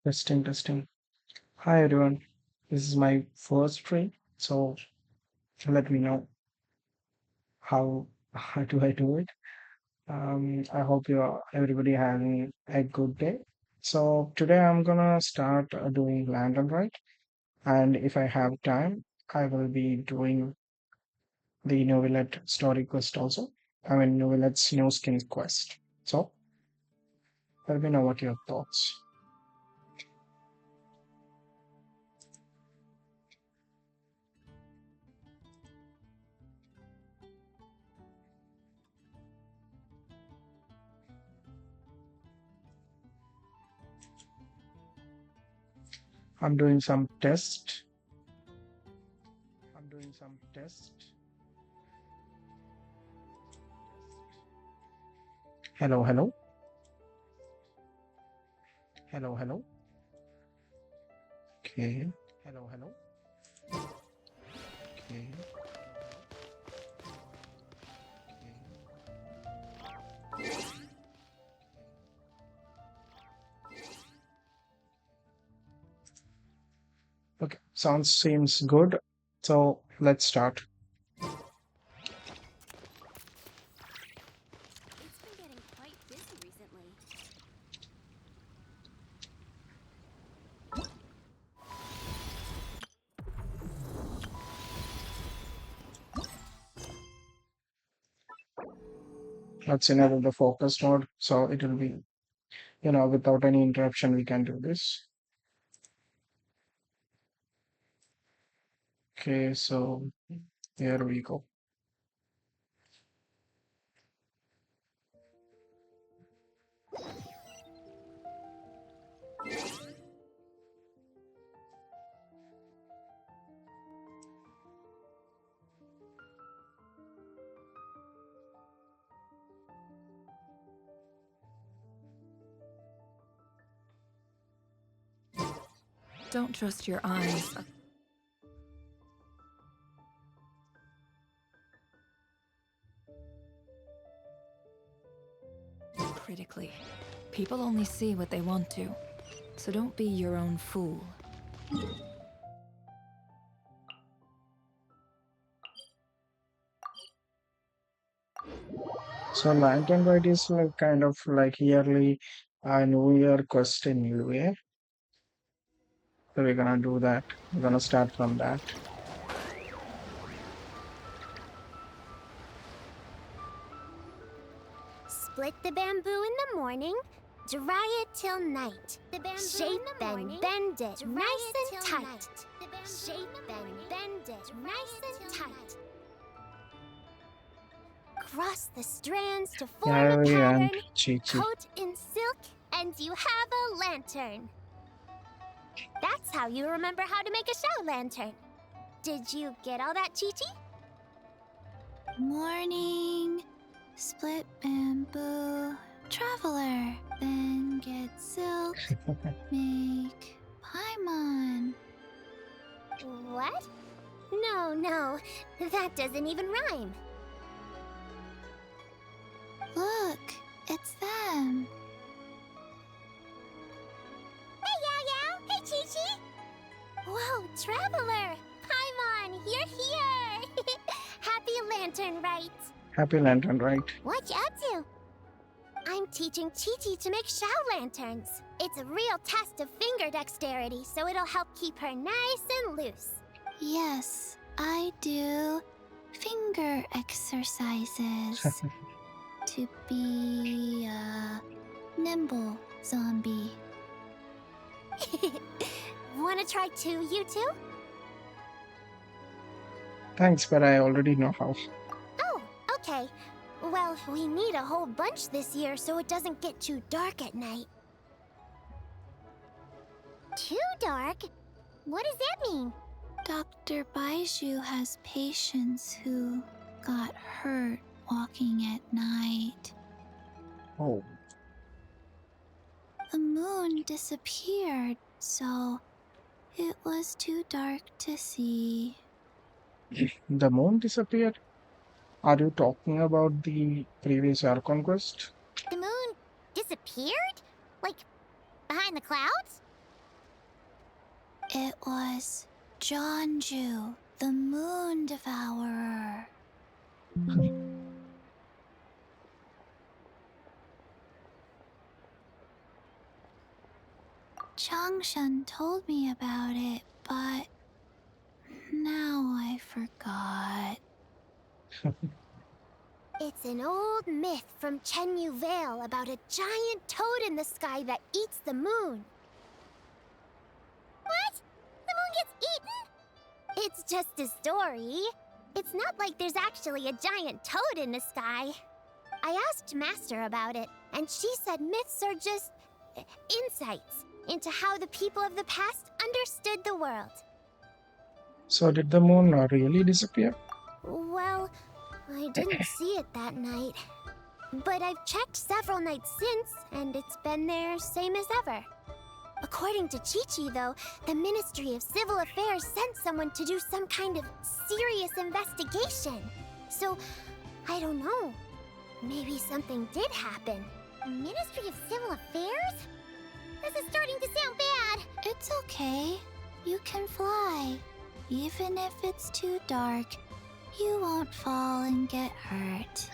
Testing, testing. Hi everyone. This is my first stream, so let me know how do I do it. I hope everybody having a good day. So today I'm gonna start doing Lantern right, and if I have time, I will be doing the Novelette story quest also. I mean Novelette's new skin quest. So let me know what your thoughts. I'm doing some test. I'm doing some test. Hello, hello, hello, hello. Okay. Hello, hello. Okay. Okay. Sounds seems good. So let's start. It's been getting quite busy recently. Let's enable the focus mode. So it will be, without any interruption, we can do this. Okay. So here we go. Don't trust your eyes. Critically. People only see what they want to. So don't be your own fool. So Lantern Rite is like kind of like yearly New Year quest in UA. So we're gonna do that. We're gonna start from that. Split the bamboo in the morning, dry it till night. Shape and bend it nice and tight. Shape and bend it nice and tight. Cross the strands to form a Harry and pattern. Chichi. Coat in silk, and you have a lantern. That's how you remember how to make a show lantern. Did you get all that, Chi-Chi? Morning, split bamboo, traveler, then get silk, make paimon. What? No, that doesn't even rhyme. Look, it's them. Hey, Yao Yao! Hey, Chi-Chi! Whoa, Traveler! Paimon, you're here! Happy Lantern, right? Happy Lantern Rite. What you up to? I'm teaching Chi-Chi to make Shao lanterns. It's a real test of finger dexterity, so it'll help keep her nice and loose. Yes, I do finger exercises to be a nimble zombie. Wanna try too, you two? Thanks, but I already know how. Oh, okay. Well, we need a whole bunch this year so it doesn't get too dark at night. Too dark? What does that mean? Dr. Baiju has patients who got hurt walking at night. Oh, The moon disappeared, so it was too dark to see. the moon disappeared? Are you talking about the previous Archon quest? The moon disappeared? Like, behind the clouds? It was Jonju, the Moon Devourer. Changshan told me about it, but now I forgot. It's an old myth from Chenyu Vale about a giant toad in the sky that eats the moon. What? The moon gets eaten? It's just a story. It's not like there's actually a giant toad in the sky. I asked Master about it, and she said myths are just insights into how the people of the past understood the world. So did the moon really disappear? Well, I didn't see it that night. But I've checked several nights since, and it's been there same as ever. According to Chi-Chi, though, the Ministry of Civil Affairs sent someone to do some kind of serious investigation. So, I don't know. Maybe something did happen. Ministry of Civil Affairs? This is starting to sound bad. It's okay. You can fly. Even if it's too dark, you won't fall and get hurt.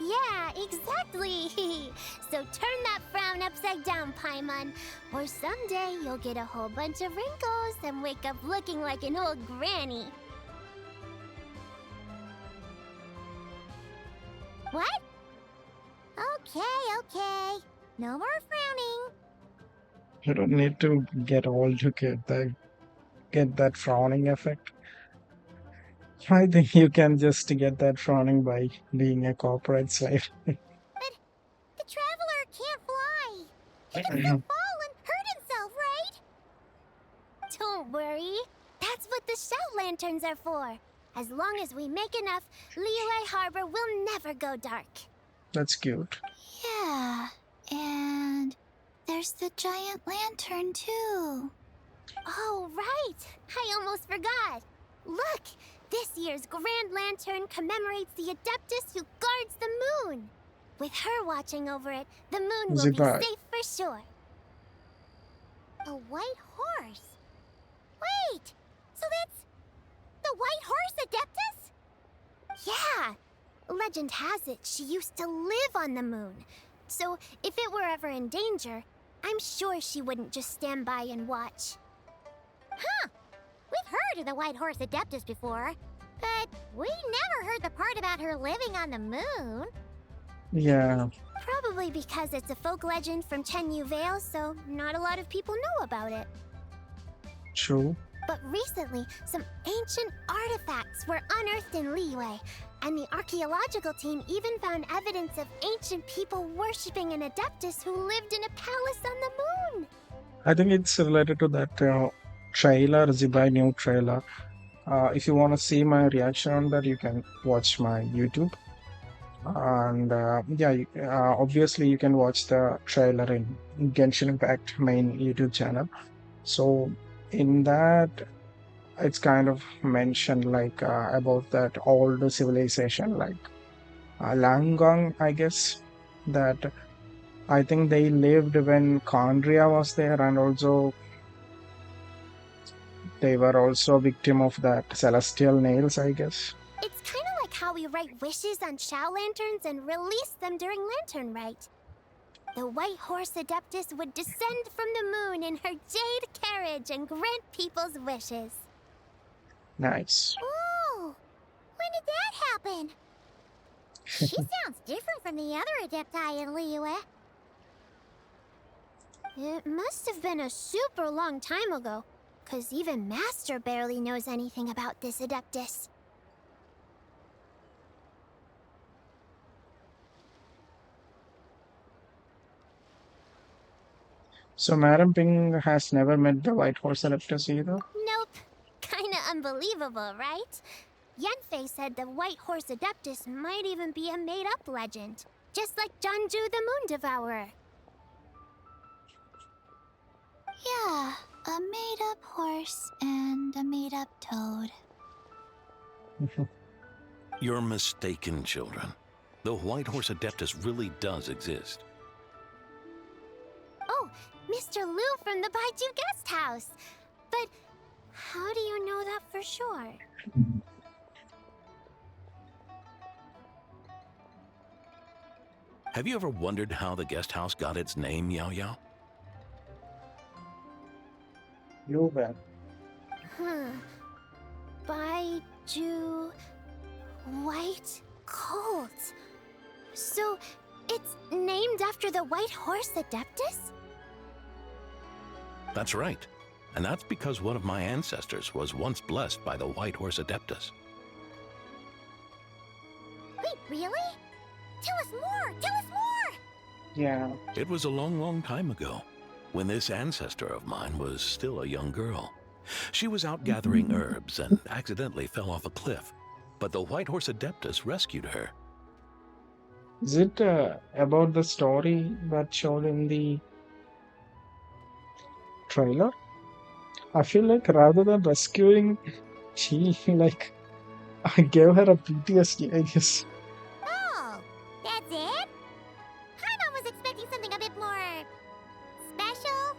Yeah, exactly. So turn that frown upside down, Paimon. Or someday you'll get a whole bunch of wrinkles and wake up looking like an old granny. What? Okay. No more frowning. You don't need to get old to get that frowning effect. I think you can just get that frowning by being a corporate slave. But the traveler can't fly. He can still fall and hurt himself, right? Don't worry. That's what the shout lanterns are for. As long as we make enough, Liyue Harbor will never go dark. That's cute. Yeah, and there's the giant lantern too. Oh, right! I almost forgot! Look! This year's Grand Lantern commemorates the Adeptus who guards the moon! With her watching over it, the moon will Zibai. be safe for sure. A white horse? Wait! So that's the white horse Adeptus? Yeah! Legend has it she used to live on the moon. So if it were ever in danger, I'm sure she wouldn't just stand by and watch. Huh! We've heard of the White Horse Adeptus before, but we never heard the part about her living on the moon. Yeah. Probably because it's a folk legend from Chenyu Vale, so not a lot of people know about it. True. But recently, some ancient artifacts were unearthed in Liyue, and the archaeological team even found evidence of ancient people worshipping an Adeptus who lived in a palace on the moon. I think it's related to that trailer, Zibai new trailer. If you want to see my reaction on that, you can watch my YouTube. And obviously you can watch the trailer in Genshin Impact main YouTube channel. So in that, it's kind of mentioned like about that old civilization, like Langong, I guess, that I think they lived when Kandria was there, and also they were also a victim of that celestial nails, I guess. It's kind of like how we write wishes on Shao lanterns and release them during Lantern Rite. The White Horse Adeptus would descend from the moon in her jade carriage and grant people's wishes. Nice. Oh, when did that happen? She sounds different from the other Adepti in Liyue. It must have been a super long time ago, 'cause even Master barely knows anything about this Adeptus. So Madam Ping has never met the White Horse Adeptus either? Nope. Kinda unbelievable, right? Yanfei said the White Horse Adeptus might even be a made-up legend, just like Janju the Moon Devourer. Yeah, a made-up horse and a made-up toad. You're mistaken, children. The White Horse Adeptus really does exist. Oh, Mr. Lu from the Baiju guest house. But how do you know that for sure? Have you ever wondered how the guest house got its name, Yao Yao? You bet. Huh. Baiju... White Colt. So, it's named after the White Horse Adeptus? That's right. And that's because one of my ancestors was once blessed by the White Horse Adeptus. Wait, really? Tell us more! Tell us more! Yeah. It was a long, long time ago, when this ancestor of mine was still a young girl. She was out gathering herbs and accidentally fell off a cliff, but the White Horse Adeptus rescued her. Is it about the story that showed in the trailer? I feel like rather than rescuing, she like I gave her a PTSD, I guess. Oh, that's it? Paimon was expecting something a bit more... special?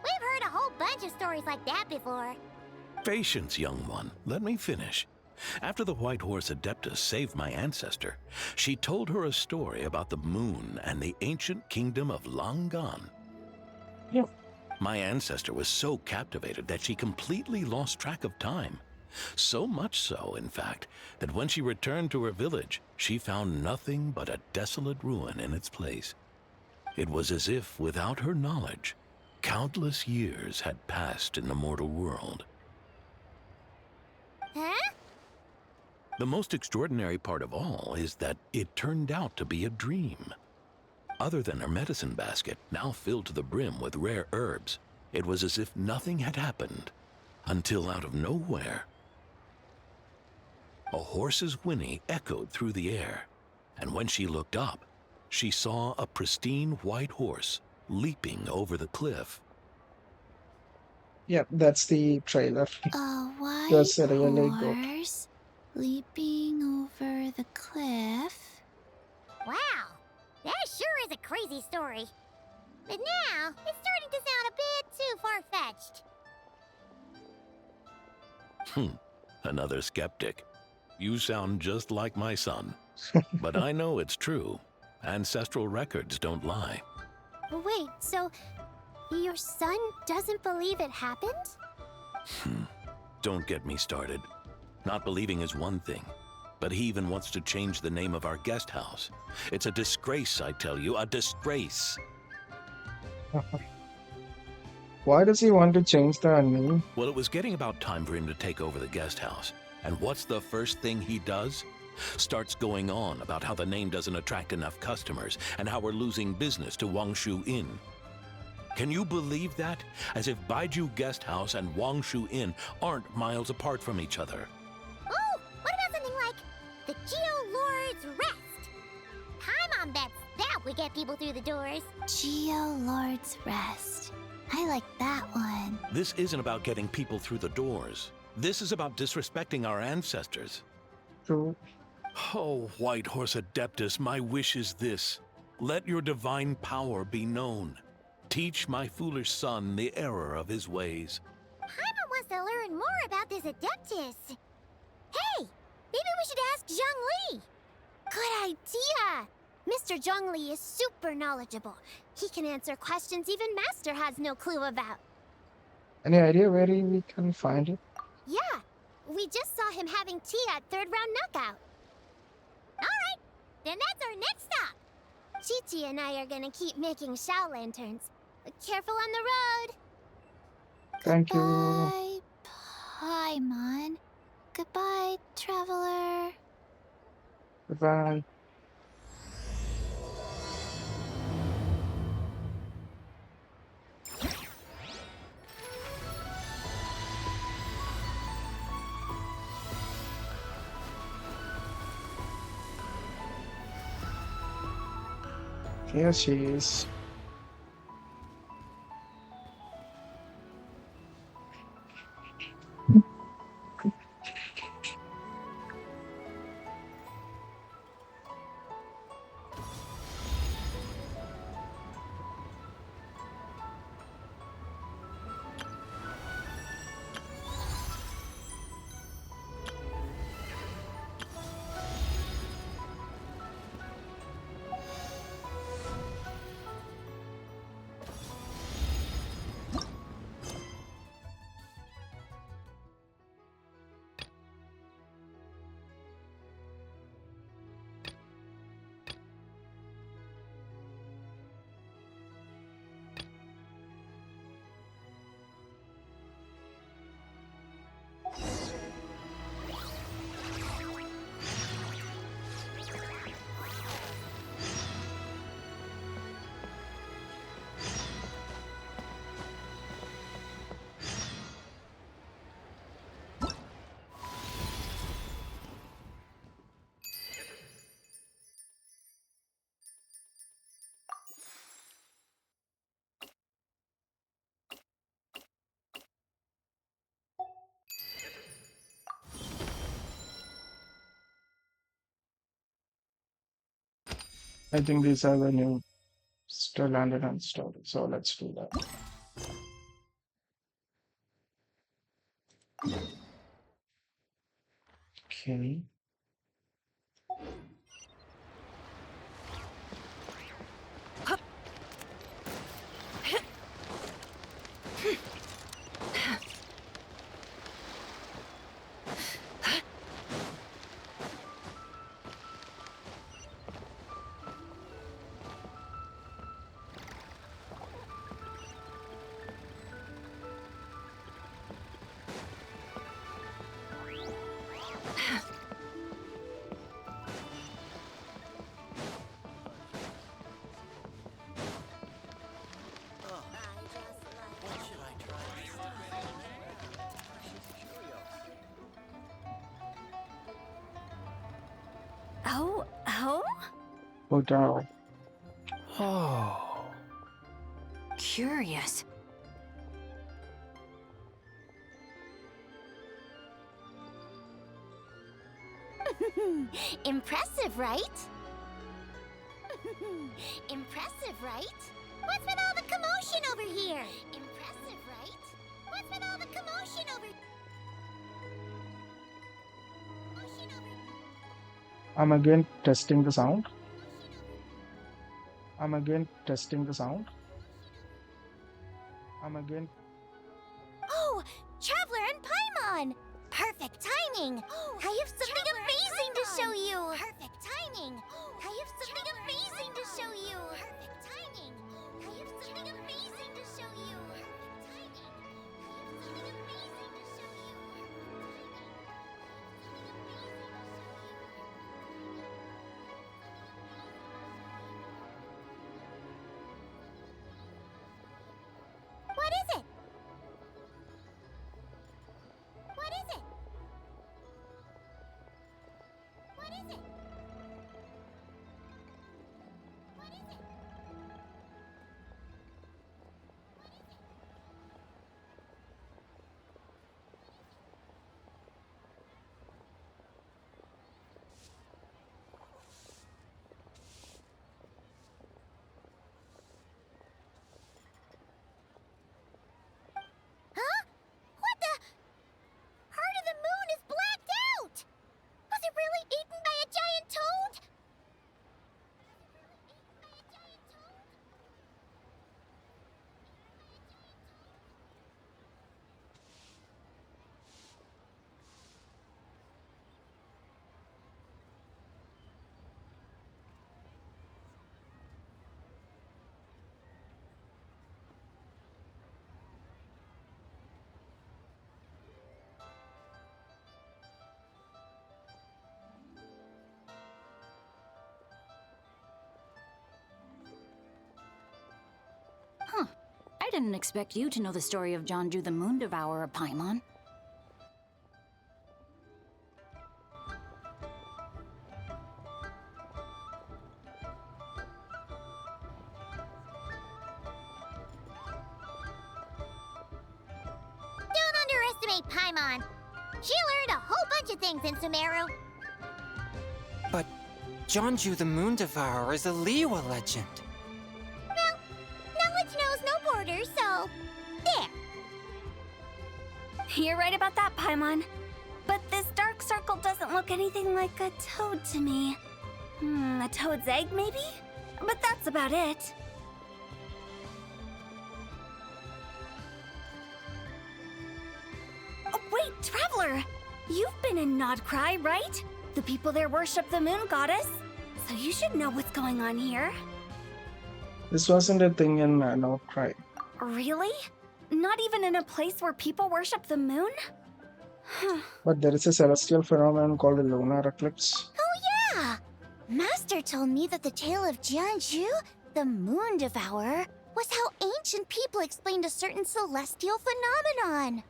We've heard a whole bunch of stories like that before. Patience, young one. Let me finish. After the White Horse Adeptus saved my ancestor, she told her a story about the moon and the ancient kingdom of Langan. Yeah. My ancestor was so captivated that she completely lost track of time. So much so, in fact, that when she returned to her village, she found nothing but a desolate ruin in its place. It was as if, without her knowledge, countless years had passed in the mortal world. Huh? The most extraordinary part of all is that it turned out to be a dream. Other than her medicine basket, now filled to the brim with rare herbs, it was as if nothing had happened, until out of nowhere, a horse's whinny echoed through the air, and when she looked up, she saw a pristine white horse leaping over the cliff. Yeah, that's the trailer. A white That's really good. horse leaping over the cliff. Wow, that sure is a crazy story. But now, it's starting to sound a bit too far-fetched. Another skeptic. You sound just like my son. But I know it's true. Ancestral records don't lie. Wait, so your son doesn't believe it happened? Don't get me started. Not believing is one thing, but he even wants to change the name of our guest house. It's a disgrace, I tell you, a disgrace. Why does he want to change the name? Well, it was getting about time for him to take over the guest house. And what's the first thing he does? Starts going on about how the name doesn't attract enough customers and how we're losing business to Wangshu Inn. Can you believe that? As if Baiju Guest House and Wangshu Inn aren't miles apart from each other. Oh, what about something like the Geo Lord's Rest? Paimon bets that would get people through the doors. Geo Lord's Rest. I like that one. This isn't about getting people through the doors. This is about disrespecting our ancestors. True. Oh, White Horse Adeptus, my wish is this. Let your divine power be known. Teach my foolish son the error of his ways. Paimon wants to learn more about this Adeptus. Hey, maybe we should ask Zhang Li. Good idea. Mr. Zhang Li is super knowledgeable. He can answer questions even Master has no clue about. Any idea where we can find it? Yeah, we just saw him having tea at third round knockout. Alright, then that's our next stop. Chi-Chi and I are gonna keep making Shao lanterns. Careful on the road. Thank you. Bye, Paimon. Goodbye, traveler. Goodbye. Here she is. I think these are the new still landed and stuff. So let's do that. Okay. Oh? Hotel. Oh. Curious. Impressive, right? Impressive, right? What's with all the commotion over here? Impressive, right? What's with all the commotion over I'm again testing the sound. I'm again testing the sound. I'm again. Oh, Traveler and Paimon! Perfect timing! I have something amazing to show you! Perfect timing! I have something amazing to show you! Perfect timing! I have something amazing to show you! Perfect timing! I have something amazing to show you! What is it? What is it? What is it? What is it? Huh? What the? Heart of the Moon is blacked out! Was it really eaten by a giant toad? I didn't expect you to know the story of Jonju the Moon Devourer, Paimon. Don't underestimate Paimon. She learned a whole bunch of things in Sumeru. But Jonju the Moon Devourer is a Liyue legend. Well, knowledge knows no borders, so there. You're right about that, Paimon. But this dark circle doesn't look anything like a toad to me. A toad's egg, maybe? But that's about it. Oh, wait, Traveler! You've been in Nodcry, right? The people there worship the moon goddess. So you should know what's going on here. This wasn't a thing in No Cry. Really? Not even in a place where people worship the moon? But there is a celestial phenomenon called a lunar eclipse. Oh yeah! Master told me that the tale of Jianzhu, the Moon Devourer, was how ancient people explained a certain celestial phenomenon.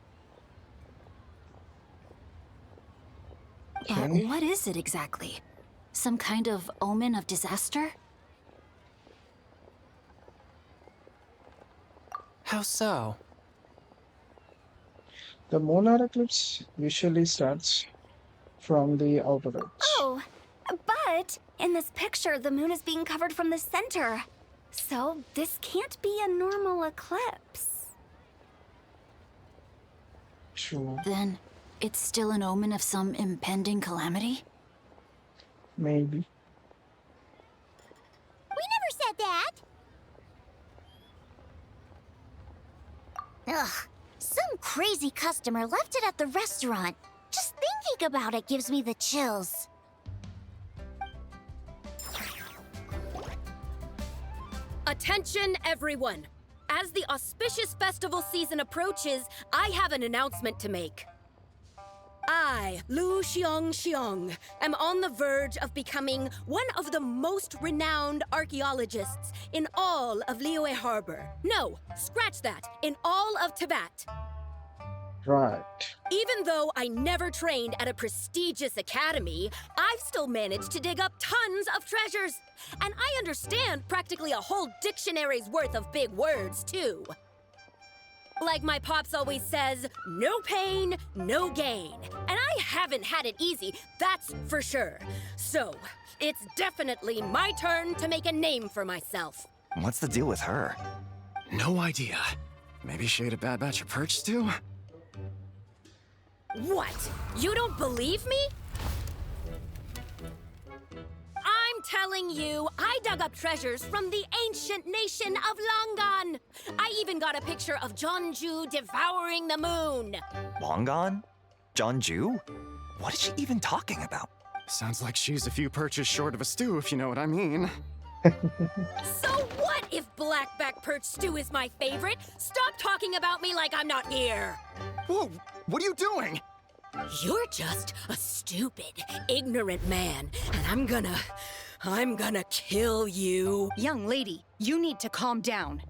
Okay. What is it exactly? Some kind of omen of disaster? How so? The lunar eclipse usually starts from the outer edge. Oh, but But in this picture, the moon is being covered from the center. So this can't be a normal eclipse. True. Then, it's still an omen of some impending calamity? Maybe. We never said that! Ugh, some crazy customer left it at the restaurant. Just thinking about it gives me the chills. Attention, everyone! As the auspicious festival season approaches, I have an announcement to make. I, Lu Xiong, am on the verge of becoming one of the most renowned archaeologists in all of Liyue Harbor. No, scratch that, in all of Tibet. Right. Even though I never trained at a prestigious academy, I've still managed to dig up tons of treasures. And I understand practically a whole dictionary's worth of big words, too. Like my pops always says, no pain, no gain. And I haven't had it easy, that's for sure. So, it's definitely my turn to make a name for myself. What's the deal with her? No idea. Maybe she ate a bad batch of perch stew? What? You don't believe me? I'm telling you, I dug up treasures from the ancient nation of Longan. I even got a picture of Jeonju devouring the moon. Long gone? Jeonju? What is she even talking about? Sounds like she's a few perches short of a stew, if you know what I mean. So what if blackback perch stew is my favorite? Stop talking about me like I'm not here. Whoa, what are you doing? You're just a stupid, ignorant man, and I'm gonna kill you. Young lady, you need to calm down.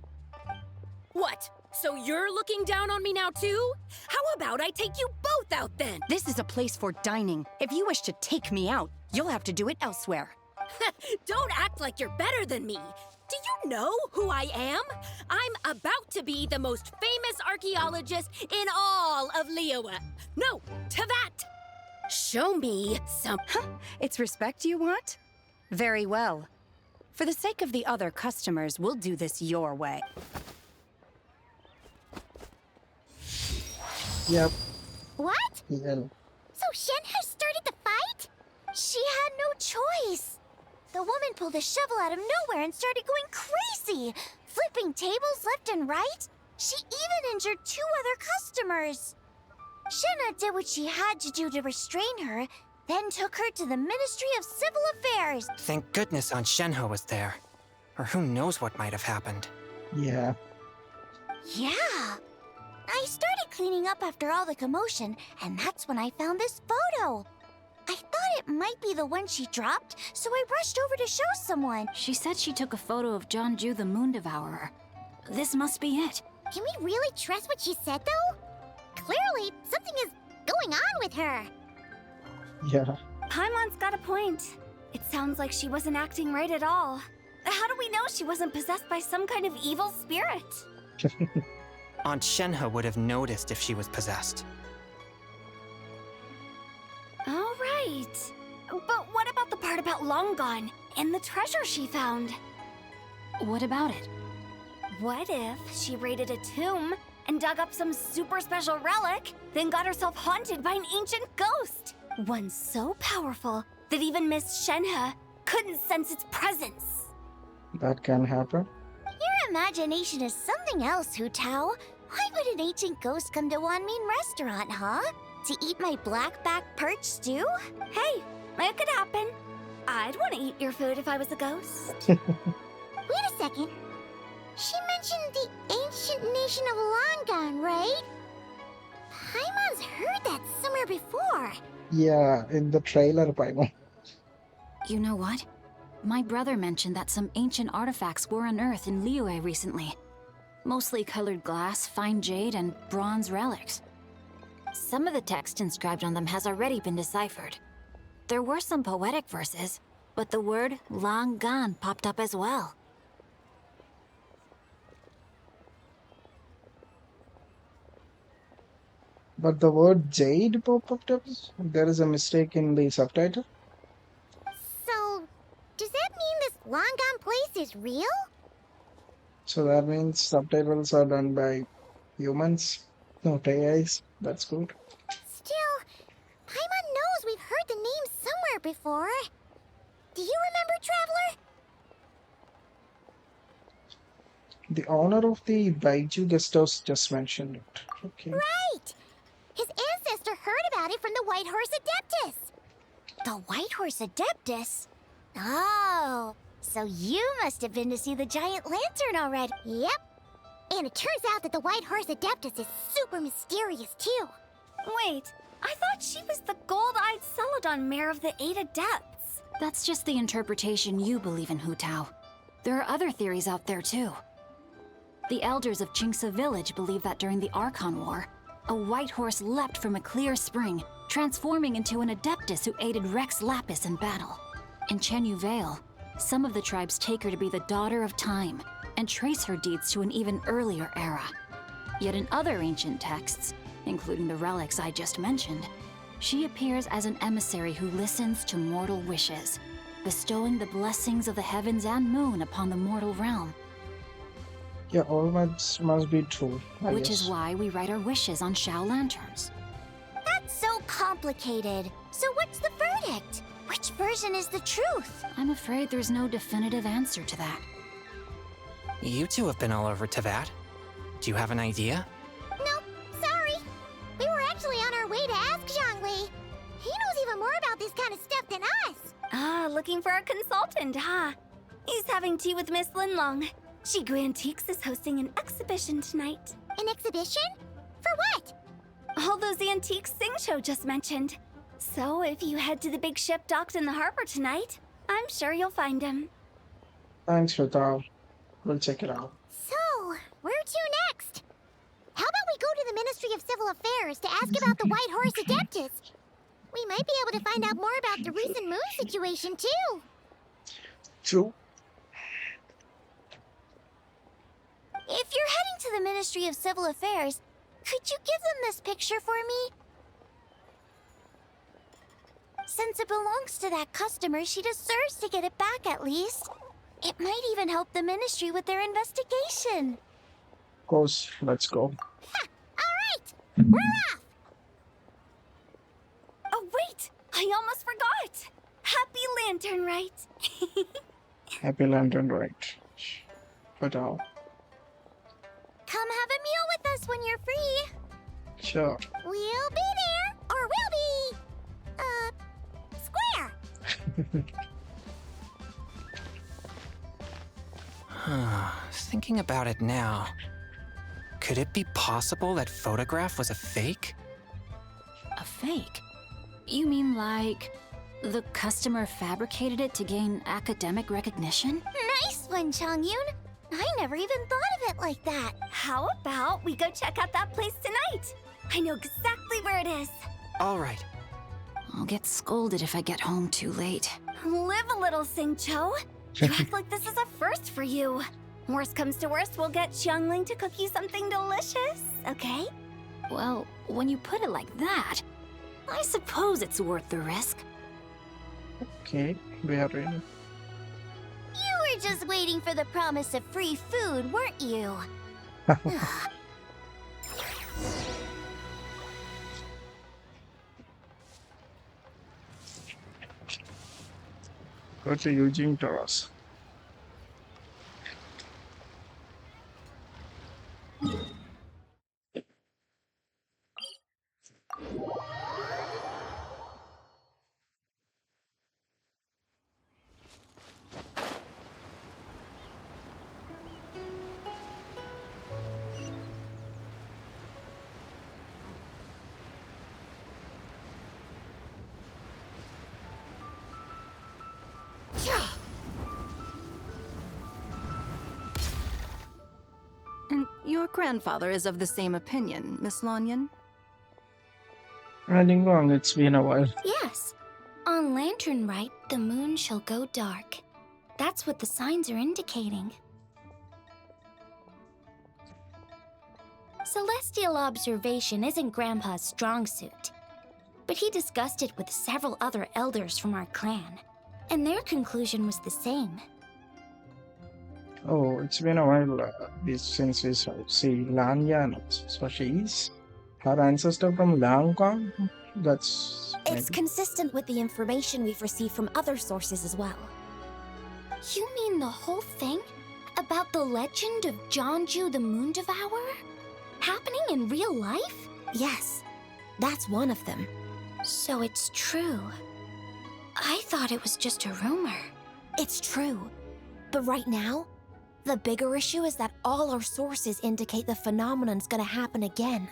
What? So you're looking down on me now too? How about I take you both out then? This is a place for dining. If you wish to take me out, you'll have to do it elsewhere. Don't act like you're better than me. Do you know who I am? I'm about to be the most famous archaeologist in all of Liyue. No, Tibet. Show me some... It's respect you want? Very well. For the sake of the other customers, we'll do this your way. Yep. What? Yeah. So Shenhe started the fight? She had no choice. The woman pulled a shovel out of nowhere and started going crazy, flipping tables left and right. She even injured 2 other customers. Shenhe did what she had to do to restrain her, then took her to the Ministry of Civil Affairs. Thank goodness Aunt Shenhe was there. Or who knows what might have happened. Yeah. Yeah. I started cleaning up after all the commotion, and that's when I found this photo. I thought it might be the one she dropped, so I rushed over to show someone. She said she took a photo of Jeonju the Moon Devourer. This must be it. Can we really trust what she said, though? Clearly, something is going on with her. Yeah. Paimon's got a point. It sounds like she wasn't acting right at all. How do we know she wasn't possessed by some kind of evil spirit? Aunt Shenhe would have noticed if she was possessed. All right. But what about the part about Long Gone and the treasure she found? What about it? What if she raided a tomb and dug up some super special relic, then got herself haunted by an ancient ghost? One so powerful that even Miss Shenhe couldn't sense its presence. That can happen. Your imagination is something else, Hu Tao. Why would an ancient ghost come to Wanmin restaurant, huh? To eat my blackback perch stew? Hey, it could happen. I'd want to eat your food if I was a ghost. Wait a second. She mentioned the ancient nation of Longan, right? Paimon's heard that somewhere before. Yeah, in the trailer, Paimon. You know what? My brother mentioned that some ancient artifacts were unearthed in Liyue recently. Mostly colored glass, fine jade, and bronze relics. Some of the text inscribed on them has already been deciphered. There were some poetic verses, but the word Long Gone popped up as well. But the word jade popped up. There is a mistake in the subtitle. So, Wangan Place is real? So that means subtitles are done by humans, not AIs. That's good. Still, Paimon knows we've heard the name somewhere before. Do you remember, Traveler? The owner of the Baiju guest house just mentioned it. Okay. Right! His ancestor heard about it from the White Horse Adeptus. The White Horse Adeptus? Oh, so you must have been to see the giant lantern already. Yep. And it turns out that the White Horse Adeptus is super mysterious, too. Wait, I thought she was the gold-eyed Celadon mare of the Eight Adepts. That's just the interpretation you believe in, Hu Tao. There are other theories out there, too. The elders of Qingce village believe that during the Archon War, a white horse leapt from a clear spring, transforming into an Adeptus who aided Rex Lapis in battle. In Chenyu Vale, some of the tribes take her to be the Daughter of Time, and trace her deeds to an even earlier era. Yet in other ancient texts, including the relics I just mentioned, she appears as an emissary who listens to mortal wishes, bestowing the blessings of the heavens and moon upon the mortal realm. Yeah, all must be true, I Which guess. is why we write our wishes on Shao lanterns. That's so complicated. So what's the verdict? Which version is the truth? I'm afraid there's no definitive answer to that. You two have been all over Teyvat. Do you have an idea? Nope, sorry. We were actually on our way to ask Zhongli. He knows even more about this kind of stuff than us. Ah, looking for a consultant, huh? He's having tea with Miss Linlong. Shigu Antiques is hosting an exhibition tonight. An exhibition? For what? All those antiques Sing just mentioned. So if you head to the big ship docked in the harbor tonight, I'm sure you'll find him. Thanks, Rita. We'll check it out. So, where to next? How about we go to the Ministry of Civil Affairs to ask about the White Horse Adeptus? We might be able to find out more about the recent moon situation, too. True. If you're heading to the Ministry of Civil Affairs, could you give them this picture for me? Since it belongs to that customer, she deserves to get it back at least. It might even help the Ministry with their investigation. Of course, let's go. Ha! All right, we're off! Oh, wait! I almost forgot! Happy Lantern, right? Happy Lantern, right? Rita. Come have a meal with us when you're free. Sure. We'll be there, or we'll be, square. Thinking about it now, could it be possible that photograph was a fake? A fake? You mean like the customer fabricated it to gain academic recognition? Nice one, Chongyun. I never even thought of it like that. How about we go check out that place tonight? I know exactly where it is. All right. I'll get scolded if I get home too late. Live a little, Sing-Cho. You act like this is a first for you. Worst comes to worst, we'll get Xiangling to cook you something delicious, okay? Well, when you put it like that, I suppose it's worth the risk. Okay, we are ready. You were just waiting for the promise of free food, weren't you? Go to Eugene Terrace. And your grandfather is of the same opinion, Miss Lanyan? Running wrong, it's been a while. Yes. On Lantern Rite, the moon shall go dark. That's what the signs are indicating. Celestial observation isn't Grandpa's strong suit, but he discussed it with several other elders from our clan, and their conclusion was the same. Oh, it's been a while since we see Lanya. So she's her ancestor from Langkong. That's It's maybe. consistent with the information we've received from other sources as well. You mean the whole thing? About the legend of Jeonju the Moon Devourer? Happening in real life? Yes, that's one of them. So it's true. I thought it was just a rumor. It's true. But right now, the bigger issue is that all our sources indicate the phenomenon's gonna happen again.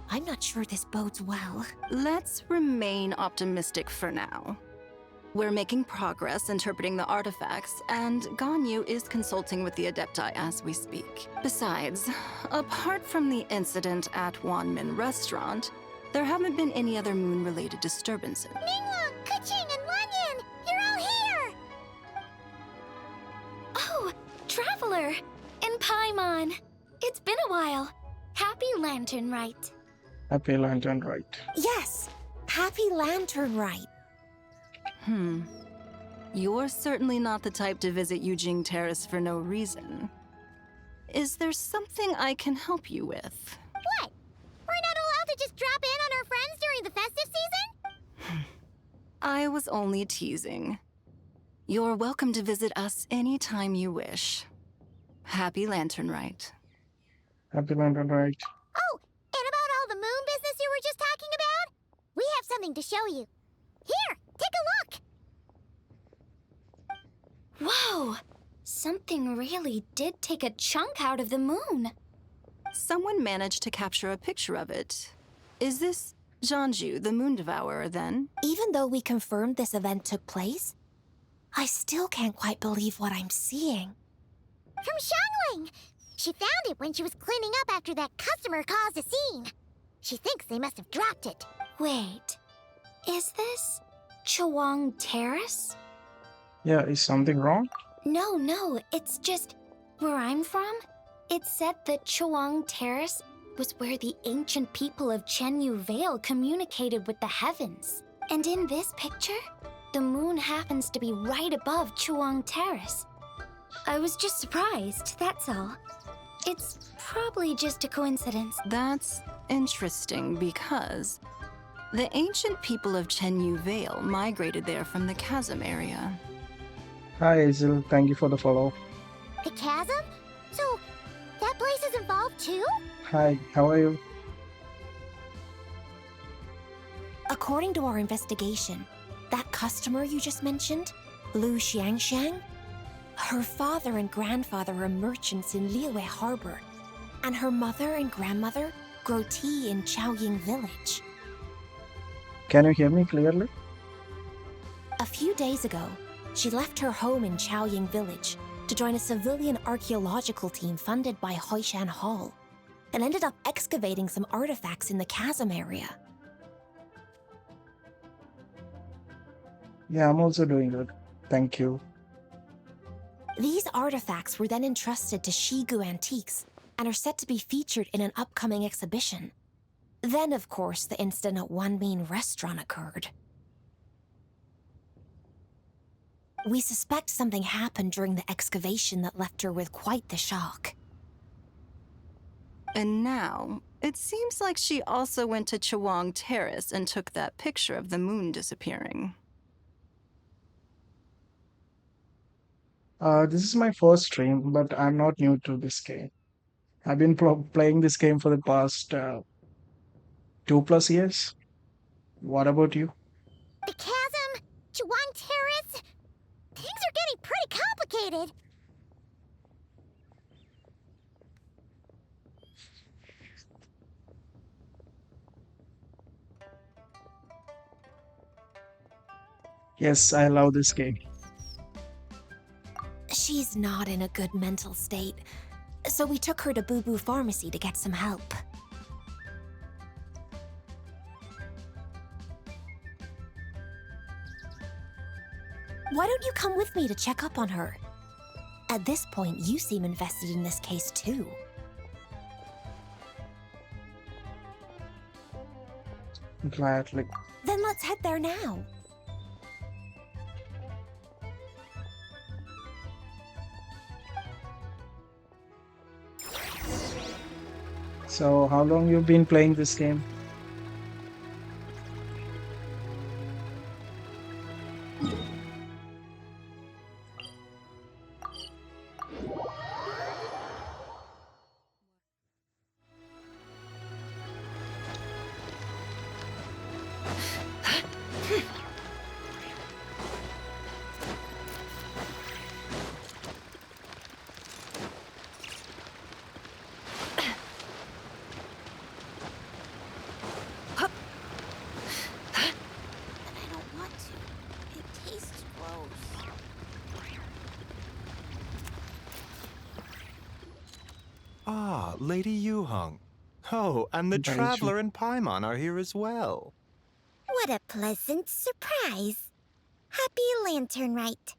I'm not sure this bodes well. Let's remain optimistic for now. We're making progress interpreting the artifacts, and Ganyu is consulting with the Adepti as we speak. Besides, apart from the incident at Wanmin Restaurant, there haven't been any other moon-related disturbances. Minglong, Kuching, and Lanyan! You're all here! Oh, Traveler! And Paimon! It's been a while. Happy Lantern Rite. Happy Lantern, right? Yes, Happy Lantern Rite. You're certainly not the type to visit Eugene Terrace for no reason. Is there something I can help you with? What? We're not allowed to just drop in on our friends during the festive season? I was only teasing. You're welcome to visit us anytime you wish. Happy Lantern Rite. Happy Lantern, right? Oh, and about all the moon business you were just talking about? We have something to show you. Here, take a look! Whoa! Something really did take a chunk out of the moon. Someone managed to capture a picture of it. Is this Jeonju, the Moon Devourer, then? Even though we confirmed this event took place, I still can't quite believe what I'm seeing. From Xiangling! She found it when she was cleaning up after that customer caused a scene. She thinks they must have dropped it. Wait, is this Chawang Terrace? Yeah, is something wrong? No, it's just where I'm from. It said that Chawang Terrace was where the ancient people of Chenyu Vale communicated with the heavens. And in this picture, the moon happens to be right above Chawang Terrace. I was just surprised, that's all. It's probably just a coincidence. That's interesting because the ancient people of Chenyu Vale migrated there from the chasm area. Hi, Hazel. Thank you for the follow. The chasm? So, that place is involved too? Hi, how are you? According to our investigation, that customer you just mentioned, Lu Xiangxiang, her father and grandfather are merchants in Liyue Harbor, and her mother and grandmother grow tea in Chaoying Village. Can you hear me clearly? A few days ago, she left her home in Chaoying Village to join a civilian archaeological team funded by Hoishan Hall, and ended up excavating some artifacts in the chasm area. Yeah, I'm also doing good. Thank you. These artifacts were then entrusted to Shigu Antiques and are set to be featured in an upcoming exhibition. Then, of course, the incident at Wanmin Restaurant occurred. We suspect something happened during the excavation that left her with quite the shock. And now, it seems like she also went to Chawang Terrace and took that picture of the moon disappearing. This is my first stream, but I'm not new to this game. I've been playing this game for the past 2+ years. What about you? The chasm, Chawang Terrace, things are getting pretty complicated. Yes, I love this game. She's not in a good mental state, so we took her to Boo Boo Pharmacy to get some help. Why don't you come with me to check up on her? At this point, you seem invested in this case too. Gladly. Then let's head there now. So, how long you been playing this game? I don't want to. It tastes gross. Ah, Lady Yuheng. Oh, and the Daiju. Traveler and Paimon are here as well. What a pleasant surprise. Happy Lantern Rite.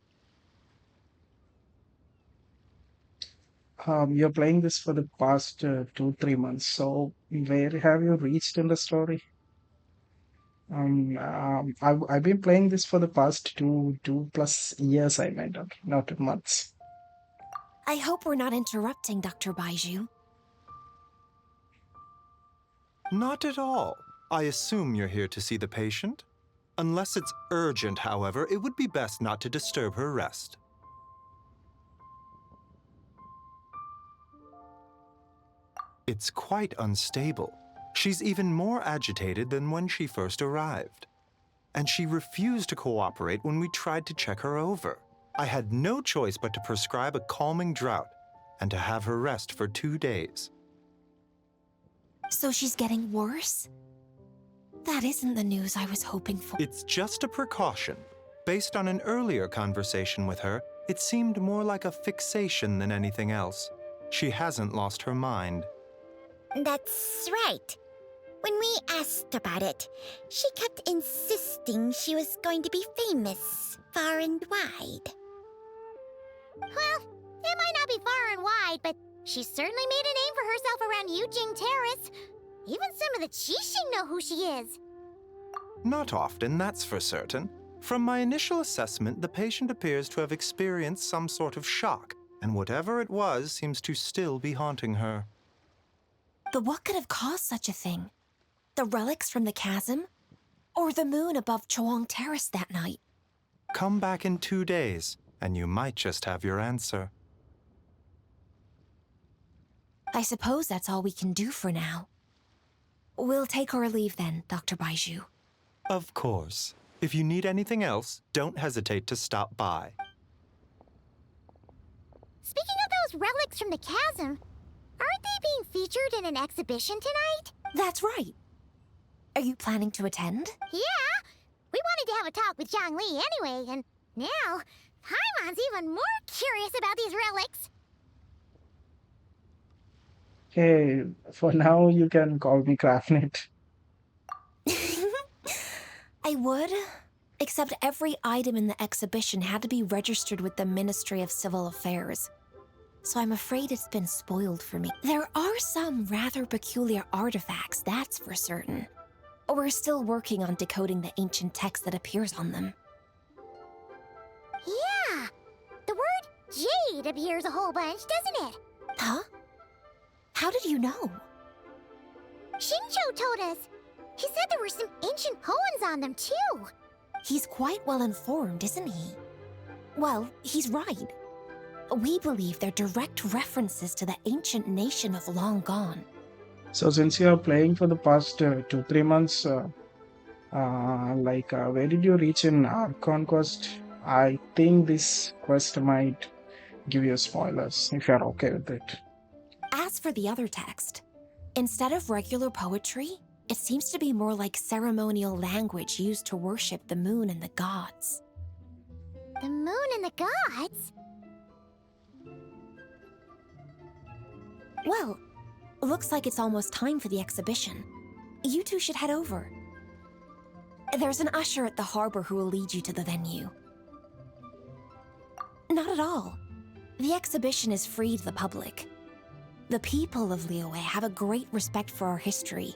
You're playing this for the past 2, 3 months. So, where have you reached in the story? I've been playing this for the past 2+ years. I meant, okay, not months. I hope we're not interrupting, Dr. Baiju. Not at all. I assume you're here to see the patient? Unless it's urgent, however, it would be best not to disturb her rest. It's quite unstable. She's even more agitated than when she first arrived. And she refused to cooperate when we tried to check her over. I had no choice but to prescribe a calming draught and to have her rest for 2 days. So she's getting worse? That isn't the news I was hoping for. It's just a precaution. Based on an earlier conversation with her, it seemed more like a fixation than anything else. She hasn't lost her mind. That's right. When we asked about it, she kept insisting she was going to be famous far and wide. Well, it might not be far and wide, but she certainly made a name for herself around Yujing Terrace. Even some of the Qixing know who she is. Not often, that's for certain. From my initial assessment, the patient appears to have experienced some sort of shock, and whatever it was seems to still be haunting her. But what could have caused such a thing? The relics from the chasm? Or the moon above Chuang Terrace that night? Come back in 2 days, and you might just have your answer. I suppose that's all we can do for now. We'll take our leave then, Dr. Baiju. Of course. If you need anything else, don't hesitate to stop by. Speaking of those relics from the chasm, aren't they being featured in an exhibition tonight? That's right. Are you planning to attend? Yeah! We wanted to have a talk with Zhang Li anyway, and now Paimon's even more curious about these relics. Hey, for now you can call me Craftnet. I would, except every item in the exhibition had to be registered with the Ministry of Civil Affairs. So I'm afraid it's been spoiled for me. There are some rather peculiar artifacts, that's for certain. We're still working on decoding the ancient text that appears on them. Yeah! The word jade appears a whole bunch, doesn't it? Huh? How did you know? Shincho told us. He said there were some ancient poems on them, too. He's quite well informed, isn't he? Well, he's right. We believe they're direct references to the ancient nation of long gone. So since you are playing for the past 2, 3 months, where did you reach in Archon Quest? I think this quest might give you spoilers if you're okay with it. As for the other text, instead of regular poetry, it seems to be more like ceremonial language used to worship the moon and the gods. The moon and the gods? Well, looks like it's almost time for the exhibition. You two should head over. There's an usher at the harbor who will lead you to the venue. Not at all. The exhibition is free to the public. The people of Liyue have a great respect for our history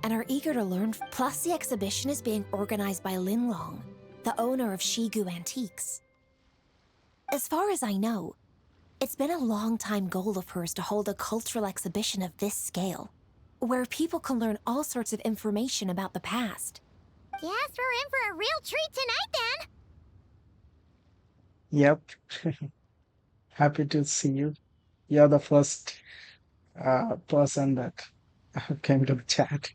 and are eager to learn. Plus, the exhibition is being organized by Linlong, the owner of Shigu Antiques. As far as I know, it's been a long-time goal of hers to hold a cultural exhibition of this scale. where people can learn all sorts of information about the past. Guess we're in for a real treat tonight then. Yep. Happy to see you. You're the first person that came to the chat.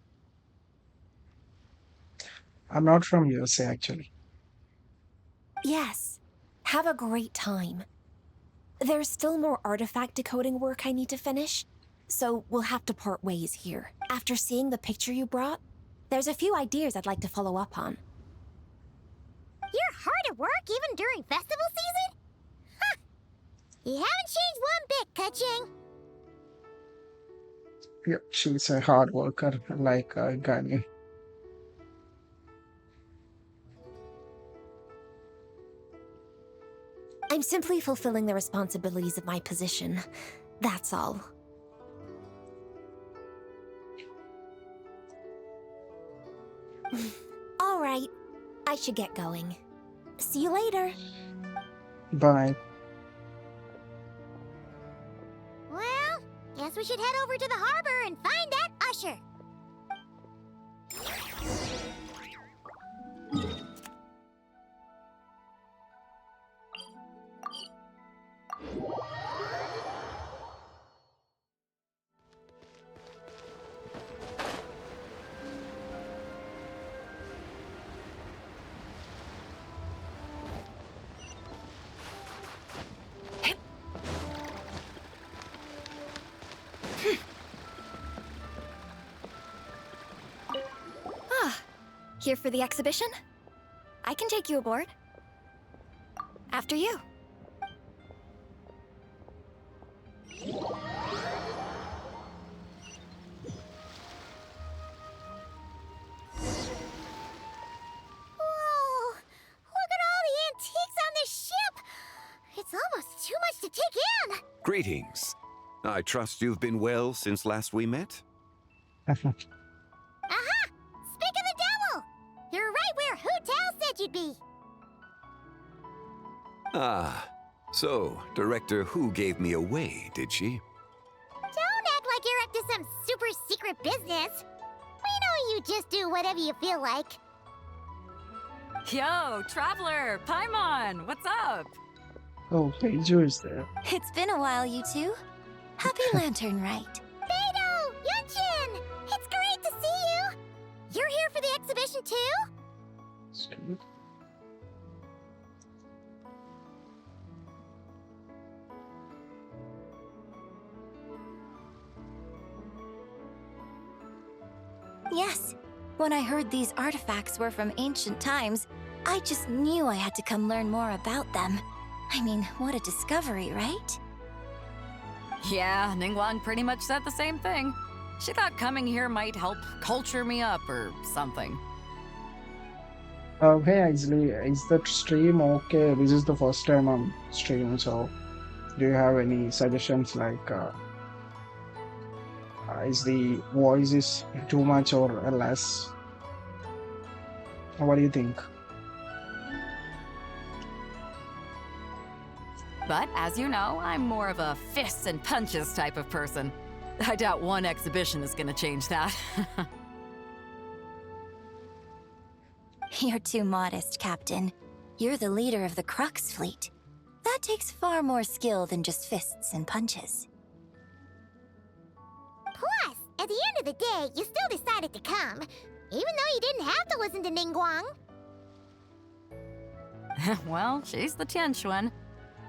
I'm not from USA actually. Yes. Have a great time. There's still more artifact decoding work I need to finish, so we'll have to part ways here. After seeing the picture you brought, there's a few ideas I'd like to follow up on. You're hard at work even during festival season? Huh. You haven't changed one bit, Ka-Ching. Yeah, she's a hard worker like Gani. I'm simply fulfilling the responsibilities of my position. That's all. All right. I should get going. See you later. Bye. Well, guess we should head over to the harbor and find that usher. Here for the exhibition? I can take you aboard. After you. Whoa! Look at all the antiques on this ship! It's almost too much to take in! Greetings. I trust you've been well since last we met? Aha! Speak of the devil! You're right where Hu-Tao said you'd be! Ah, so Director Hu gave me away, did she? Don't act like you're up to some super secret business! We know you just do whatever you feel like. Yo, Traveler! Paimon! What's up? Oh, Peiju is there. It's been a while, you two. Happy Lantern, Rite. Beidou! Yunchin! It's great to see you! You're here for the exhibition too? Stupid. Yes. When I heard these artifacts were from ancient times, I just knew I had to come learn more about them. I mean, what a discovery, right? Yeah, Ningguang pretty much said the same thing. She thought coming here might help culture me up or something. Hey, actually, is that stream okay? This is the first time I'm streaming, so do you have any suggestions like is the voice is too much or less? What do you think? But as you know, I'm more of a fists and punches type of person. I doubt one exhibition is gonna change that. You're too modest, Captain. You're the leader of the Crux fleet. That takes far more skill than just fists and punches. Plus, at the end of the day, you still decided to come, even though you didn't have to listen to Ningguang. Well, she's the Tianquan.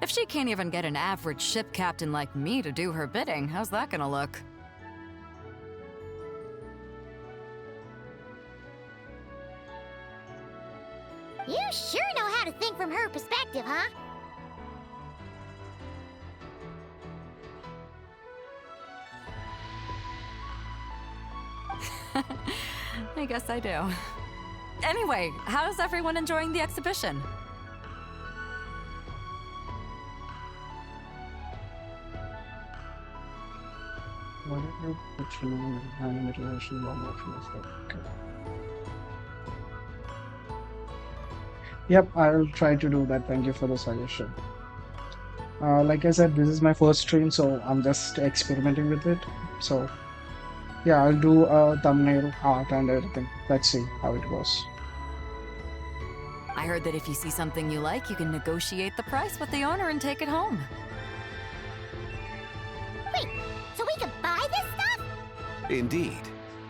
If she can't even get an average ship captain like me to do her bidding, how's that gonna look? You sure know how to think from her perspective, huh? I guess I do. Anyway, how's everyone enjoying the exhibition? Whatever between animation okay. Yep, I will try to do that. Thank you for the suggestion. Like I said, this is my first stream, so I'm just experimenting with it. So, Yeah, I'll do a thumbnail art and everything. Let's see how it goes. I heard that if you see something you like, you can negotiate the price with the owner and take it home. Wait, so we can buy this stuff? Indeed.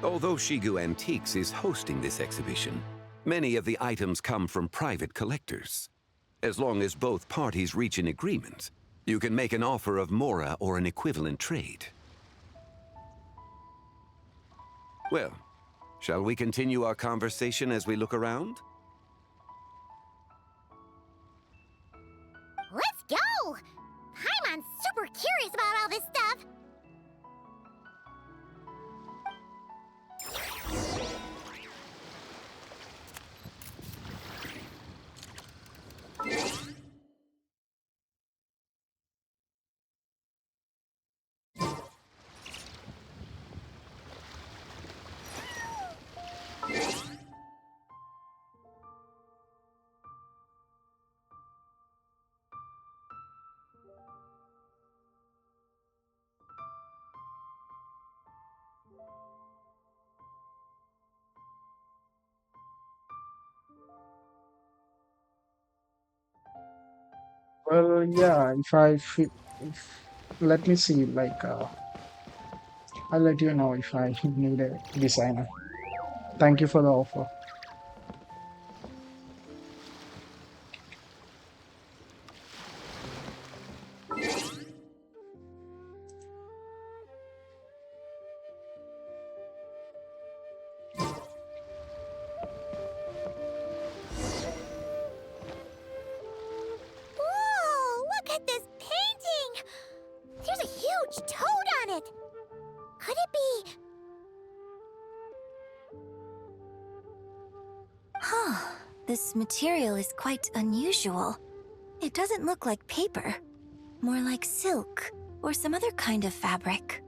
Although Shigu Antiques is hosting this exhibition, many of the items come from private collectors. As long as both parties reach an agreement, you can make an offer of mora or an equivalent trade. Well, shall we continue our conversation as we look around? Let's go! Paimon's super curious about all this stuff. Well, yeah, if I feel, if, let me see, I'll let you know if I need a designer. Thank you for the offer. Whoa, look at this painting! There's a huge toad on it! Could it be... Huh. This material is quite unusual. It doesn't look like paper. More like silk, or some other kind of fabric.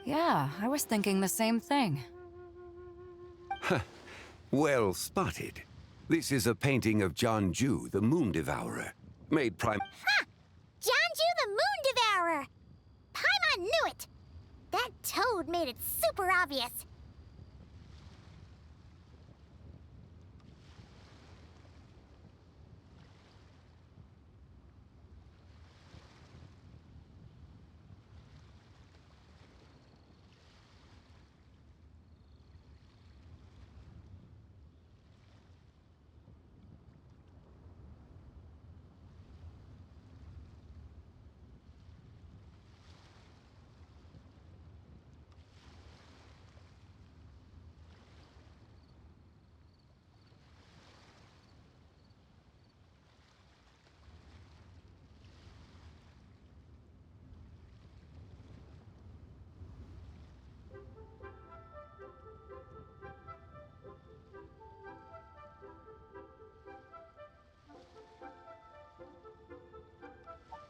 Yeah, I was thinking the same thing. Well spotted. This is a painting of Jianju, the Moon Devourer, made Ha! Jianju the Moon Devourer! Paimon knew it! That toad made it super obvious.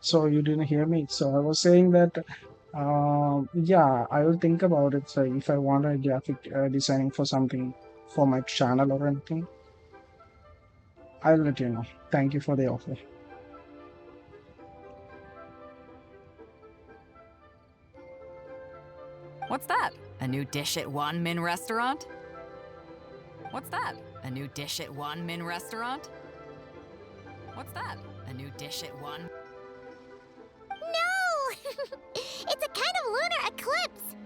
So you didn't hear me. So I was saying that, yeah, I will think about it. So if I want a graphic designing for something for my channel or anything, I'll let you know. Thank you for the offer. What's that? A new dish at Wan Min restaurant? What's that? A new dish at Wan Min restaurant? What's that? A new dish at Wan... No! It's a kind of lunar eclipse!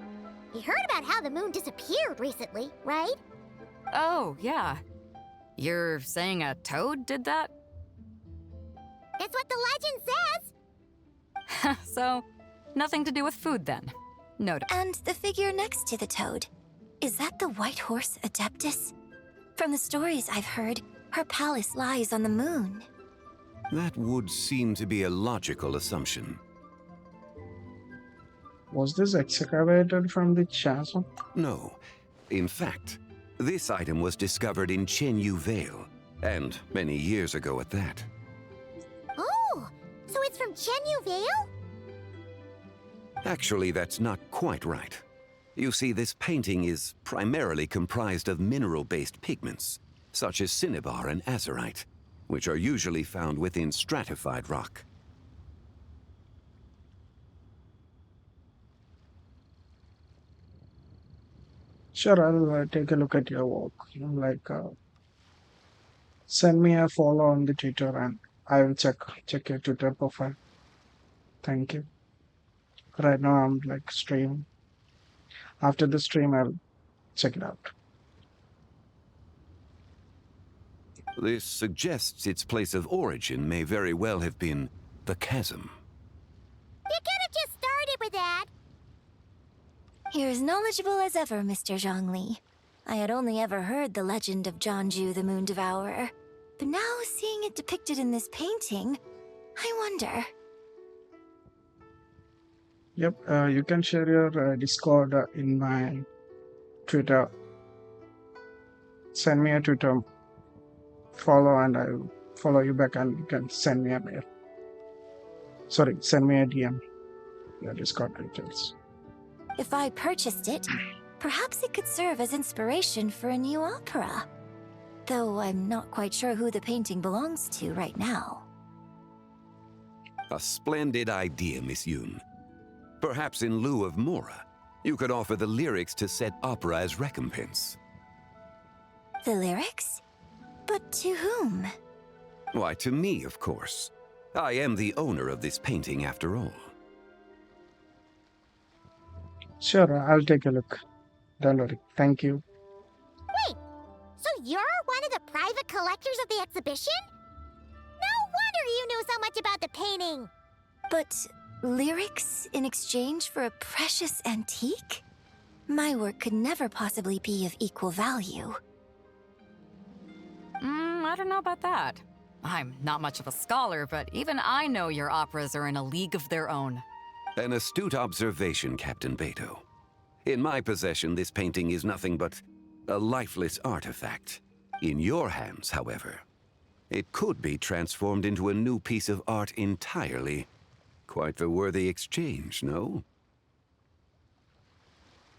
You heard about how the moon disappeared recently, right? Oh, yeah. You're saying a toad did that? It's what the legend says! So, nothing to do with food then. Noted. And the figure next to the toad. Is that the white horse Adeptus? From the stories I've heard, her palace lies on the moon. That would seem to be a logical assumption. Was this excavated from the chasm? No. In fact, this item was discovered in Chenyu Vale, and many years ago at that. Oh, so it's from Chenyu Vale? Actually, that's not quite right. You see, this painting is primarily comprised of mineral-based pigments, such as cinnabar and azurite, which are usually found within stratified rock. Sure, I'll take a look at your work. Like, send me a follow on the Twitter, and I will check your Twitter profile. Thank you. Right now, I'm like stream. After the stream, I'll check it out. This suggests its place of origin may very well have been the chasm. You could have just started with that. You're as knowledgeable as ever, Mr. Zhongli. I had only ever heard the legend of Jianzhu the Moon Devourer, but now seeing it depicted in this painting, I wonder. Yep, you can share your Discord in my Twitter. Send me a Twitter follow, and I'll follow you back, and you can send me a mail. Sorry, send me a DM. Your Discord details. If I purchased it, perhaps it could serve as inspiration for a new opera. Though I'm not quite sure who the painting belongs to right now. A splendid idea, Miss Yoon. Perhaps in lieu of Mora, you could offer the lyrics to said opera as recompense. The lyrics? But to whom? Why, to me, of course. I am the owner of this painting, after all. Sure, I'll take a look. Don't worry. Thank you. Wait, so you're one of the private collectors of the exhibition? No wonder you knew so much about the painting. But lyrics in exchange for a precious antique? My work could never possibly be of equal value. I don't know about that. I'm not much of a scholar, but even I know your operas are in a league of their own. An astute observation, Captain Beto. In my possession, this painting is nothing but a lifeless artifact. In your hands, however, it could be transformed into a new piece of art entirely. Quite the worthy exchange, no?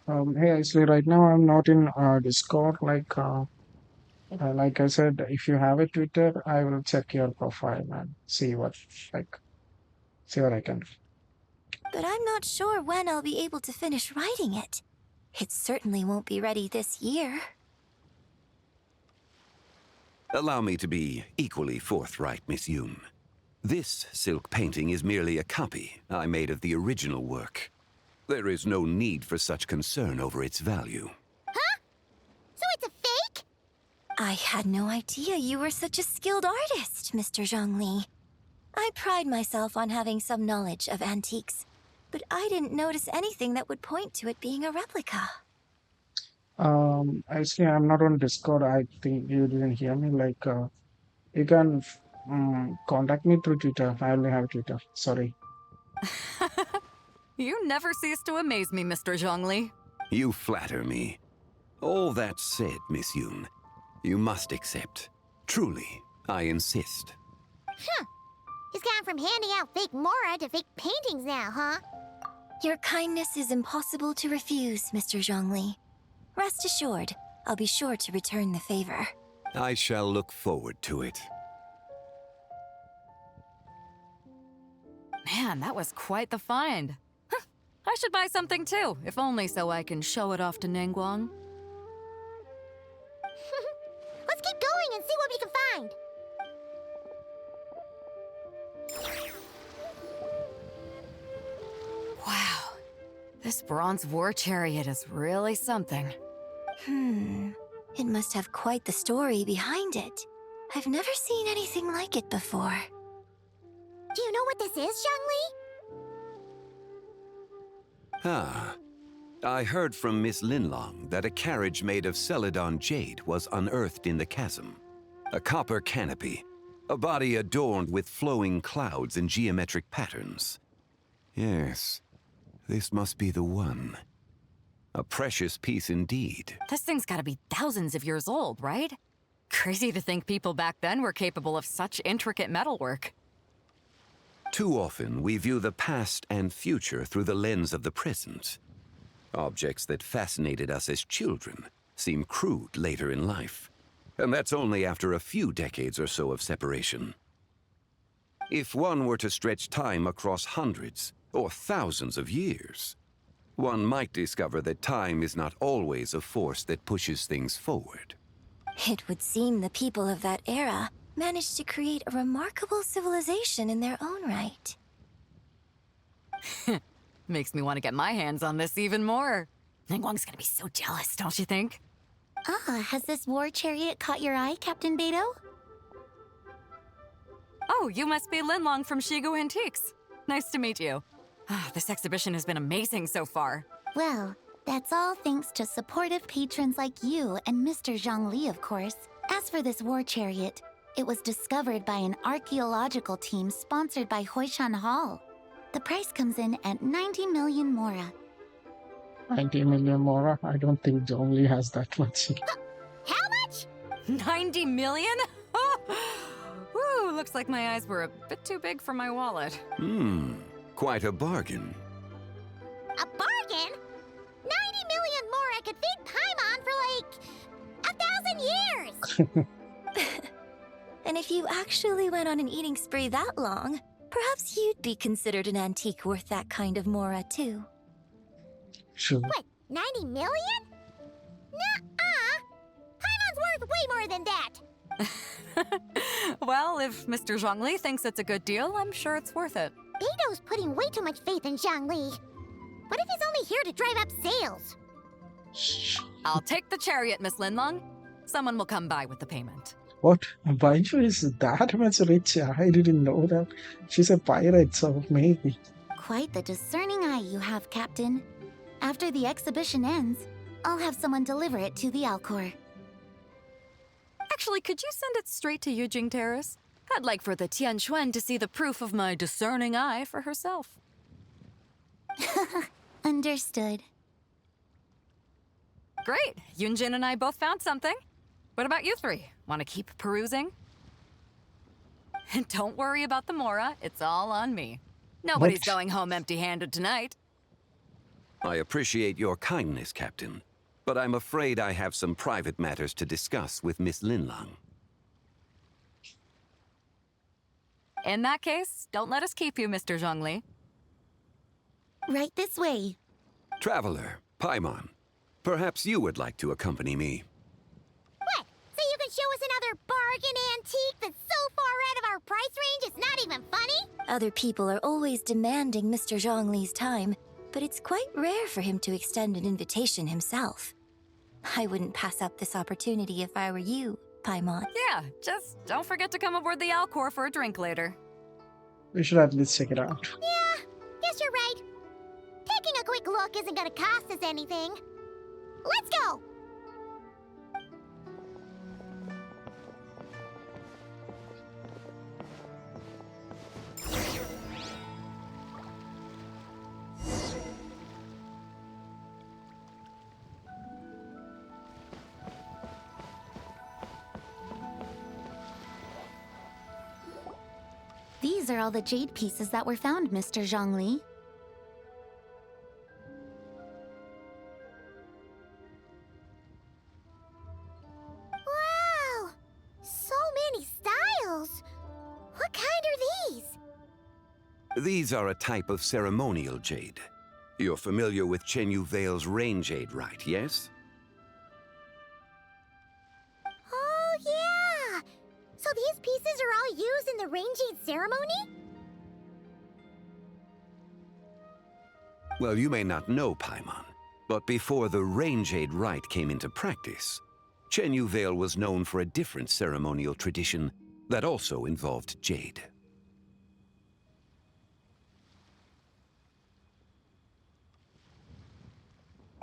Hey, actually, right now I'm not in Discord. Like I said, if you have a Twitter, I will check your profile and see what I can do. But I'm not sure when I'll be able to finish writing it. It certainly won't be ready this year. Allow me to be equally forthright, Miss Yoon. This silk painting is merely a copy I made of the original work. There is no need for such concern over its value. Huh? So it's a fake? I had no idea you were such a skilled artist, Mr. Zhongli. I pride myself on having some knowledge of antiques, but I didn't notice anything that would point to it being a replica. Actually, I'm not on Discord. I think you didn't hear me. You can contact me through Twitter. I only have Twitter. Sorry. You never cease to amaze me, Mr. Zhongli. You flatter me. All that said, Miss Yoon, you must accept. Truly, I insist. Huh. He's gone from handing out fake Mora to fake paintings now, huh? Your kindness is impossible to refuse, Mr. Zhongli. Rest assured, I'll be sure to return the favor. I shall look forward to it. Man, that was quite the find. Huh, I should buy something too, if only so I can show it off to Ningguang. Let's keep going and see what we can find. Wow, this bronze war chariot is really something. It must have quite the story behind it. I've never seen anything like it before. Do you know what this is, Zhongli? Ah. I heard from Miss Linlong that a carriage made of Celadon jade was unearthed in the chasm. A copper canopy, a body adorned with flowing clouds and geometric patterns. Yes, this must be the one. A precious piece indeed. This thing's gotta be thousands of years old, right? Crazy to think people back then were capable of such intricate metalwork. Too often, we view the past and future through the lens of the present. Objects that fascinated us as children seem crude later in life. And that's only after a few decades or so of separation. If one were to stretch time across hundreds or thousands of years, one might discover that time is not always a force that pushes things forward. It would seem the people of that era managed to create a remarkable civilization in their own right. Makes me want to get my hands on this even more. Ningguang's gonna be so jealous, don't you think? Ah, has this war chariot caught your eye, Captain Beidou? Oh, you must be Linlong from Shigu Antiques. Nice to meet you. This exhibition has been amazing so far. Well, that's all thanks to supportive patrons like you and Mr. Zhongli, of course. As for this war chariot, it was discovered by an archaeological team sponsored by Hoishan Hall. The price comes in at 90 million mora. 90 million more. I don't think Zhongli has that much. How much? 90 million? Woo, looks like my eyes were a bit too big for my wallet. Quite a bargain. A bargain? 90 million mora could feed Paimon for like 1,000 years! And if you actually went on an eating spree that long, perhaps you'd be considered an antique worth that kind of mora too. Sure. What, 90 million? Nuh-uh! Paimon's worth way more than that! Well, if Mr. Zhongli thinks it's a good deal, I'm sure it's worth it. Beidou's putting way too much faith in Zhongli. What if he's only here to drive up sales? I'll take the chariot, Miss Linlong. Someone will come by with the payment. What? Baiju is that much rich? I didn't know that. She's a pirate, so maybe. Quite the discerning eye you have, Captain. After the exhibition ends, I'll have someone deliver it to the Alcor. Actually, could you send it straight to Yujing Terrace? I'd like for the Tianquan to see the proof of my discerning eye for herself. Understood. Great! Yunjin and I both found something. What about you three? Want to keep perusing? And don't worry about the mora, it's all on me. Nobody's going home empty-handed tonight. I appreciate your kindness, Captain, but I'm afraid I have some private matters to discuss with Miss Linlong. In that case, don't let us keep you, Mr. Zhongli. Right this way. Traveler, Paimon, perhaps you would like to accompany me. What? So you can show us another bargain antique that's so far out of our price range it's not even funny? Other people are always demanding Mr. Zhongli's time, but it's quite rare for him to extend an invitation himself. I wouldn't pass up this opportunity if I were you, Paimon. Yeah, just don't forget to come aboard the Alcor for a drink later. We should at least check it out. Yeah, guess you're right. Taking a quick look isn't gonna cost us anything. Let's go! These are all the jade pieces that were found, Mr. Zhongli. Wow! So many styles! What kind are these? These are a type of ceremonial jade. You're familiar with Chenyu Vale's rain jade, right, yes? Oh, yeah! So these pieces are all used in the rain jade ceremony? Well, you may not know, Paimon, but before the rain jade rite came into practice, Chenyu Vale was known for a different ceremonial tradition that also involved jade.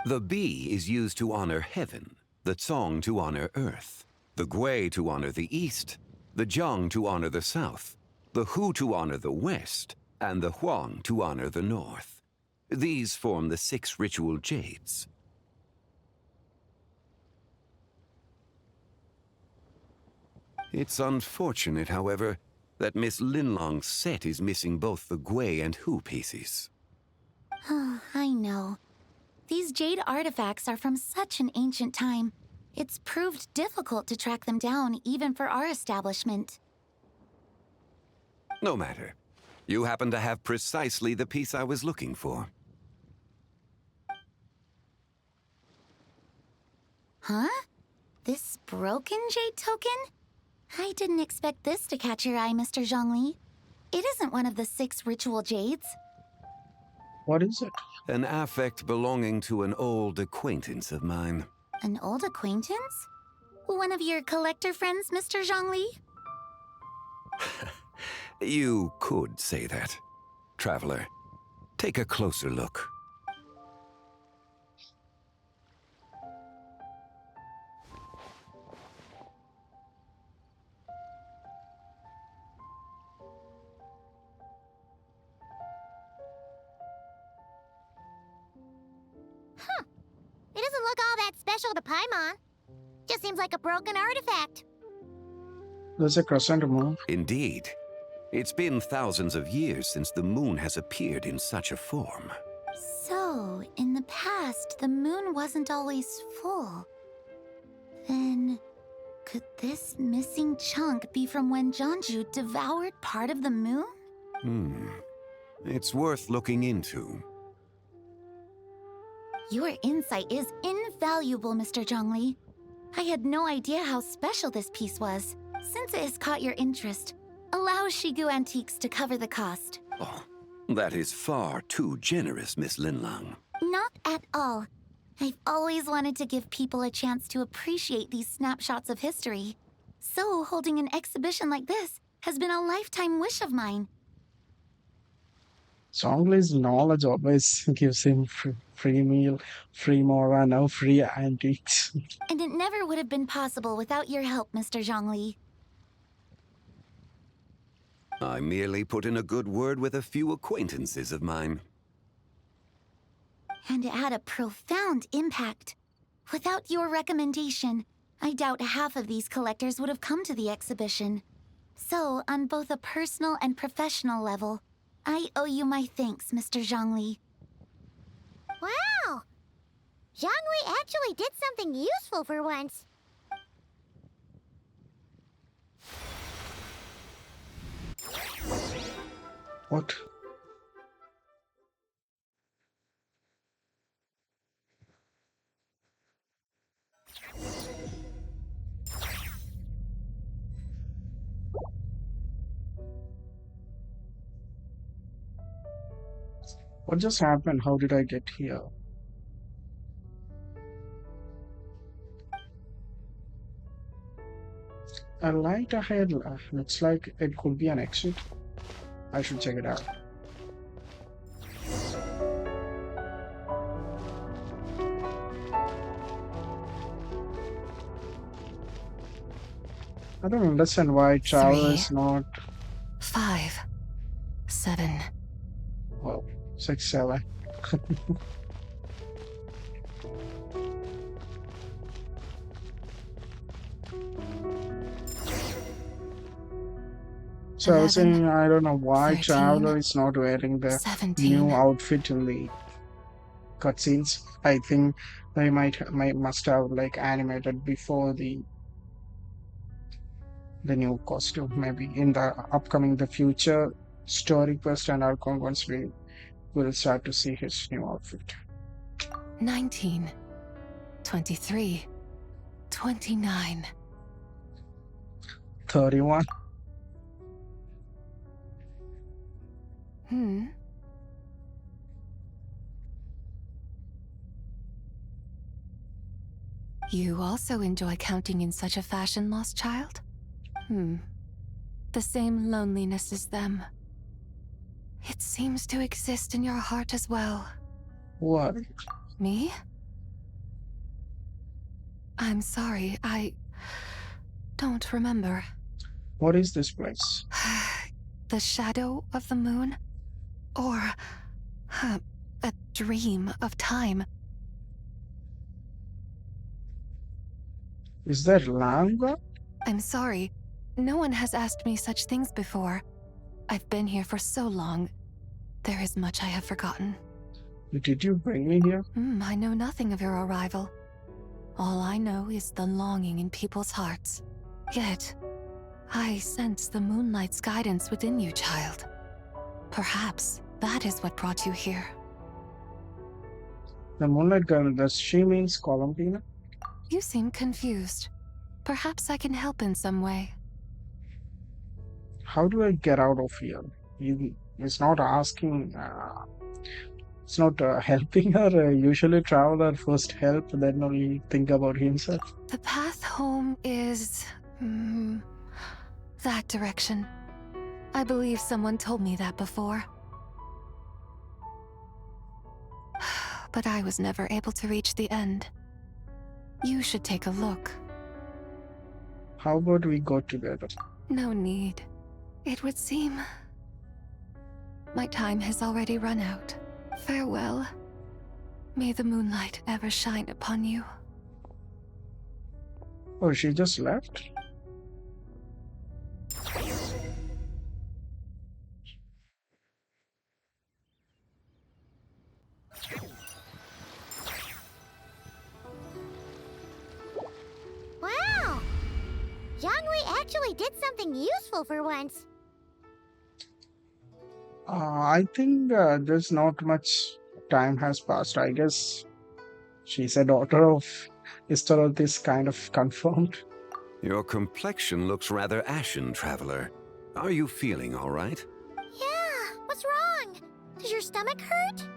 The Bi is used to honor heaven, the Cong to honor earth, the Gui to honor the east, the Jiang to honor the south, the Hu to honor the west, and the Huang to honor the north. These form the 6 ritual jades. It's unfortunate, however, that Miss Linlong's set is missing both the Gui and Hu pieces. Oh, I know. These jade artifacts are from such an ancient time. It's proved difficult to track them down, even for our establishment. No matter. You happen to have precisely the piece I was looking for. Huh? This broken jade token? I didn't expect this to catch your eye, Mr. Zhongli. It isn't one of the 6 ritual jades. What is it? An affect belonging to an old acquaintance of mine. An old acquaintance? One of your collector friends, Mr. Zhongli? You could say that. Traveler, take a closer look. It doesn't look all that special to Paimon. Just seems like a broken artifact. There's a crescent moon. Indeed. It's been thousands of years since the moon has appeared in such a form. So, in the past, the moon wasn't always full. Then, could this missing chunk be from when Jeonju devoured part of the moon? It's worth looking into. Your insight is invaluable, Mr. Zhongli. I had no idea how special this piece was. Since it has caught your interest, allow Shigu Antiques to cover the cost. Oh, that is far too generous, Miss Linlang. Not at all. I've always wanted to give people a chance to appreciate these snapshots of history. So holding an exhibition like this has been a lifetime wish of mine. Zhongli's knowledge always gives him free meal, free mora, now free antiques. And it never would have been possible without your help, Mr. Zhongli. I merely put in a good word with a few acquaintances of mine. And it had a profound impact. Without your recommendation, I doubt half of these collectors would have come to the exhibition. So, on both a personal and professional level, I owe you my thanks, Mr. Zhongli. Wow! Zhongli actually did something useful for once. What? What just happened? How did I get here? A light ahead looks like it could be an exit. I should check it out. I don't understand why travel is not. 5, 7. Well, 6, 7. So I was saying, I don't know why 13, Traveler is not wearing the 17. new outfit in the cutscenes. I think they must have like animated before the new costume. Maybe in the upcoming the future story quest and Archon, once we will start to see his new outfit. 19, 23, 29. 31. You also enjoy counting in such a fashion, lost child? The same loneliness as them. It seems to exist in your heart as well. What? Me? I'm sorry, I don't remember. What is this place? The shadow of the moon? Or a dream of time? Is that Langa? I'm sorry. No one has asked me such things before. I've been here for so long. There is much I have forgotten. Did you bring me here? I know nothing of your arrival. All I know is the longing in people's hearts. Yet, I sense the moonlight's guidance within you, child. Perhaps that is what brought you here. The moonlight girl, does she means Columbina? You seem confused. Perhaps I can help in some way. How do I get out of here? It's not asking. It's not helping her. Usually, traveler first help, then only think about himself. The path home is... that direction. I believe someone told me that before. But I was never able to reach the end. You should take a look. How about we go together? No need. It would seem... my time has already run out. Farewell. May the moonlight ever shine upon you. Oh, she just left? Wow! Jiangwei actually did something useful for once. I think there's not much time has passed. I guess she's a daughter of Istorothis, kind of confirmed. Your complexion looks rather ashen, traveler. Are you feeling all right? Yeah, what's wrong? Does your stomach hurt?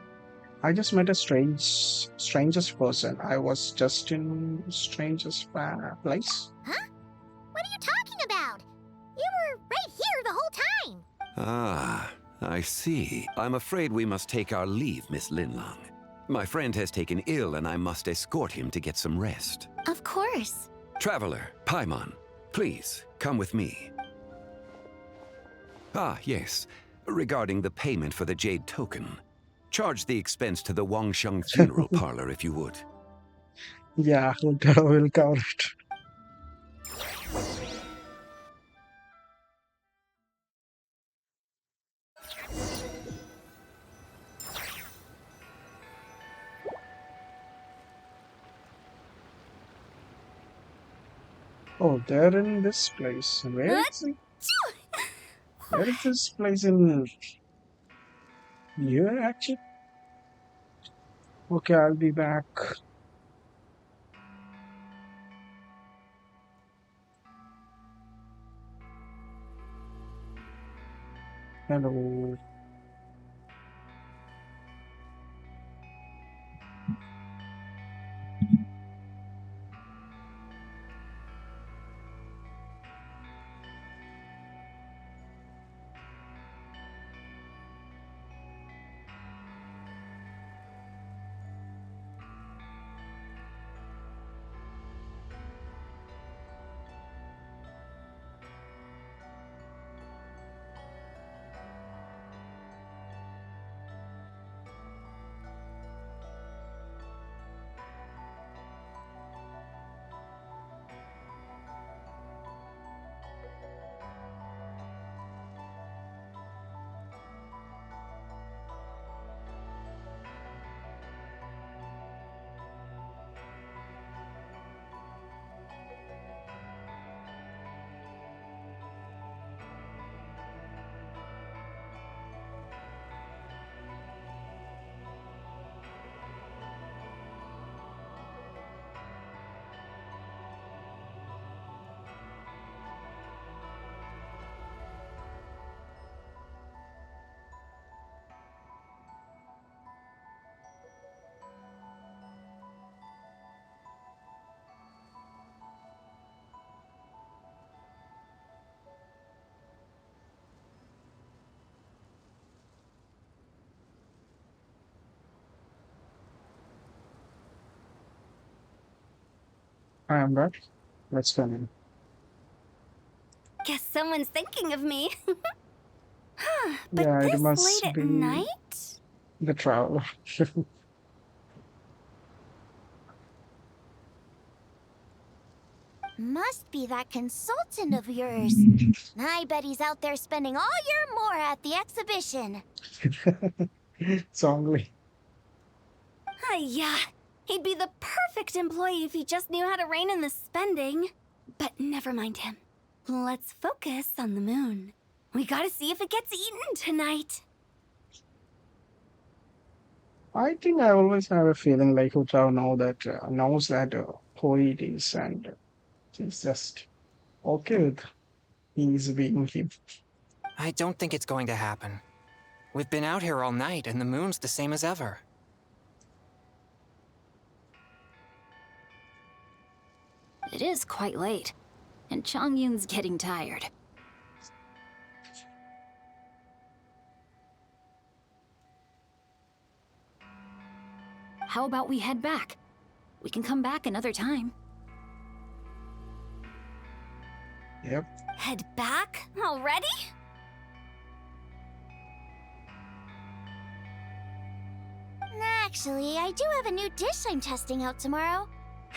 I just met a strangest person. I was just in strangest place. Huh? What are you talking about? You were right here the whole time. Ah, I see. I'm afraid we must take our leave, Miss Linlang. My friend has taken ill and I must escort him to get some rest. Of course. Traveler, Paimon, please, come with me. Ah, yes. Regarding the payment for the jade token. Charge the expense to the Wangsheng funeral parlor if you would. Yeah, we'll cover it. Oh, they're in this place. Where is it? Where is this place in here, actually? Okay, I'll be back. Hello. I am back. Let's come in. Guess someone's thinking of me. But Yeah, it this must late be at night? the traveler. Must be that consultant of yours. I bet he's out there spending all your more at the exhibition. Songly. Yeah, he'd be the perfect employee if he just knew how to rein in the spending. But never mind him. Let's focus on the moon. We gotta see if it gets eaten tonight. I think I always have a feeling like Utao knows that who it is, and she's just okay with he's being him. I don't think it's going to happen. We've been out here all night, and the moon's the same as ever. It is quite late, and Chongyun's getting tired. How about we head back? We can come back another time. Yep. Head back? Already? Actually, I do have a new dish I'm testing out tomorrow.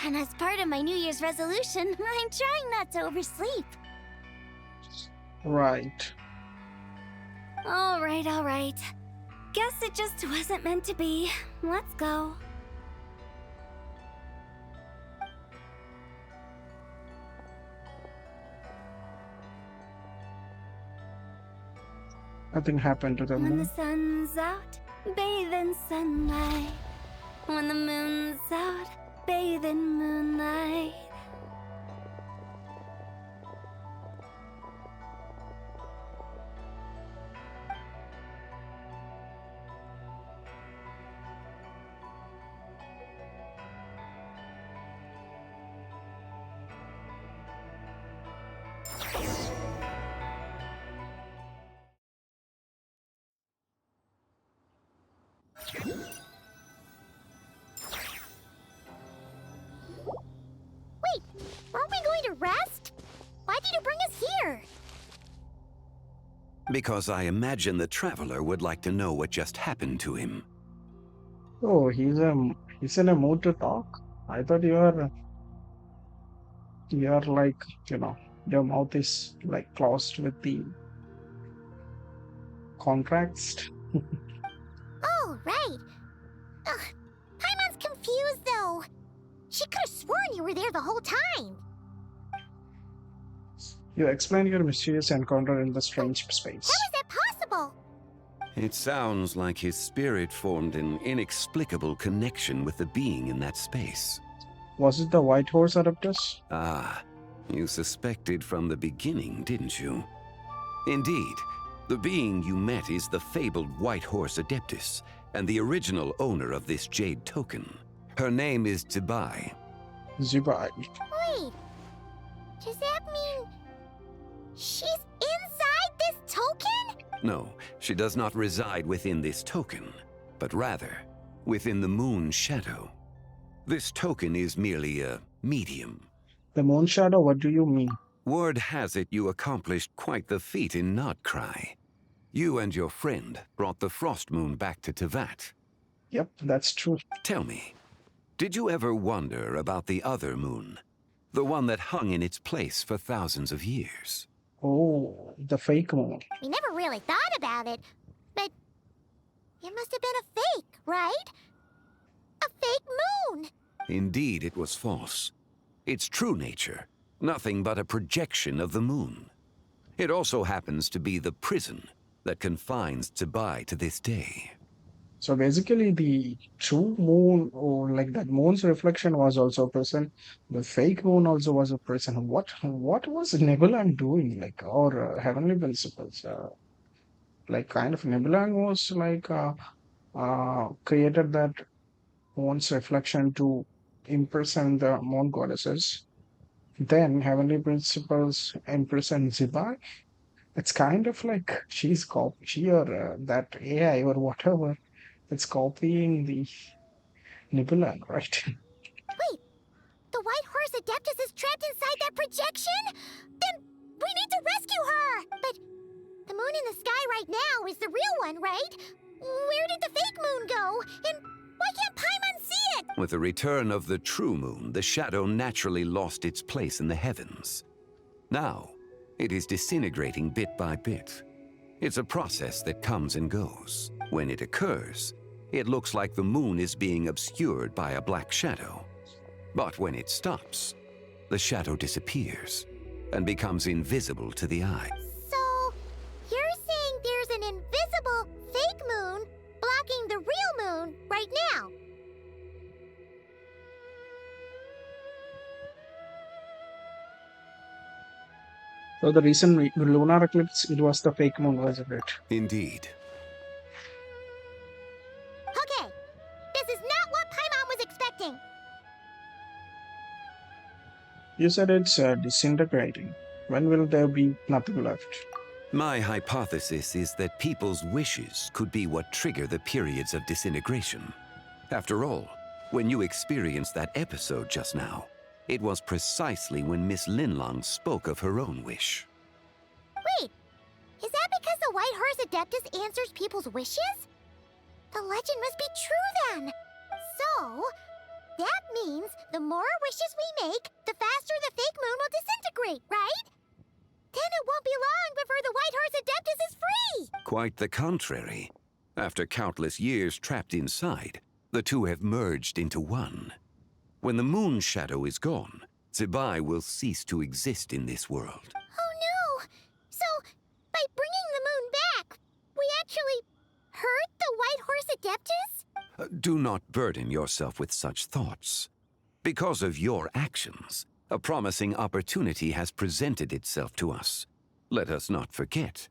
And as part of my New Year's resolution, I'm trying not to oversleep. Right. All right. Guess it just wasn't meant to be. Let's go. Nothing happened to the When the moon. sun's out, bathe in sunlight. When the moon's out, bathe in moonlight. Wait, aren't we going to rest? Why did you bring us here? Because I imagine the traveler would like to know what just happened to him. Oh, he's in a mood to talk. I thought you're like, your mouth is like closed with the contracts. Oh, right. Ugh, Paimon's confused, though. She could have sworn you were there the whole time. You explain your mysterious encounter in the strange space. How is that possible? It sounds like his spirit formed an inexplicable connection with the being in that space. Was it the White Horse Adeptus? Ah, you suspected from the beginning, didn't you? Indeed, the being you met is the fabled White Horse Adeptus, and the original owner of this jade token. Her name is Zibai. Zibai. Wait, does that mean she's inside this token? No, she does not reside within this token, but rather within the moon's shadow. This token is merely a medium. The moon shadow, what do you mean? Word has it you accomplished quite the feat in Notcry. You and your friend brought the Frost Moon back to Tevat. Yep, that's true. Tell me, did you ever wonder about the other moon? The one that hung in its place for thousands of years? Oh, the fake moon. We never really thought about it, but it must have been a fake, right? A fake moon! Indeed, it was false. Its true nature, nothing but a projection of the moon. It also happens to be the prison that confines Zibai to this day. So basically, the true moon, or like that moon's reflection, was also a person. The fake moon also was a person. What was Nebula doing? Like, or heavenly principles? Like, kind of Nebula was like created that moon's reflection to imprison the moon goddesses. Then heavenly principles imprison Zibai. It's kind of like she or that AI or whatever. It's copying the Nebula, right? Wait, the White Horse Adeptus is trapped inside that projection? Then we need to rescue her! But the moon in the sky right now is the real one, right? Where did the fake moon go? And why can't Paimon see it? With the return of the true moon, the shadow naturally lost its place in the heavens. Now, it is disintegrating bit by bit. It's a process that comes and goes. When it occurs, it looks like the moon is being obscured by a black shadow. But when it stops, the shadow disappears and becomes invisible to the eye. So, you're saying there's an invisible fake moon blocking the real moon right now? So the recent lunar eclipse, it was the fake moon, wasn't it? Indeed. Okay, this is not what Paimon was expecting. You said it's disintegrating. When will there be nothing left? My hypothesis is that people's wishes could be what trigger the periods of disintegration. After all, when you experienced that episode just now, it was precisely when Miss Linlong spoke of her own wish. Wait, is that because the White Horse Adeptus answers people's wishes? The legend must be true then. So, that means the more wishes we make, the faster the fake moon will disintegrate, right? Then it won't be long before the White Horse Adeptus is free! Quite the contrary. After countless years trapped inside, the two have merged into one. When the moon shadow is gone, Zibai will cease to exist in this world. Oh no! So, by bringing the moon back, we actually hurt the White Horse Adeptus? Do not burden yourself with such thoughts. Because of your actions, a promising opportunity has presented itself to us. Let us not forget,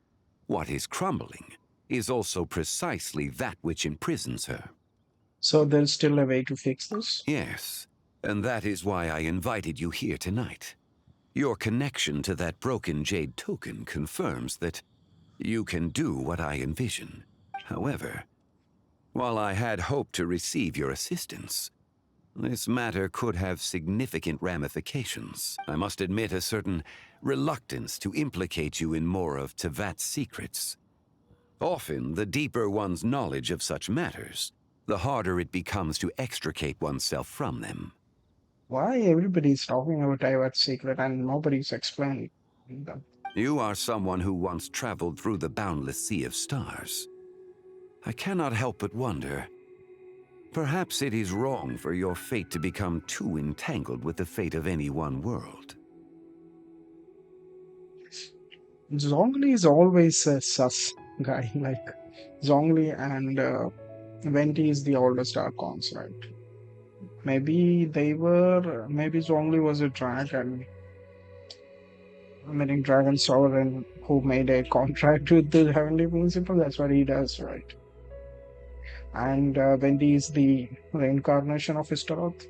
what is crumbling is also precisely that which imprisons her. So there's still a way to fix this? Yes, and that is why I invited you here tonight. Your connection to that broken jade token confirms that you can do what I envision. However, while I had hoped to receive your assistance, this matter could have significant ramifications. I must admit a certain reluctance to implicate you in more of Tevat's secrets. Often, the deeper one's knowledge of such matters, the harder it becomes to extricate oneself from them. Why everybody's talking about Ivat's secret and nobody's explaining them? You are someone who once traveled through the boundless sea of stars. I cannot help but wonder, perhaps it is wrong for your fate to become too entangled with the fate of any one world. Zhongli is always a sus guy. Like, Zhongli and Venti is the oldest Archons, right? Maybe Zhongli was a dragon. Meaning dragon sovereign who made a contract with the Heavenly Principle. That's what he does, right? And Wendy is the reincarnation of Istaroth.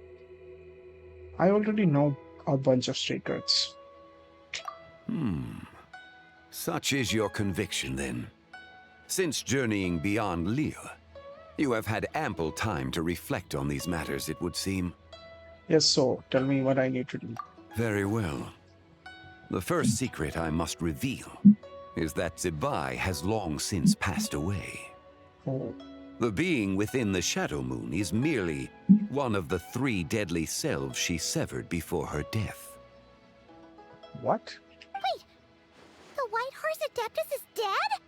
I already know a bunch of secrets. Such is your conviction, then. Since journeying beyond Liyue, you have had ample time to reflect on these matters, it would seem. Yes, so tell me what I need to do. Very well. The first secret I must reveal is that Zibai has long since passed away. Oh. The being within the Shadow Moon is merely one of the 3 deadly selves she severed before her death. What? Wait, the White Horse Adeptus is dead?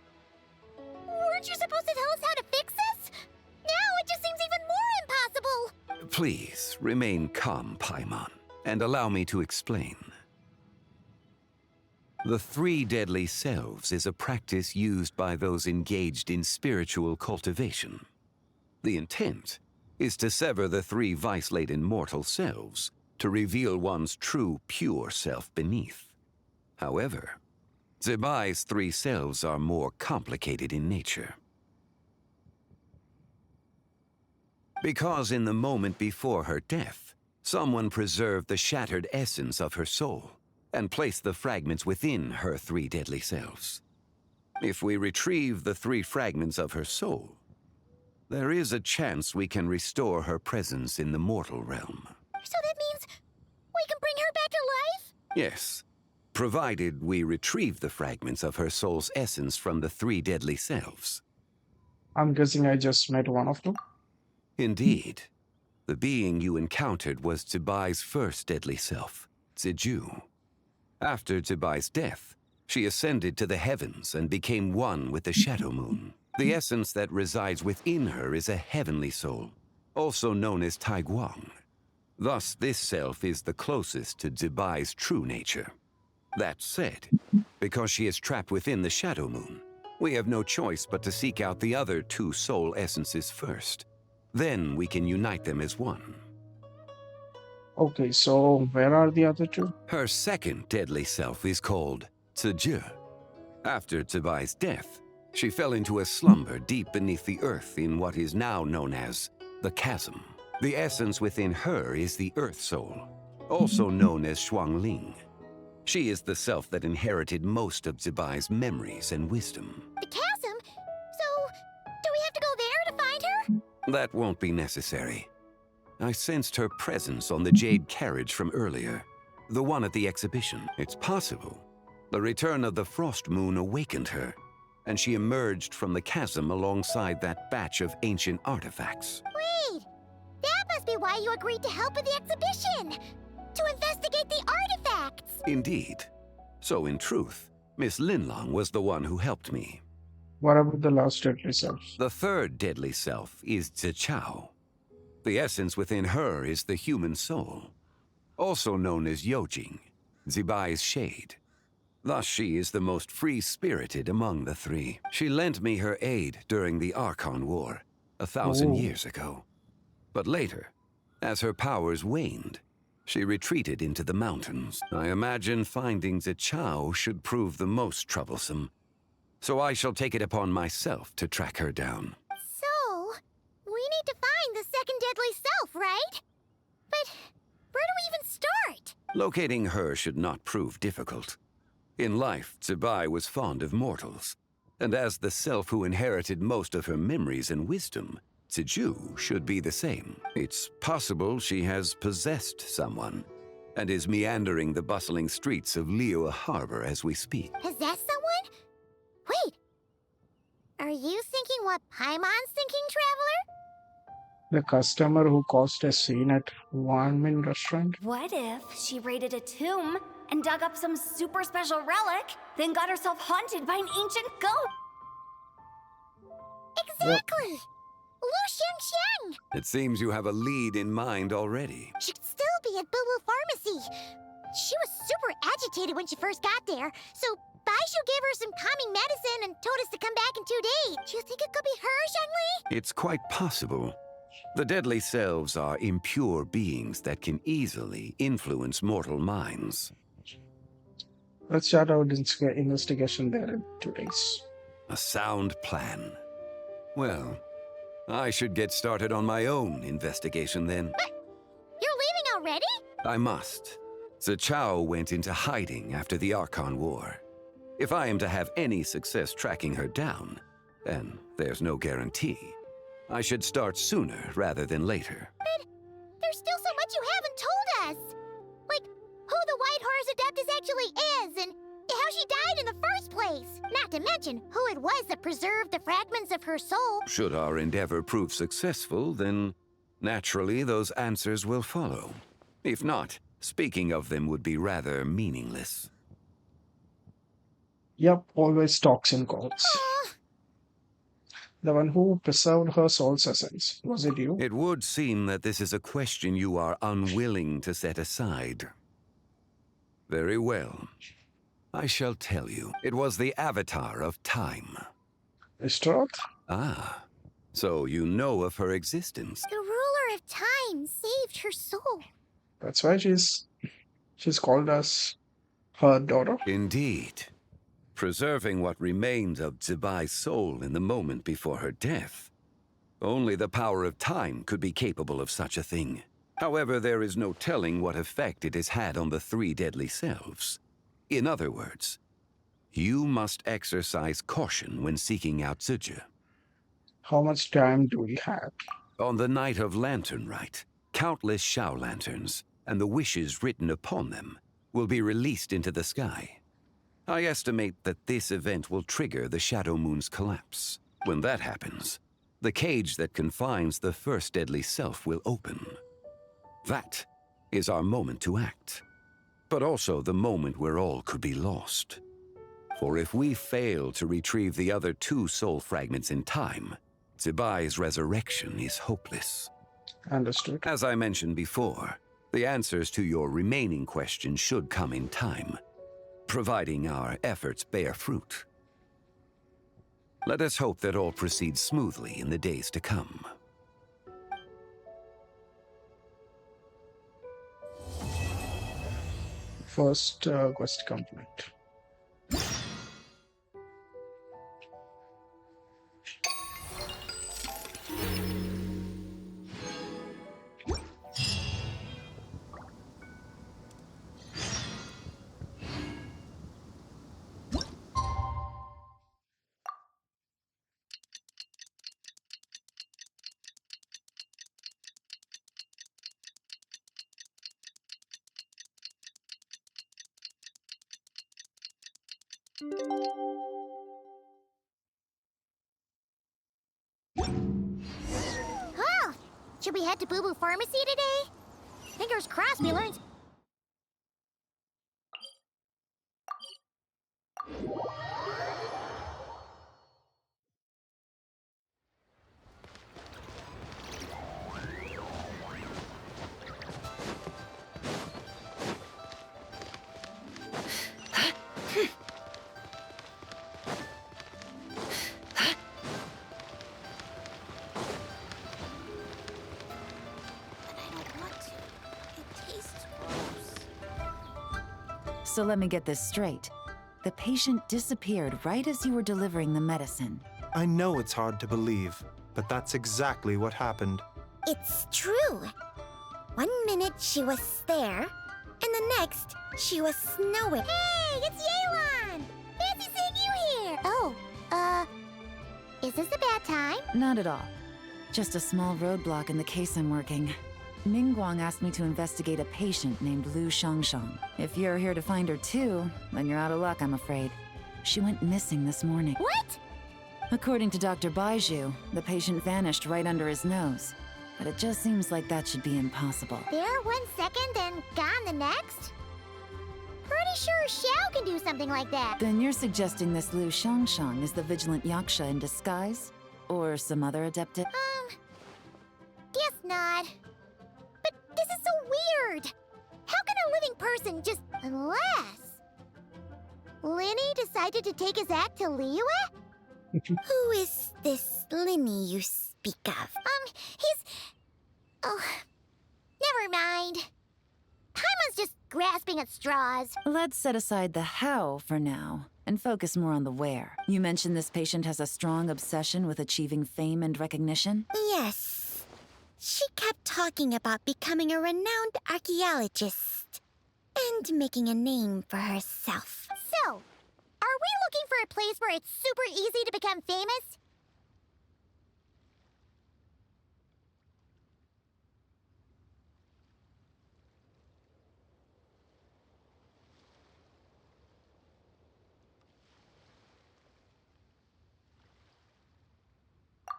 Weren't you supposed to tell us how to fix this? Now it just seems even more impossible! Please, remain calm, Paimon, and allow me to explain. The 3 deadly selves is a practice used by those engaged in spiritual cultivation. The intent is to sever the 3 vice-laden mortal selves to reveal one's true, pure self beneath. However, Zibai's 3 selves are more complicated in nature. Because in the moment before her death, someone preserved the shattered essence of her soul and placed the fragments within her 3 deadly selves. If we retrieve the 3 fragments of her soul, there is a chance we can restore her presence in the mortal realm. So that means we can bring her back to life? Yes, provided we retrieve the fragments of her soul's essence from the 3 deadly selves. I'm guessing I just met one of them? Indeed. The being you encountered was Zibai's first deadly self, Ziju. After Zibai's death, she ascended to the heavens and became one with the Shadow Moon. The essence that resides within her is a heavenly soul, also known as Taiguang. Thus, this self is the closest to Zibai's true nature. That said, because she is trapped within the Shadow Moon, we have no choice but to seek out the other 2 soul essences first. Then we can unite them as one. Okay, so where are the other 2? Her second deadly self is called Zibai. After Zibai's death, she fell into a slumber deep beneath the earth in what is now known as the Chasm. The essence within her is the Earth Soul, also known as Xuangling. She is the self that inherited most of Zibai's memories and wisdom. The chasm? So, do we have to go there to find her? That won't be necessary. I sensed her presence on the jade carriage from earlier, the one at the exhibition. It's possible the return of the frost moon awakened her, and she emerged from the chasm alongside that batch of ancient artifacts. Wait! That must be why you agreed to help with the exhibition! To investigate the artifacts! Indeed. So in truth, Miss Linlong was the one who helped me. What about the last deadly self? The third deadly self is Zichao. The essence within her is the human soul, also known as Yojing, Zibai's shade. Thus she is the most free-spirited among the three. She lent me her aid during the Archon War, 1,000 years ago. But later, as her powers waned, she retreated into the mountains. I imagine finding Zichao should prove the most troublesome, so I shall take it upon myself to track her down. So, we need to find the second deadly self, right? But where do we even start? Locating her should not prove difficult. In life, Zibai was fond of mortals, and as the self who inherited most of her memories and wisdom, Ziju should be the same. It's possible she has possessed someone, and is meandering the bustling streets of Liyue Harbor as we speak. Possess someone? Wait! Are you thinking what Paimon's thinking, Traveler? The customer who caused a scene at Wan Min restaurant? What if she raided a tomb and dug up some super special relic, then got herself haunted by an ancient ghost? Exactly! Lu Xiangxiang! It seems you have a lead in mind already. She'd still be at Boo Boo Pharmacy. She was super agitated when she first got there, so Baishu gave her some calming medicine and told us to come back in 2 days. Do you think it could be her, Zhengli? It's quite possible. The deadly selves are impure beings that can easily influence mortal minds. Let's start our investigation there in 2 days. A sound plan. Well, I should get started on my own investigation then. But you're leaving already? I must. Zichao went into hiding after the Archon War. If I am to have any success tracking her down, and there's no guarantee, I should start sooner rather than later. But there's still so much you haven't told us! Like, who the White Horse Adeptus actually is, and how she died in the first place! Not to mention who it was that preserved the fragments of her soul. Should our endeavor prove successful, then naturally those answers will follow. If not, speaking of them would be rather meaningless. Yep, always talks in quotes. The one who preserved her soul's essence, was it you? It would seem that this is a question you are unwilling to set aside. Very well. I shall tell you. It was the Avatar of Time. Istrat? Ah, so you know of her existence. The ruler of time saved her soul. That's why she's called as her daughter. Indeed. Preserving what remained of Zibai's soul in the moment before her death. Only the power of time could be capable of such a thing. However, there is no telling what effect it has had on the three deadly selves. In other words, you must exercise caution when seeking out Zibai. How much time do we have? On the night of Lantern Rite, countless Shao lanterns, and the wishes written upon them, will be released into the sky. I estimate that this event will trigger the Shadow Moon's collapse. When that happens, the cage that confines the first deadly self will open. That is our moment to act, but also the moment where all could be lost. For if we fail to retrieve the other two soul fragments in time, Zibai's resurrection is hopeless. Understood. As I mentioned before, the answers to your remaining questions should come in time, providing our efforts bear fruit. Let us hope that all proceeds smoothly in the days to come. First quest complete. Oh, should we head to Boo Boo Pharmacy today? Fingers crossed we learn. So let me get this straight. The patient disappeared right as you were delivering the medicine. I know it's hard to believe, but that's exactly what happened. It's true. 1 minute she was there, and the next she was nowhere. Hey, it's Yelan! Fancy seeing you here! Oh, is this a bad time? Not at all. Just a small roadblock in the case I'm working. Ningguang asked me to investigate a patient named Lu Shangshang. If you're here to find her too, then you're out of luck, I'm afraid. She went missing this morning. What? According to Dr. Baiju, the patient vanished right under his nose. But it just seems like that should be impossible. There 1 second, then gone the next? Pretty sure Xiao can do something like that. Then you're suggesting this Lu Shangshang is the vigilant Yaksha in disguise? Or some other adepted? Guess not. But this is so weird. How can a living person just... Unless... Linny decided to take his act to Liyue? Who is this Linny you speak of? He's... Oh... Never mind. Paimon's just grasping at straws. Let's set aside the how for now, and focus more on the where. You mentioned this patient has a strong obsession with achieving fame and recognition? Yes. She kept talking about becoming a renowned archaeologist and making a name for herself. So, are we looking for a place where it's super easy to become famous?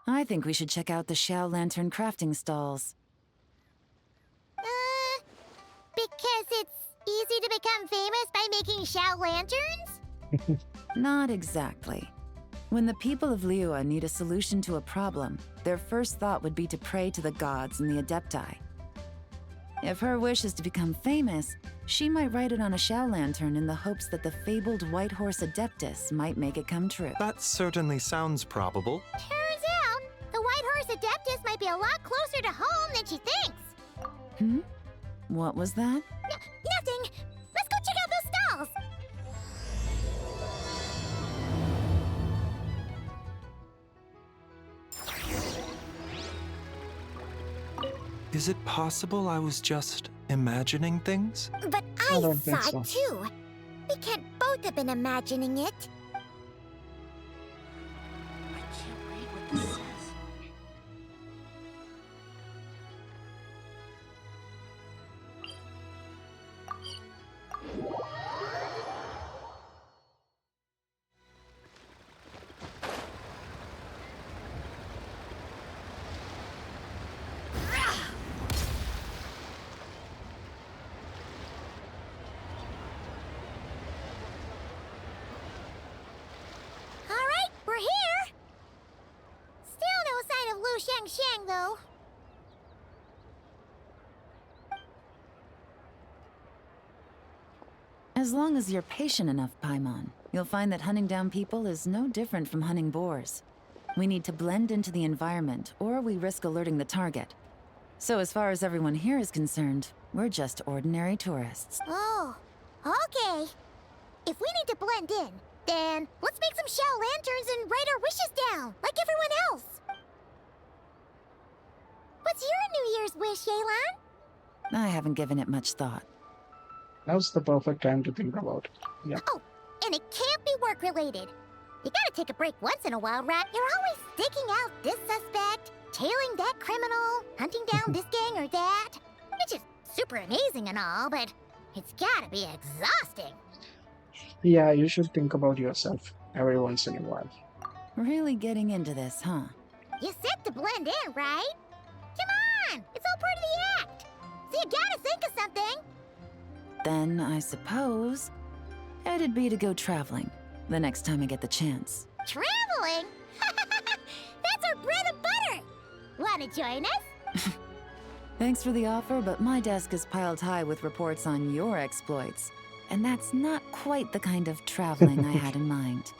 I think we should check out the Xiao Lantern crafting stalls. Because it's easy to become famous by making Xiao lanterns? Not exactly. When the people of Liyue need a solution to a problem, their first thought would be to pray to the gods and the Adepti. If her wish is to become famous, she might write it on a Xiao lantern in the hopes that the fabled White Horse Adeptus might make it come true. That certainly sounds probable. Turns out, the White Horse Adeptus might be a lot closer to home than she thinks. What was that? Nothing! Let's go check out those stalls! Is it possible I was just imagining things? But I I don't saw think it too. We can't both have been imagining it. I can't read what this says. Alright, we're here! Still no sign of Lu Shangshang, though. As long as you're patient enough, Paimon, you'll find that hunting down people is no different from hunting boars. We need to blend into the environment, or we risk alerting the target. So as far as everyone here is concerned, we're just ordinary tourists. Oh, okay. If we need to blend in, then let's make some Xiao lanterns and write our wishes down, like everyone else. What's your New Year's wish, Yelan? I haven't given it much thought. Now's the perfect time to think about it. Yeah. Oh, and it can't be work-related. You gotta take a break once in a while, right? You're always digging out this suspect, tailing that criminal, hunting down this gang or that. Which is super amazing and all, but it's gotta be exhausting. Yeah, you should think about yourself every once in a while. Really getting into this, huh? You set to blend in, right? Come on! It's all part of the act! So you gotta think of something! Then I suppose it'd be to go traveling the next time I get the chance. Traveling? That's our bread and butter! Wanna join us? Thanks for the offer, but my desk is piled high with reports on your exploits. And that's not quite the kind of traveling I had in mind.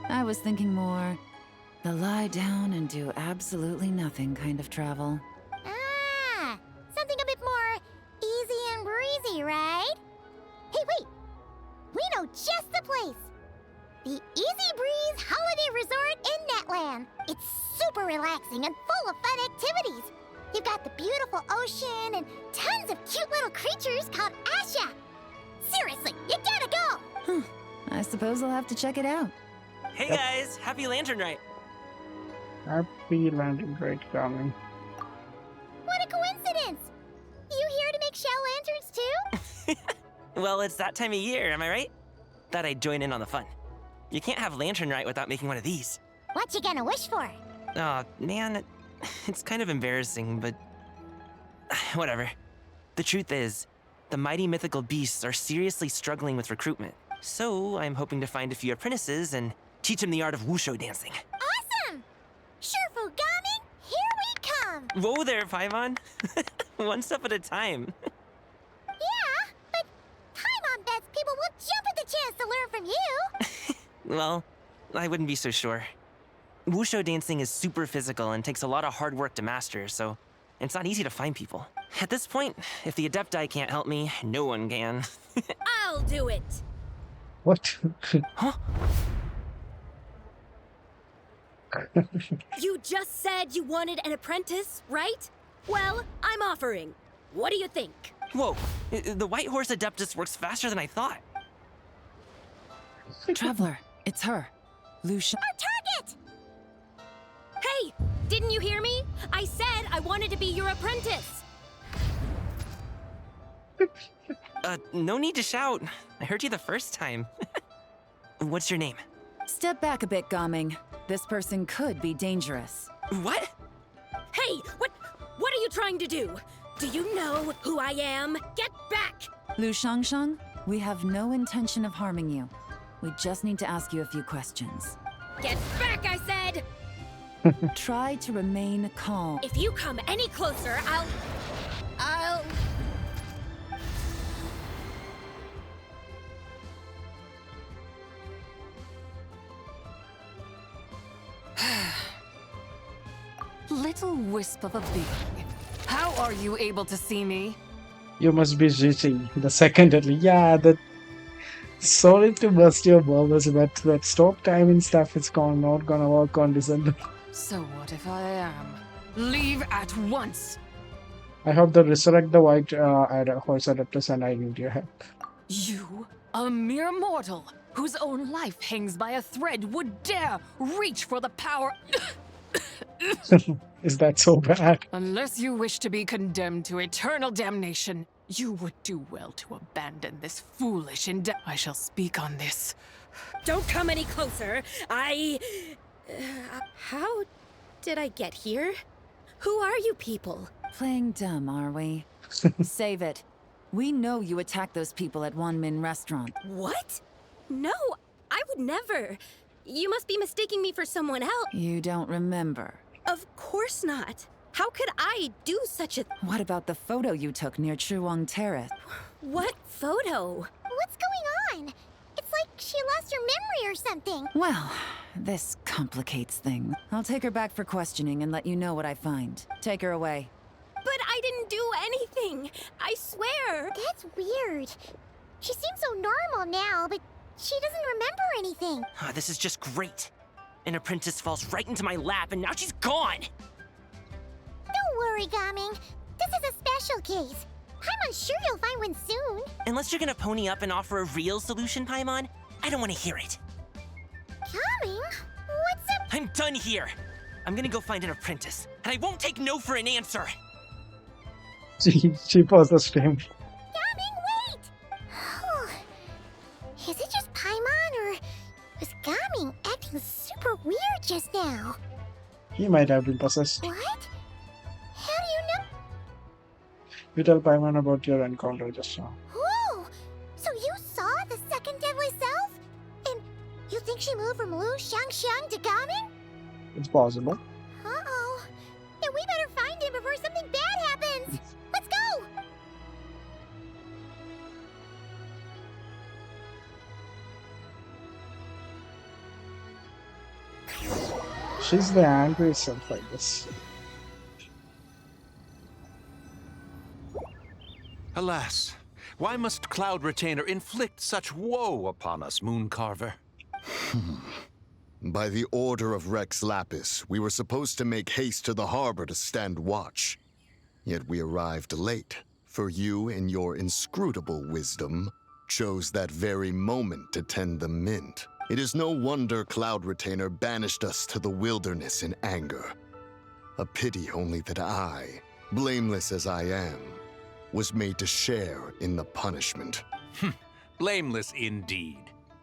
I was thinking more the lie down and do absolutely nothing kind of travel. Ah, something a bit more easy and breezy, right? Hey, wait! We know just the place! The Easy Breeze Holiday Resort in Netland. It's super relaxing and full of fun activities. You've got the beautiful ocean and tons of cute little creatures called Asha. Seriously, you gotta go! I suppose I'll have to check it out. Hey guys, happy Lantern Rite. Happy landing, great coming. What a coincidence! You here to make shell lanterns too? Well, it's that time of year, am I right? Thought I'd join in on the fun. You can't have Lantern Rite without making one of these. What you gonna wish for? Oh, man, it's kind of embarrassing, but whatever. The truth is, the mighty mythical beasts are seriously struggling with recruitment. So I'm hoping to find a few apprentices and teach them the art of wushu dancing. Awesome! Shurfugami, here we come! Whoa there, Paimon. One step at a time. Yeah, but Paimon bets people will jump at the chance to learn from you! Well, I wouldn't be so sure. Wushu dancing is super physical and takes a lot of hard work to master, so it's not easy to find people. At this point, if the Adepti can't help me, no one can. I'll do it! What? Huh? You just said you wanted an apprentice, right? Well, I'm offering. What do you think? Whoa, the White Horse Adeptus works faster than I thought. Traveler, it's her. Lucia. Our target! Hey, didn't you hear me? I said I wanted to be your apprentice. No need to shout. I heard you the first time. What's your name? Step back a bit, Gaming. This person could be dangerous. What? Hey, what are you trying to do? Do you know who I am? Get back! Lu Shangshang, we have no intention of harming you. We just need to ask you a few questions. Get back, I said! Try to remain calm. If you come any closer, I'll... Little wisp of a being. How are you able to see me? You must be Zizi, the second at least. Yeah, that. Sorry to burst your bubbles, but that stop timing stuff is not gonna work on December. So what if I am? Leave at once! I hope they resurrect the White Horse Adeptus and I need your help. You, a mere mortal, whose own life hangs by a thread, would dare reach for the power... Is that so bad? Unless you wish to be condemned to eternal damnation, you would do well to abandon this foolish I shall speak on this. Don't come any closer. How did I get here? Who are you people? Playing dumb, are we? Save it. We know you attacked those people at Wanmin Restaurant. What? No, I would never. You must be mistaking me for someone else. You don't remember. Of course not. How could I do such a... What about the photo you took near Chuang Terrace? What photo? What's going on? It's like she lost her memory or something. Well, this complicates things. I'll take her back for questioning and let you know what I find. Take her away. But I didn't do anything. I swear. That's weird. She seems so normal now, but she doesn't remember anything. This is just great. An apprentice falls right into my lap and now she's gone! Don't worry, Gaming. This is a special case. Paimon's sure you'll find one soon. Unless you're gonna pony up and offer a real solution, Paimon, I don't want to hear it. Gaming? What's up? I'm done here. I'm gonna go find an apprentice, and I won't take no for an answer. She paused the stream. screaming, acting super weird just now. He might have been possessed. What? How do you know? You tell Paimon about your encounter just now. Whoa! So you saw the second deadly self? And you think she moved from Lu Xiangxiang to Gamin? It's possible. Uh-oh. Then we better find him before something bad happens. Let's go! She's the angry self, I guess. Alas, why must Cloud Retainer inflict such woe upon us, Mooncarver? By the order of Rex Lapis, we were supposed to make haste to the harbor to stand watch. Yet we arrived late, for you, in your inscrutable wisdom, chose that very moment to tend the mint. It is no wonder Cloud Retainer banished us to the wilderness in anger. A pity only that I, blameless as I am, was made to share in the punishment. Blameless indeed.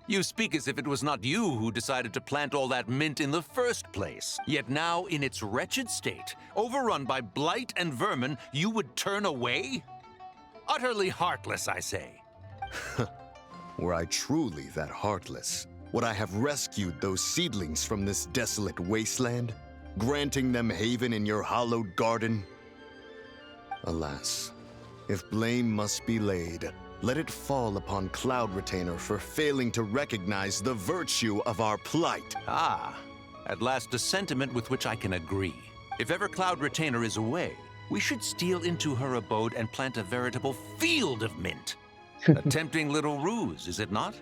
You speak as if it was not you who decided to plant all that mint in the first place. Yet now, in its wretched state, overrun by blight and vermin, you would turn away? Utterly heartless, I say. Were I truly that heartless, would I have rescued those seedlings from this desolate wasteland, granting them haven in your hallowed garden? Alas, if blame must be laid, let it fall upon Cloud Retainer for failing to recognize the virtue of our plight. Ah, at last a sentiment with which I can agree. If ever Cloud Retainer is away, we should steal into her abode and plant a veritable field of mint. A tempting little ruse, is it not?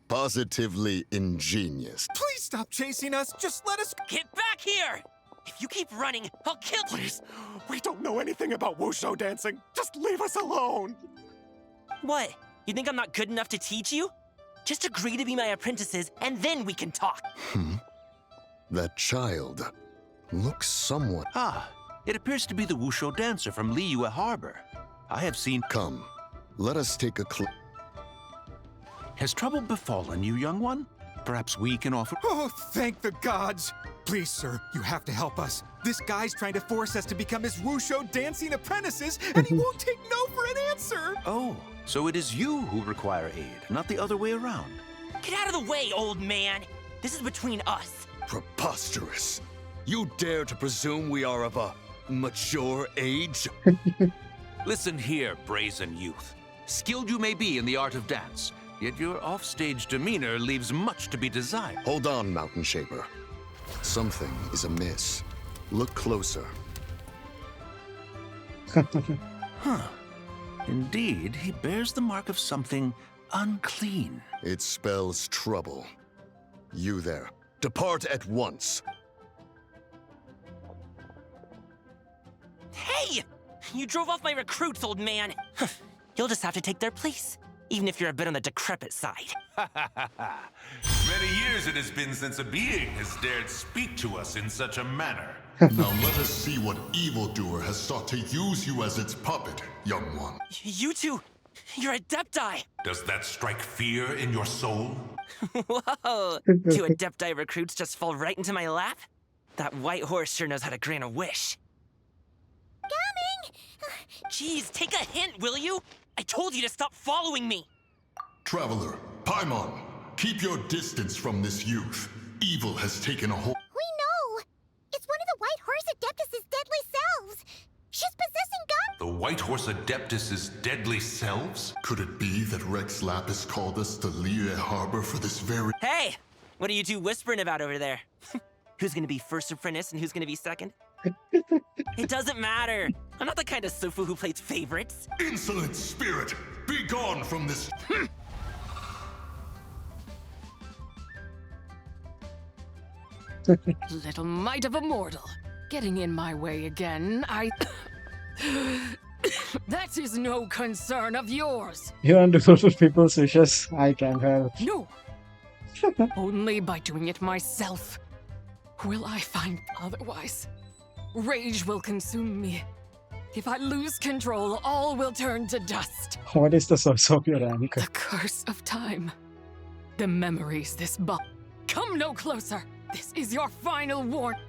Positively ingenious. Please stop chasing us. Just let us get back here! If you keep running, I'll kill you! Please, we don't know anything about wushu dancing. Just leave us alone. What? You think I'm not good enough to teach you? Just agree to be my apprentices, and then we can talk. That child looks somewhat... Ah, it appears to be the wushu dancer from Liyue Harbor. I have seen... Come, let us take a Has trouble befallen you, young one? Perhaps we can offer... Oh, thank the gods! Please, sir, you have to help us. This guy's trying to force us to become his wushu dancing apprentices, and he won't take no for an answer! Oh, so it is you who require aid, not the other way around. Get out of the way, old man! This is between us. Preposterous! You dare to presume we are of a mature age? Listen here, brazen youth. Skilled you may be in the art of dance, yet your offstage demeanor leaves much to be desired. Hold on, Mountain Shaper. Something is amiss. Look closer. Huh. Indeed, he bears the mark of something unclean. It spells trouble. You there, depart at once. Hey! You drove off my recruits, old man. You'll just have to take their place, even if you're a bit on the decrepit side. Many years it has been since a being has dared speak to us in such a manner. Now let us see what evildoer has sought to use you as its puppet, young one. You two, you're Adepti. Does that strike fear in your soul? Whoa! Two Adepti recruits just fall right into my lap? That white horse sure knows how to grant a wish. Coming! Jeez, take a hint, will you? I told you to stop following me. Traveler, Paimon, keep your distance from this youth. Evil has taken a hold. We know! It's one of the White Horse Adeptus' deadly selves! She's possessing God! The White Horse Adeptus' deadly selves? Could it be that Rex Lapis called us to Liyue Harbor for this very... Hey! What are you two whispering about over there? Who's gonna be first apprentice and who's gonna be second? It doesn't matter. I'm not the kind of Sufu who plays favorites. Insolent spirit! Be gone from this... Little mite of a mortal. Getting in my way again, That is no concern of yours. You want to fulfill people's wishes? I can't help. No. Only by doing it myself. Will I find otherwise? Rage will consume me. If I lose control, all will turn to dust. What is the source of your anger? The curse of time. The memories this Come no closer. This is your final warning.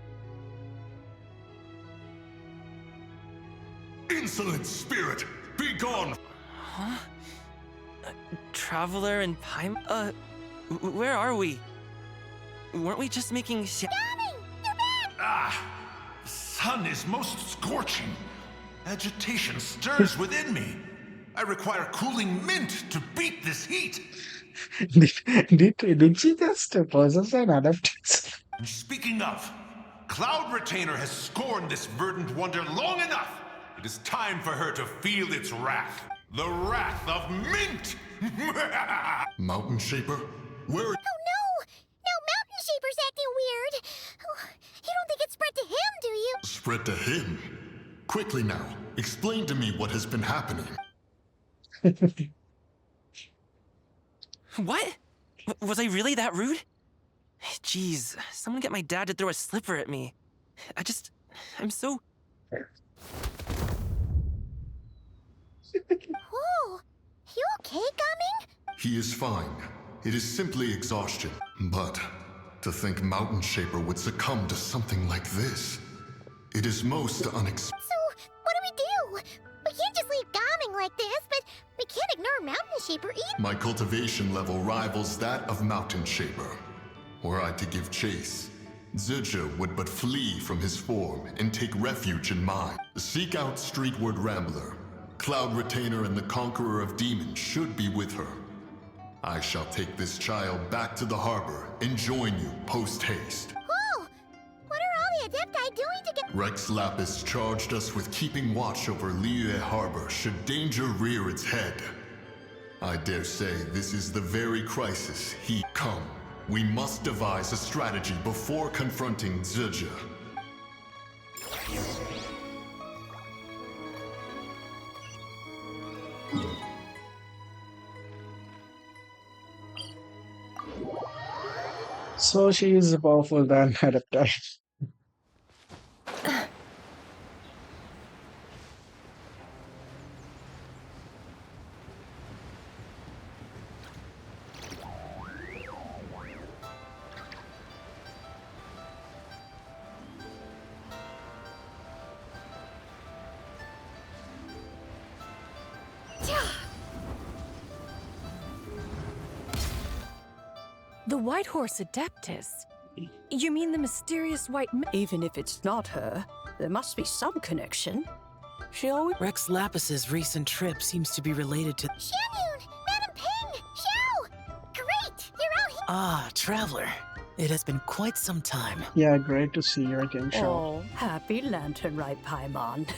Insolent spirit, be gone! Huh? Traveler and Paimon? Where are we? Weren't we just making Ah! The sun is most scorching. Agitation stirs within me. I require cooling mint to beat this heat. Did she just possess an adaptance? And speaking of, Cloud Retainer has scorned this verdant wonder long enough. It is time for her to feel its wrath. The wrath of mint! Mountain Shaper, where are Oh no! Now Mountain Shaper's acting weird! Oh, you don't think it spread to him, do you? Spread to him? Quickly now, explain to me what has been happening. What? Was I really that rude? Jeez, someone get my dad to throw a slipper at me. I'm so... Whoa! You okay, Gaming? He is fine. It is simply exhaustion. But to think Mountain Shaper would succumb to something like this, it is most unexpected. So, what do? We can't just leave Gaming like this, but we can't ignore Mountain Shaper either. My cultivation level rivals that of Mountain Shaper. Were I to give chase, Zizha would but flee from his form and take refuge in mine. Seek out Streetward Rambler. Cloud Retainer and the Conqueror of Demons should be with her. I shall take this child back to the harbor and join you post-haste. Whoa! What are all the Adepti doing to get— Rex Lapis charged us with keeping watch over Liyue Harbor should danger rear its head. I dare say this is the very crisis he— Come, we must devise a strategy before confronting Zizha. So she is powerful than Adaptai. The White Horse Adeptus? You mean the mysterious white— Even if it's not her, there must be some connection. She always— Rex Lapis's recent trip seems to be related to— Xianyun! Madam Ping! Xiao! Great! You're out here! Ah, Traveler. It has been quite some time. Yeah, great to see you again, Shaw. Oh, happy Lantern, right, Paimon?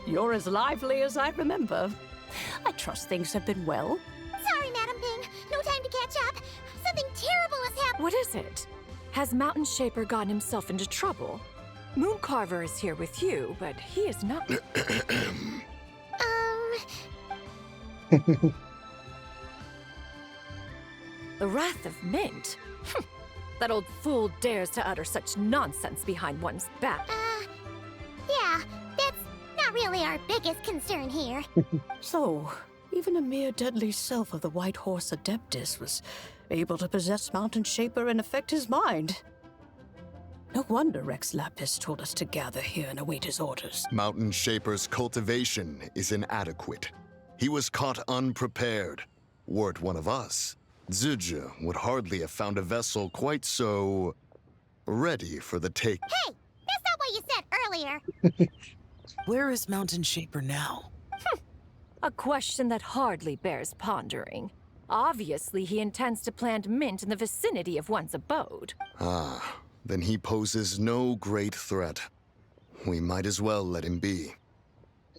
You're as lively as I remember. I trust things have been well. Sorry, Madam Ping. No time to catch up. Something terrible has happened. What is it? Has Mountain Shaper gotten himself into trouble? Mooncarver is here with you, but he is not— The Wrath of Mint? That old fool dares to utter such nonsense behind one's back. Yeah, that's not really our biggest concern here. So, even a mere deadly self of the White Horse Adeptus was able to possess Mountain Shaper and affect his mind. No wonder Rex Lapis told us to gather here and await his orders. Mountain Shaper's cultivation is inadequate. He was caught unprepared. Were it one of us, Zizha would hardly have found a vessel quite so ready for the take. Hey, that's not what you said earlier. Where is Mountain Shaper now? A question that hardly bears pondering. Obviously, he intends to plant mint in the vicinity of one's abode. Ah, then he poses no great threat. We might as well let him be.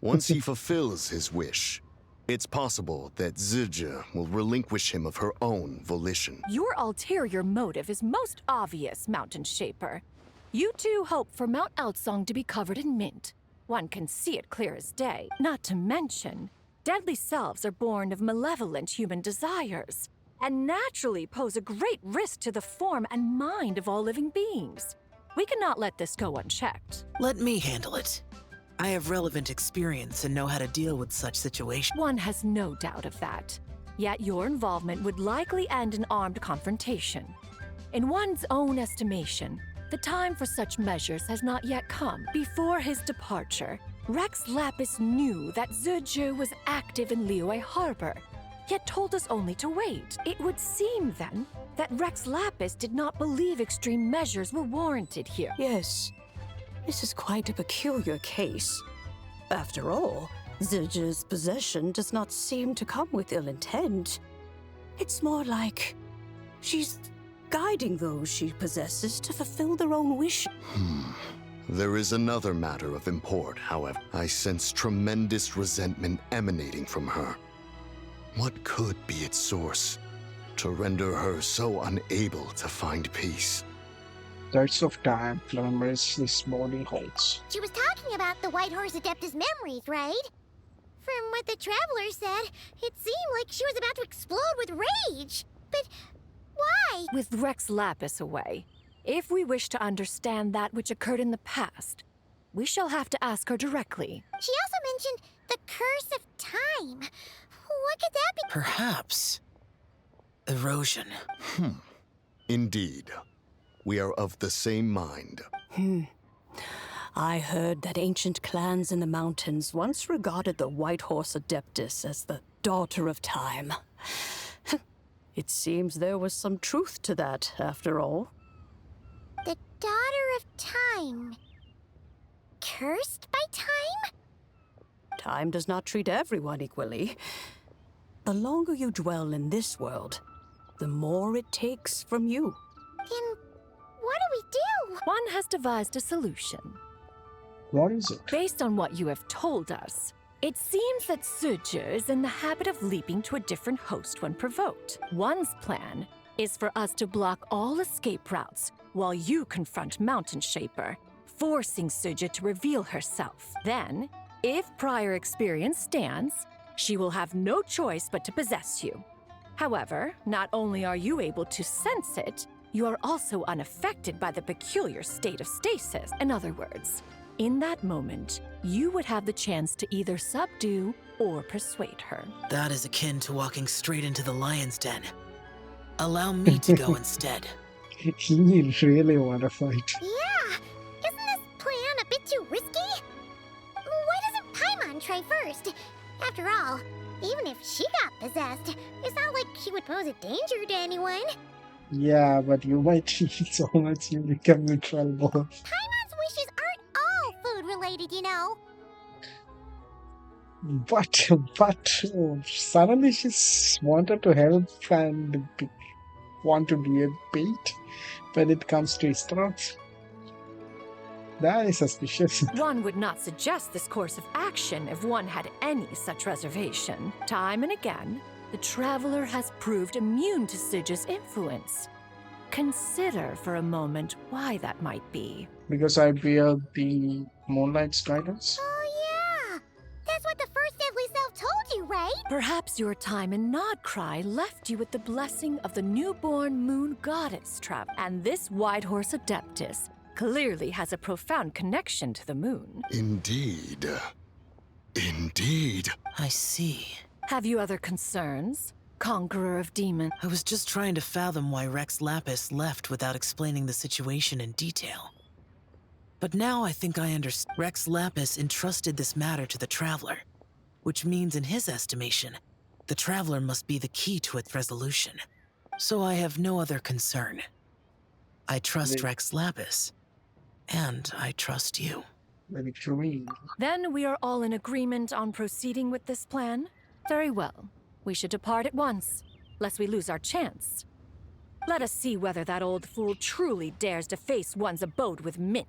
Once he fulfills his wish, it's possible that Zizha will relinquish him of her own volition. Your ulterior motive is most obvious, Mountain Shaper. You two hope for Mount Eltsong to be covered in mint. One can see it clear as day. Not to mention, deadly selves are born of malevolent human desires, and naturally pose a great risk to the form and mind of all living beings. We cannot let this go unchecked. Let me handle it. I have relevant experience and know how to deal with such situations. One has no doubt of that. Yet your involvement would likely end in armed confrontation. In one's own estimation, the time for such measures has not yet come. Before his departure, Rex Lapis knew that Ziju was active in Liyue Harbor, yet told us only to wait. It would seem, then, that Rex Lapis did not believe extreme measures were warranted here. Yes, this is quite a peculiar case. After all, Ziju's possession does not seem to come with ill intent. It's more like she's guiding those she possesses to fulfill their own wish. There is another matter of import, however. I sense tremendous resentment emanating from her. What could be its source to render her so unable to find peace? Threads of time, the memories this body holds. She was talking about the White Horse Adeptus memories, right? From what the Traveler said, it seemed like she was about to explode with rage. But why? With Rex Lapis away, if we wish to understand that which occurred in the past, we shall have to ask her directly. She also mentioned the Curse of Time. What could that be? Perhaps erosion. Indeed. We are of the same mind. I heard that ancient clans in the mountains once regarded the White Horse Adeptus as the daughter of time. It seems there was some truth to that, after all. The Daughter of Time. Cursed by time? Time does not treat everyone equally. The longer you dwell in this world, the more it takes from you. Then what do we do? One has devised a solution. What is it? Based on what you have told us, it seems that Ziju is in the habit of leaping to a different host when provoked. One's plan is for us to block all escape routes while you confront Mountain Shaper, forcing Ziju to reveal herself. Then, if prior experience stands, she will have no choice but to possess you. However, not only are you able to sense it, you are also unaffected by the peculiar state of stasis. In other words, in that moment, you would have the chance to either subdue or persuade her. That is akin to walking straight into the lion's den. Allow me to go instead. He really want to fight. Yeah! Isn't this plan a bit too risky? Why doesn't Paimon try first? After all, even if she got possessed, it's not like she would pose a danger to anyone. Yeah, but you might eat so much you become in trouble. Paimon's wishes aren't all food-related, you know. But suddenly she's wanted to help and want to be a bait when it comes to his throat. That is suspicious. One would not suggest this course of action if one had any such reservation. Time and again, the Traveler has proved immune to Ziju's influence. Consider for a moment why that might be. Because I bear the Moonlight's guidance? Oh yeah! That's what the First Deadly Self told you, right? Perhaps your time in Nodcry left you with the blessing of the newborn moon goddess Trav, and this White Horse Adeptus clearly has a profound connection to the moon. Indeed. Indeed. I see. Have you other concerns, Conqueror of Demons? I was just trying to fathom why Rex Lapis left without explaining the situation in detail. But now I think I understand. Rex Lapis entrusted this matter to the Traveler, which means in his estimation, the Traveler must be the key to its resolution. So I have no other concern. I trust Rex Lapis, and I trust you. Very true. Then we are all in agreement on proceeding with this plan? Very well. We should depart at once, lest we lose our chance. Let us see whether that old fool truly dares to face one's abode with Mint.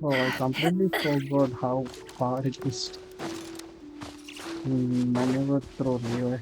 Oh, I completely forgot how far it is. Maneuver through Leo.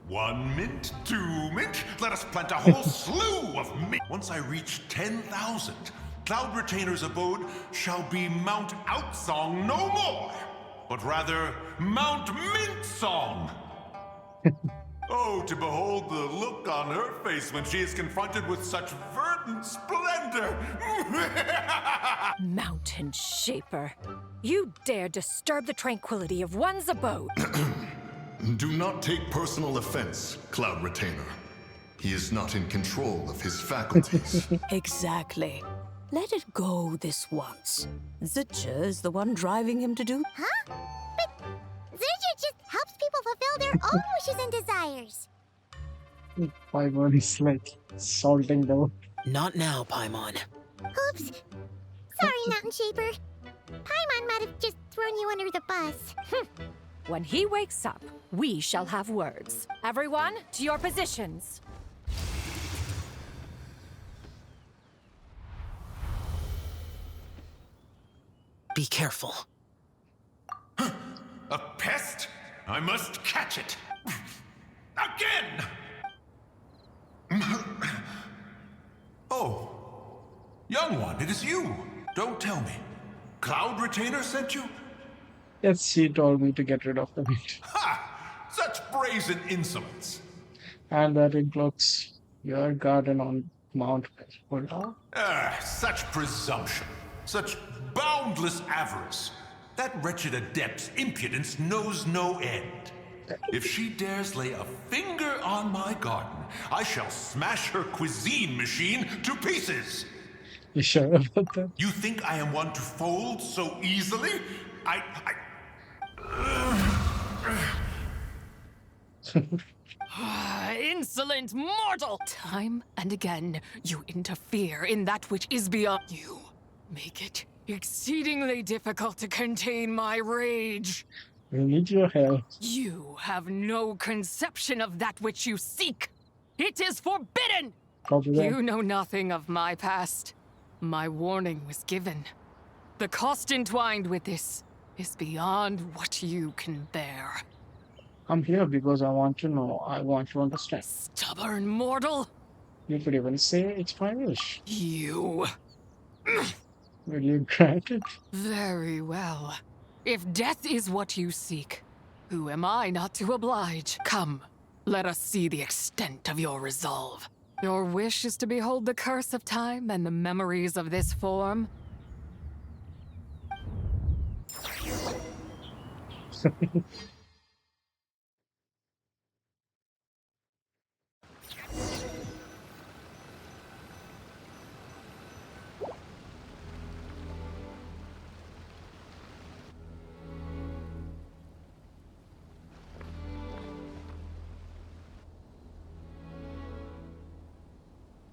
One mint, two mint, let us plant a whole slew of mint. Once I reach 10,000, Cloud Retainer's abode shall be Mount Outsong no more, but rather Mount Mintsong. Oh, to behold the look on her face when she is confronted with such verdant splendor! Mountain Shaper, you dare disturb the tranquility of one's abode. Do not take personal offense, Cloud Retainer. He is not in control of his faculties. Exactly. Let it go this once. Zicha is the one driving him to do... Huh? But Zurger just helps people fulfill their own wishes and desires. Paimon is like salting down. Not now, Paimon. Oops. Sorry, Mountain Shaper. Paimon might have just thrown you under the bus. When he wakes up, we shall have words. Everyone, to your positions. Be careful. A pest? I must catch it. Again! Oh, young one, it is you. Don't tell me. Cloud Retainer sent you? Yes, she told me to get rid of the meat. Ha! Such brazen insolence. And that includes your garden on Mount Full. Such presumption. Such boundless avarice. That wretched adept's impudence knows no end. If she dares lay a finger on my garden, I shall smash her cuisine machine to pieces. You sure about that? You think I am one to fold so easily? Insolent mortal! Time and again, you interfere in that which is beyond you. Make it exceedingly difficult to contain my rage. We need your help. You have no conception of that which you seek. It is forbidden! Copy You know nothing of my past. My warning was given. The cost entwined with this is beyond what you can bear. I'm here because I want to know. I want to understand. Stubborn mortal! You could even say it's my wish. You... Will you grant it? Very well. If death is what you seek, who am I not to oblige? Come, let us see the extent of your resolve. Your wish is to behold the curse of time and the memories of this form?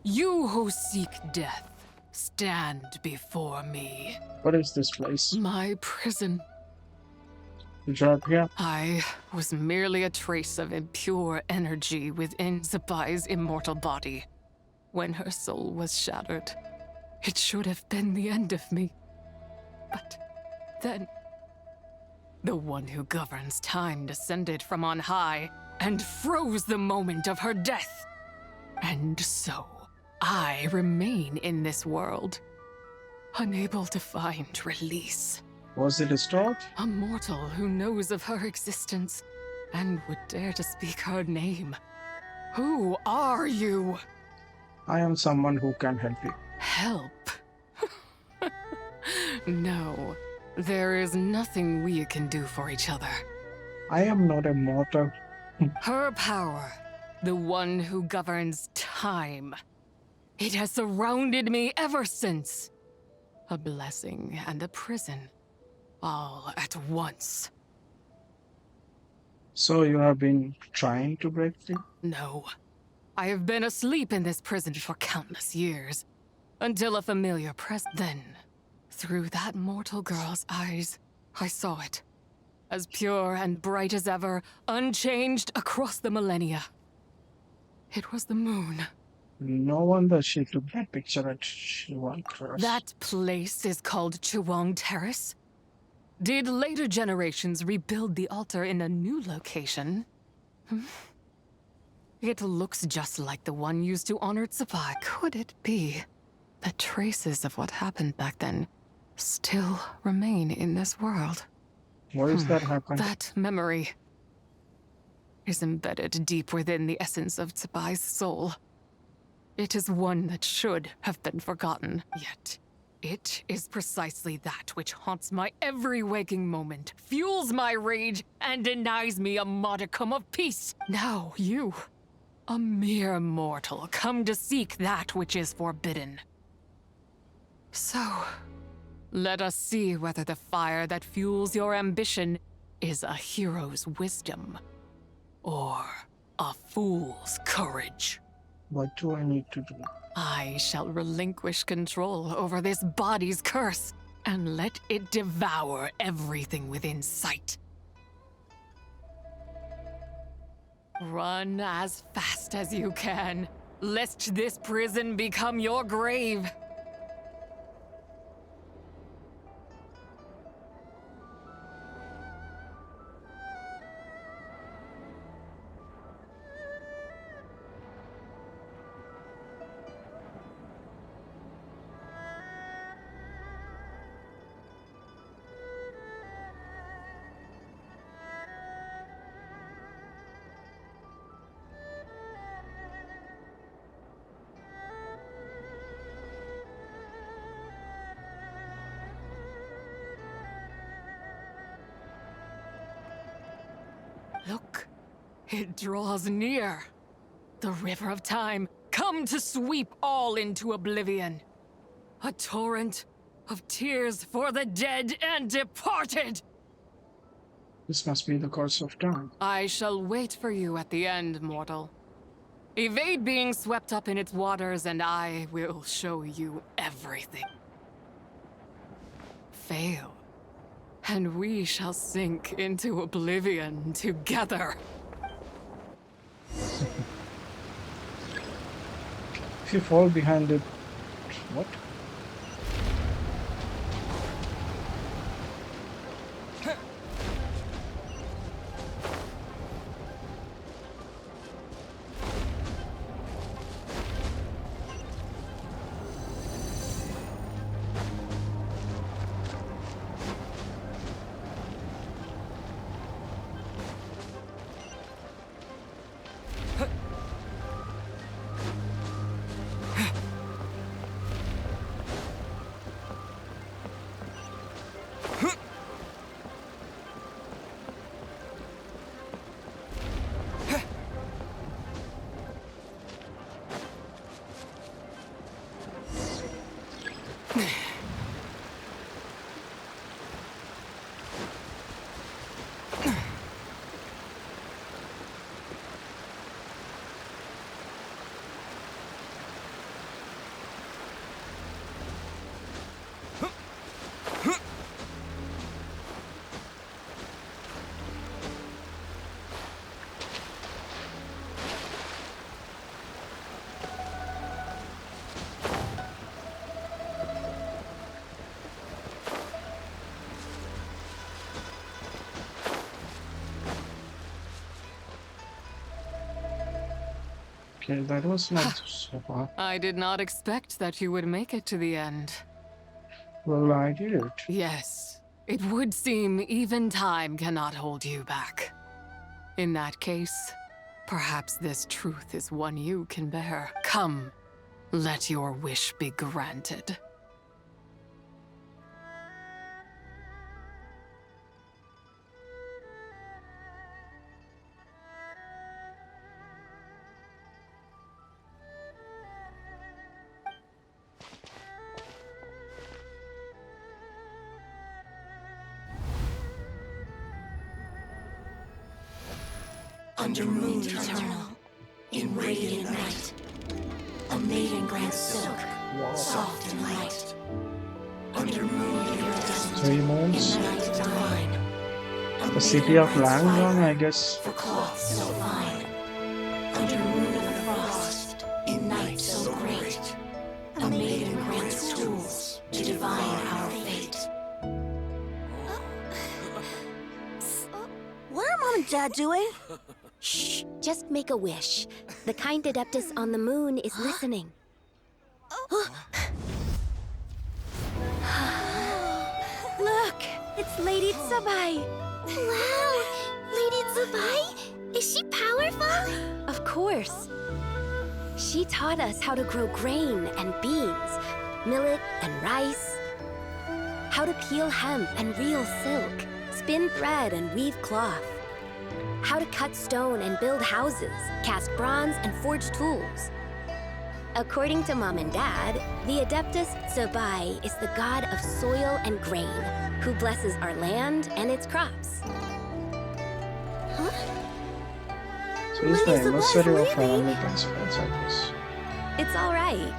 You who seek death, stand before me. What is this place? My prison. Job here? I was merely a trace of impure energy within Zibai's immortal body. When her soul was shattered, it should have been the end of me. But then, the one who governs time descended from on high and froze the moment of her death. And so, I remain in this world, unable to find release. Was it restored? A mortal who knows of her existence and would dare to speak her name. Who are you? I am someone who can help you. Help? No, there is nothing we can do for each other. I am not a mortal. Her power, the one who governs time. It has surrounded me ever since. A blessing and a prison, all at once. So you have been trying to break free? No. I have been asleep in this prison for countless years, until a familiar Then, through that mortal girl's eyes, I saw it. As pure and bright as ever, unchanged across the millennia. It was the moon. No wonder she took that picture at Chihuahua Cross. That place is called Chihuahua Terrace. Did later generations rebuild the altar in a new location? It looks just like the one used to honor Zibai. Could it be that traces of what happened back then still remain in this world? Where is that happening? That memory is embedded deep within the essence of Zibai's soul. It is one that should have been forgotten, yet it is precisely that which haunts my every waking moment, fuels my rage, and denies me a modicum of peace. Now you, a mere mortal, come to seek that which is forbidden. So, let us see whether the fire that fuels your ambition is a hero's wisdom or a fool's courage. What do I need to do? I shall relinquish control over this body's curse and let it devour everything within sight. Run as fast as you can, lest this prison become your grave. Look, it draws near. The river of time, come to sweep all into oblivion. A torrent of tears for the dead and departed. This must be the course of time. I shall wait for you at the end, mortal. Evade being swept up in its waters, and I will show you everything. Fail, and we shall sink into oblivion together. If you fall behind it, what? Okay, that was not so far. I did not expect that you would make it to the end. Well, I did it. Yes, It would seem even time cannot hold you back. In that case, perhaps this truth is one you can bear. Come, let your wish be granted. Under moon eternal, in radiant night, a maiden grants silk, soft and light. Under moon iridescent, 3 moons. in night divine, The city of Langon, I guess. for cloth so fine. Under moon of frost, in night so great, a maiden grants tools to divine our fate. What are Mom and Dad doing? Shh, just make a wish. The kind Adeptus on the moon is listening. Look, it's Lady Zibai. Wow! Lady Zibai? Is she powerful? Of course. She taught us how to grow grain and beans, millet and rice, how to peel hemp and reel silk, spin thread and weave cloth, how to cut stone and build houses, cast bronze and forge tools. According to Mom and Dad, the Adeptus Zibai is the god of soil and grain, who blesses our land and its crops. So he's the emissary of heavenly principles, I guess. It's all right.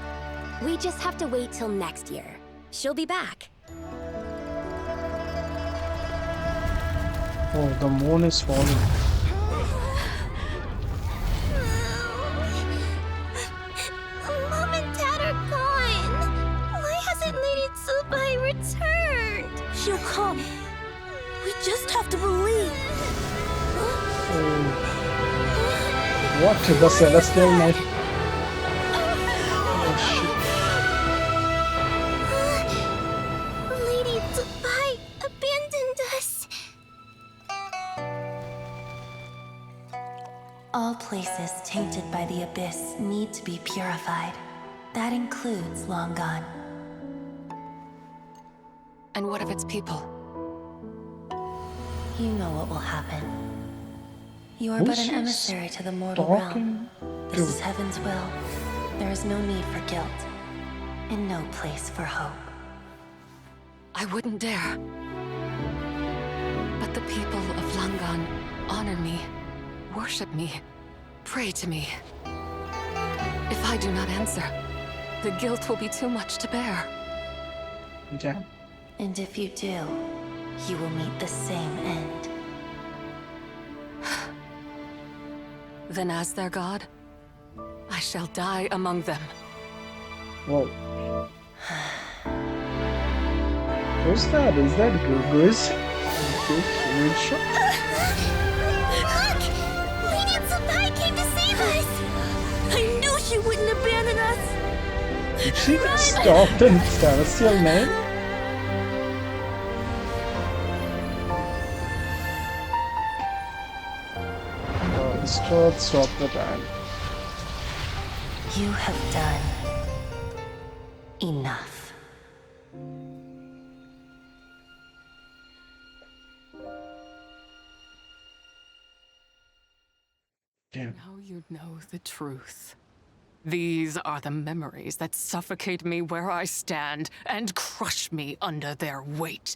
We just have to wait till next year. She'll be back. Oh, the moon is falling. Mom and Dad are gone. Why hasn't Lady Zibai returned? She'll come. We just have to believe. What? The Celestial Knight? Lady Zibai abandoned us. All places tainted by the abyss need to be purified. That includes Long Gone. And what of its people? You know what will happen. You are Who's but an this emissary to the mortal talking realm. This is heaven's will. There is no need for guilt, and no place for hope. I wouldn't dare. But the people of Langon honor me, worship me, pray to me. If I do not answer, the guilt will be too much to bear. Yeah. And if you do, you will meet the same end. Then as their god, I shall die among them. Whoa. Who's that? Is that Gugu's? Look! Lady Zibai came to save us! I knew she wouldn't abandon us! Did she get stopped in Celestial Knight? Stop the time. You have done enough. Damn. Now you know the truth. These are the memories that suffocate me where I stand and crush me under their weight.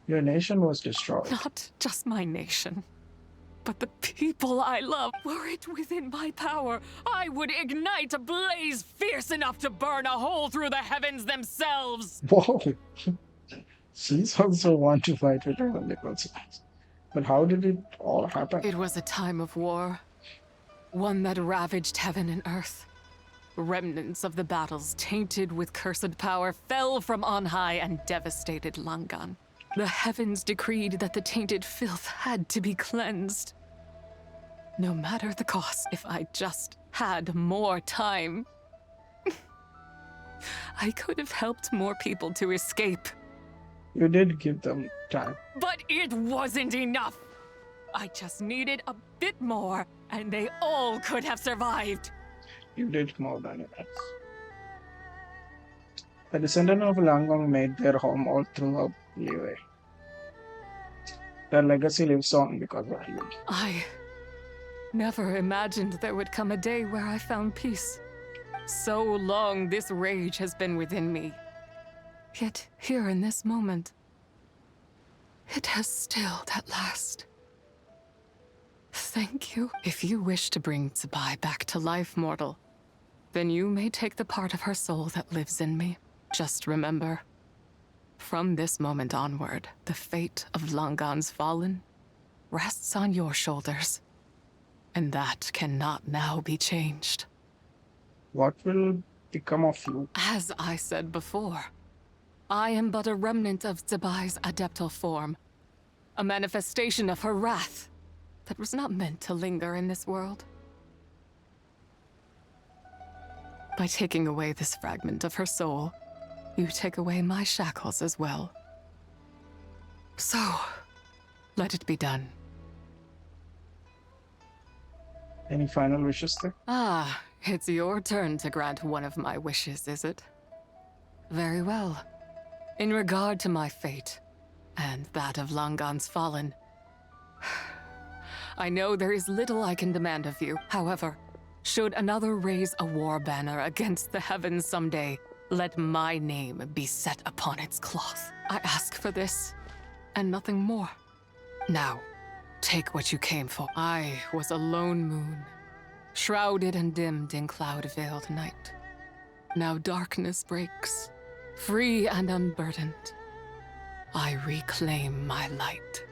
Your nation was destroyed. Not just my nation, but the people I love. Were it within my power, I would ignite a blaze fierce enough to burn a hole through the heavens themselves. Whoa. She's also one to fight with heavenly principles. But how did it all happen? It was a time of war, one that ravaged heaven and earth. Remnants of the battles, tainted with cursed power, fell from on high and devastated Langon. The heavens decreed that the tainted filth had to be cleansed. No matter the cost, if I just had more time, I could have helped more people to escape. You did give them time. But it wasn't enough! I just needed a bit more, and they all could have survived. You did more than enough. The descendants of Langong made their home all throughout Liyue. Their legacy lives on because of you. I never imagined there would come a day where I found peace. So long this rage has been within me. Yet here in this moment, it has stilled at last. Thank you. If you wish to bring Zibai back to life, mortal, then you may take the part of her soul that lives in me. Just remember, from this moment onward, the fate of Langan's fallen rests on your shoulders. And that cannot now be changed. What will become of you? As I said before, I am but a remnant of Zibai's adeptal form. A manifestation of her wrath that was not meant to linger in this world. By taking away this fragment of her soul, you take away my shackles as well. So, let it be done. Any final wishes there? Ah, it's your turn to grant one of my wishes, is it? Very well. In regard to my fate, and that of Langan's fallen, I know there is little I can demand of you. However, should another raise a war banner against the heavens someday, let my name be set upon its cloth. I ask for this, and nothing more. Now, take what you came for. I was a lone moon, shrouded and dimmed in cloud-veiled night. Now darkness breaks, free and unburdened. I reclaim my light.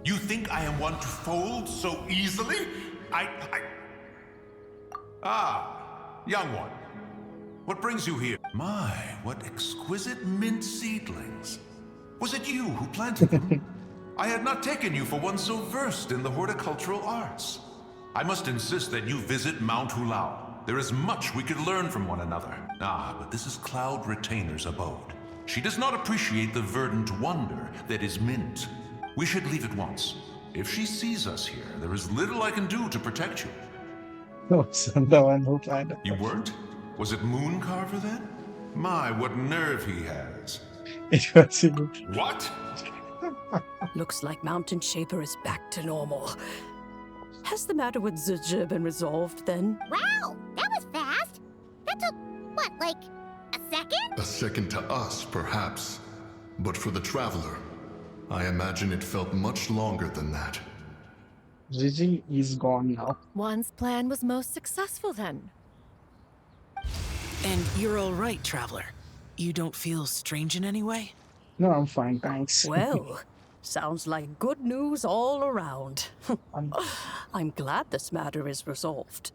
You think I am one to fold so easily? Ah, young one. What brings you here? My, what exquisite mint seedlings. Was it you who planted them? I had not taken you for one so versed in the horticultural arts. I must insist that you visit Mount Hulao. There is much we could learn from one another. Ah, but this is Cloud Retainer's abode. She does not appreciate the verdant wonder that is mint. We should leave at once. If she sees us here, there is little I can do to protect you. No, so the one who planned it. You weren't? Was it Mooncarver then? My, what nerve he has. It was you. What? Looks like Mountain Shaper is back to normal. Has the matter with Zibai been resolved then? Wow, that was fast. That took, what, like a second? A second to us, perhaps. But for the Traveler, I imagine it felt much longer than that. Gigi is gone now. One's plan was most successful then. And you're all right, Traveler. You don't feel strange in any way? No, I'm fine, thanks. Well, sounds like good news all around. I'm glad this matter is resolved.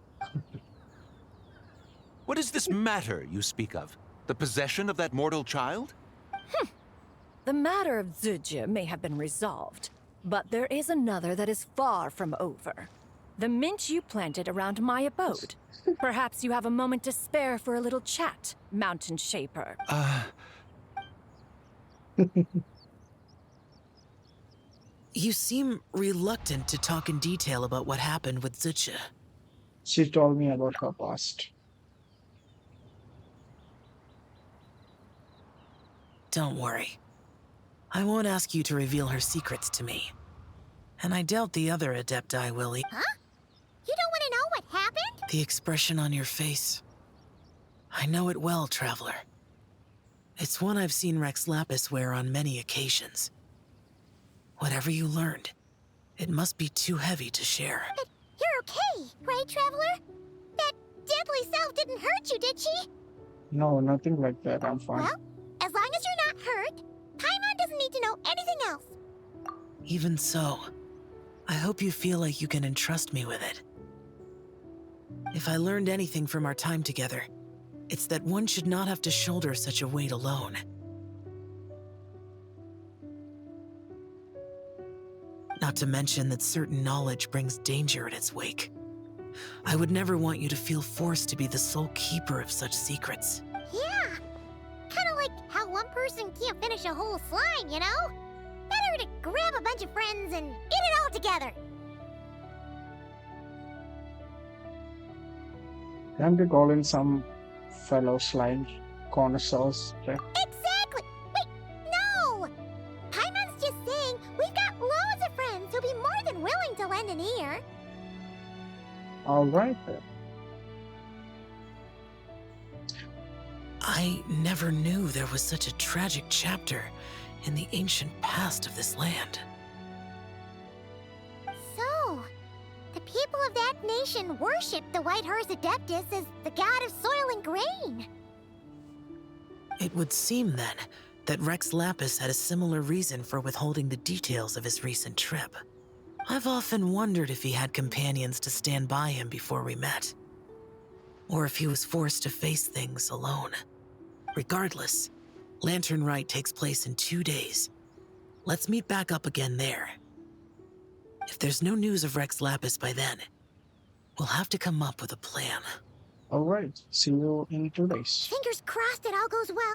What is this matter you speak of? The possession of that mortal child? The matter of Zibai may have been resolved, but there is another that is far from over. The mint you planted around my abode. Perhaps you have a moment to spare for a little chat, Mountain Shaper. You seem reluctant to talk in detail about what happened with Zibai. She told me about her past. Don't worry. I won't ask you to reveal her secrets to me. And I doubt the other Adepti will. Huh? You don't want to know what happened? The expression on your face. I know it well, Traveler. It's one I've seen Rex Lapis wear on many occasions. Whatever you learned, it must be too heavy to share. But you're okay, right, Traveler? That deadly self didn't hurt you, did she? No, nothing like that. I'm fine. Well, as long as you're not hurt, doesn't need to know anything else. Even so, I hope you feel like you can entrust me with it. If I learned anything from our time together, it's that one should not have to shoulder such a weight alone. Not to mention that certain knowledge brings danger in its wake. I would never want you to feel forced to be the sole keeper of such secrets. Yeah. Kind of like how one person can't finish a whole slime, you know? Better to grab a bunch of friends and eat it all together. Can we call in some fellow slime connoisseurs? Okay? Exactly! Wait, no! Paimon's just saying we've got loads of friends who'll be more than willing to lend an ear. All right then. I never knew there was such a tragic chapter in the ancient past of this land. So, the people of that nation worship the White Horse Adeptus as the god of soil and grain. It would seem, then, that Rex Lapis had a similar reason for withholding the details of his recent trip. I've often wondered if he had companions to stand by him before we met, or if he was forced to face things alone. Regardless, Lantern Rite takes place in 2 days. Let's meet back up again there. If there's no news of Rex Lapis by then, we'll have to come up with a plan. All right. See you in 2 days. Fingers crossed it all goes well.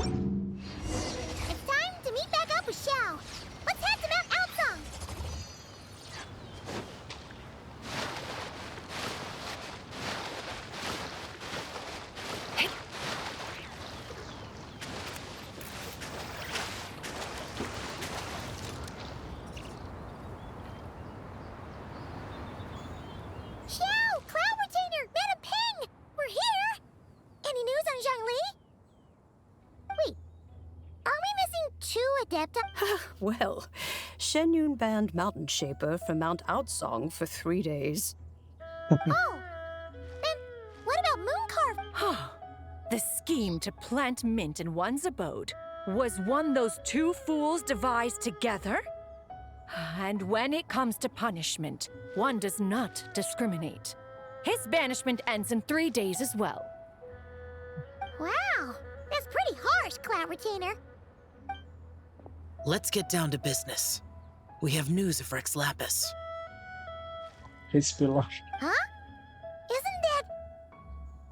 It's time to meet back up with Xiao. Let's head to Mount Outsong. Xiao, Cloud Retainer, Madam Ping, we're here. Any news on Zhongli? Wait, are we missing 2 Adepta? Well, Shenyun banned Mountain Shaper from Mount Outsong for 3 days. Oh, then what about Mooncarve? The scheme to plant mint in one's abode was one those 2 fools devised together? And when it comes to punishment, one does not discriminate. His banishment ends in 3 days as well. Wow, that's pretty harsh, Cloud Retainer. Let's get down to business. We have news of Rex Lapis. His pillar. Huh? Isn't that...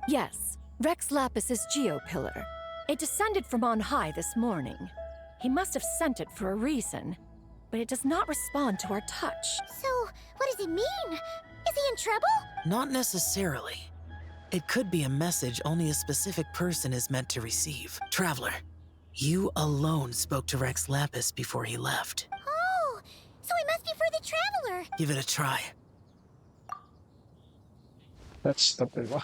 Yes, Rex Lapis's Geopillar. It descended from on high this morning. He must have sent it for a reason, but it does not respond to our touch. So, what does it mean? Is he in trouble? Not necessarily. It could be a message only a specific person is meant to receive. Traveler, you alone spoke to Rex Lapis before he left. Oh, so it must be for the Traveler. Give it a try. That's the pillar.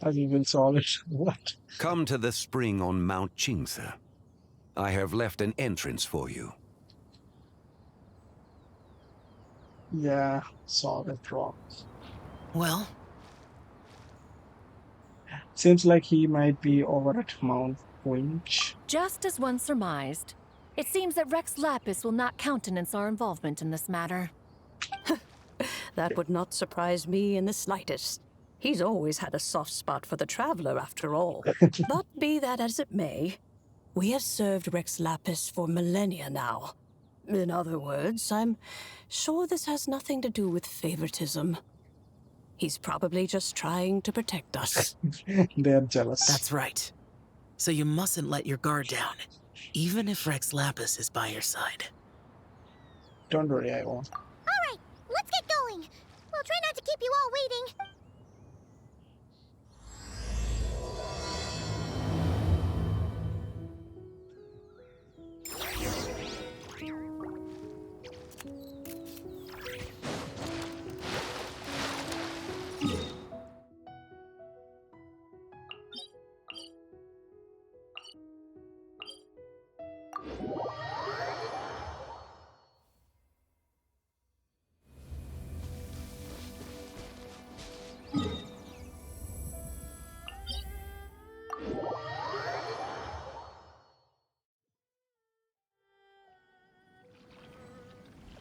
As even solid. What? Come to the spring on Mount Qingse. I have left an entrance for you. Yeah, solid rocks. Well? Seems like he might be over at Mount Winch. Just as one surmised, it seems that Rex Lapis will not countenance our involvement in this matter. That would not surprise me in the slightest. He's always had a soft spot for the Traveler, after all. But be that as it may, we have served Rex Lapis for millennia now. In other words, I'm sure this has nothing to do with favoritism. He's probably just trying to protect us. They're jealous. That's right. So you mustn't let your guard down, even if Rex Lapis is by your side. Don't worry, I won't. All right, try not to keep you all waiting.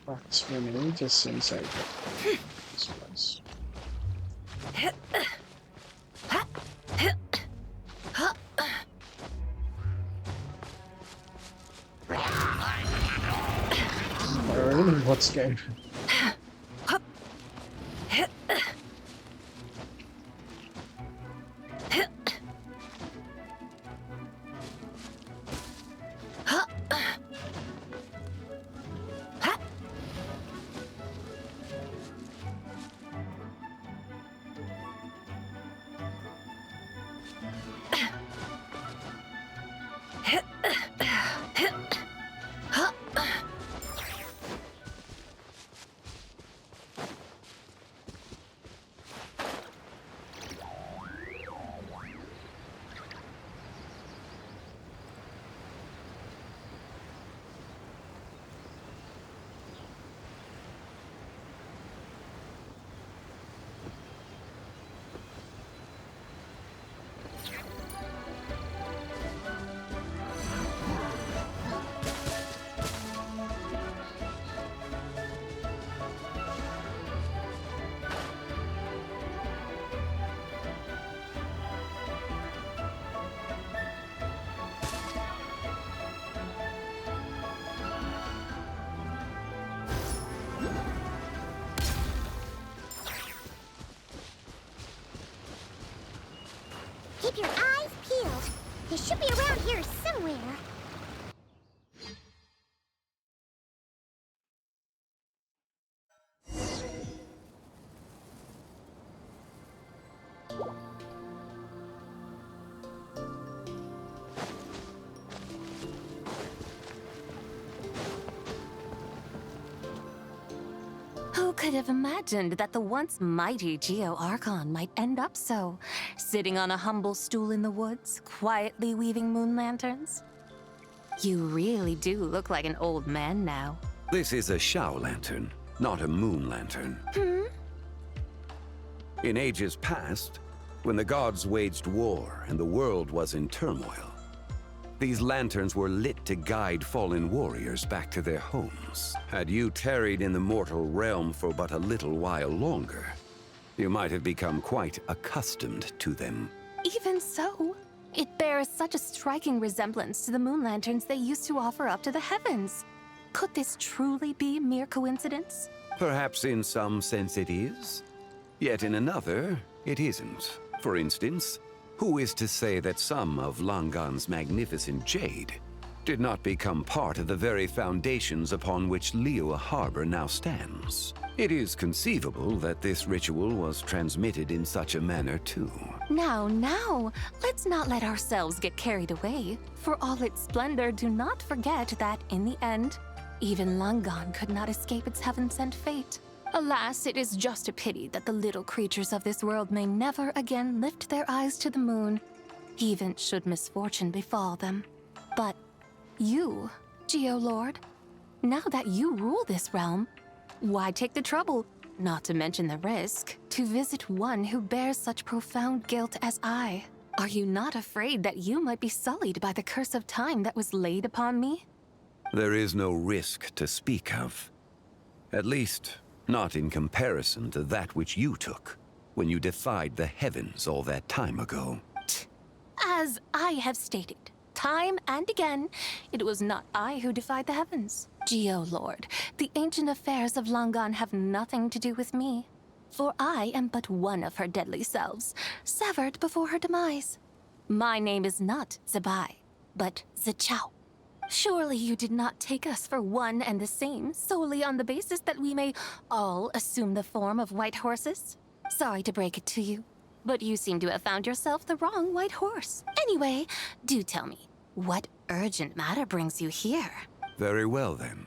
What's remaining just inside this place. I really what's scared. Keep your eyes peeled. They should be around here somewhere. Who could have imagined that the once mighty Geo Archon might end up so, sitting on a humble stool in the woods, quietly weaving moon lanterns? You really do look like an old man now. This is a Shao lantern, not a moon lantern. In ages past, when the gods waged war and the world was in turmoil, these lanterns were lit to guide fallen warriors back to their homes. Had you tarried in the mortal realm for but a little while longer, you might have become quite accustomed to them. Even so, it bears such a striking resemblance to the moon lanterns they used to offer up to the heavens. Could this truly be mere coincidence? Perhaps in some sense it is, yet in another, it isn't. For instance, who is to say that some of Langan's magnificent jade did not become part of the very foundations upon which Liyue Harbor now stands? It is conceivable that this ritual was transmitted in such a manner too. Now, let's not let ourselves get carried away. For all its splendor, do not forget that, in the end, even Langan could not escape its heaven-sent fate. Alas, it is just a pity that the little creatures of this world may never again lift their eyes to the moon, even should misfortune befall them. But you, Geolord, now that you rule this realm, why take the trouble, not to mention the risk, to visit one who bears such profound guilt as I? Are you not afraid that you might be sullied by the curse of time that was laid upon me? There is no risk to speak of. At least, not in comparison to that which you took when you defied the heavens all that time ago. As I have stated, time and again, it was not I who defied the heavens. Geolord, the ancient affairs of Langan have nothing to do with me, for I am but one of her deadly selves, severed before her demise. My name is not Zibai, but Zichao. Surely you did not take us for one and the same, solely on the basis that we may all assume the form of white horses? Sorry to break it to you, but you seem to have found yourself the wrong white horse. Anyway, do tell me, what urgent matter brings you here? Very well, then.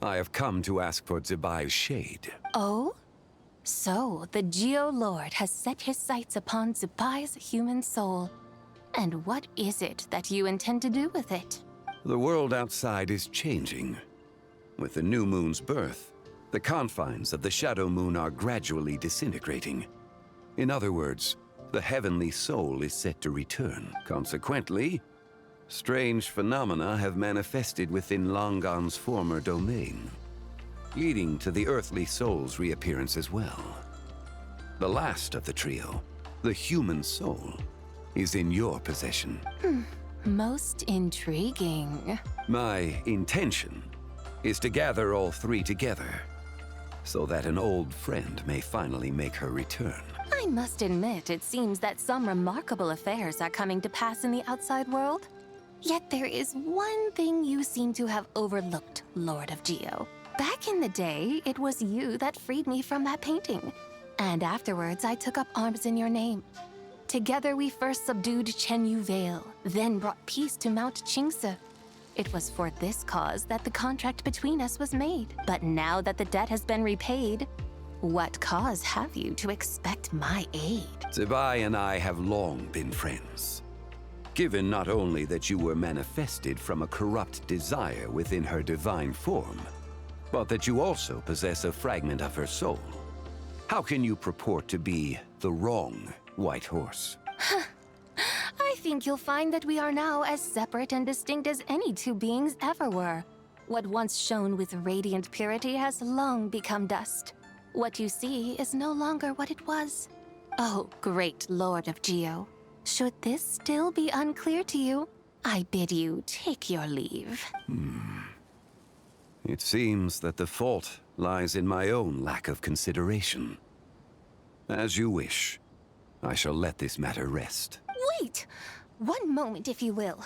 I have come to ask for Zibai's shade. Oh? So, the Geo-Lord has set his sights upon Zibai's human soul. And what is it that you intend to do with it? The world outside is changing. With the new moon's birth, the confines of the Shadow Moon are gradually disintegrating. In other words, the heavenly soul is set to return. Consequently, strange phenomena have manifested within Langan's former domain, leading to the earthly soul's reappearance as well. The last of the trio, the human soul, is in your possession. Most intriguing. My intention is to gather all three together, so that an old friend may finally make her return. I must admit, it seems that some remarkable affairs are coming to pass in the outside world. Yet there is one thing you seem to have overlooked, Lord of Geo. Back in the day, it was you that freed me from that painting. And afterwards, I took up arms in your name. Together, we first subdued Chenyu Vale, then brought peace to Mount Qingse. It was for this cause that the contract between us was made. But now that the debt has been repaid, what cause have you to expect my aid? Zibai and I have long been friends. Given not only that you were manifested from a corrupt desire within her divine form, but that you also possess a fragment of her soul. How can you purport to be the wrong white horse? I think you'll find that we are now as separate and distinct as any two beings ever were. What once shone with radiant purity has long become dust. What you see is no longer what it was. Oh, great Lord of Geo. Should this still be unclear to you, I bid you take your leave. It seems that the fault lies in my own lack of consideration. As you wish. I shall let this matter rest. Wait! One moment, if you will.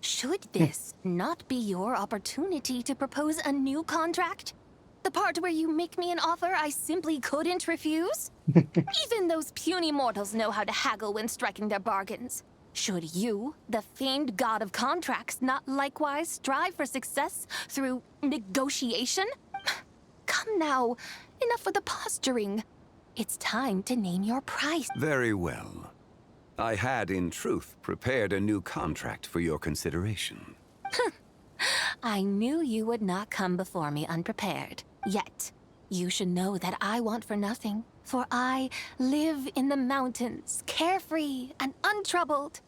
Should this not be your opportunity to propose a new contract? The part where you make me an offer I simply couldn't refuse? Even those puny mortals know how to haggle when striking their bargains. Should you, the famed god of contracts, not likewise strive for success through negotiation? Come now, enough with the posturing. It's time to name your price. Very well. I had, in truth, prepared a new contract for your consideration. I knew you would not come before me unprepared. Yet, you should know that I want for nothing. For I live in the mountains, carefree and untroubled.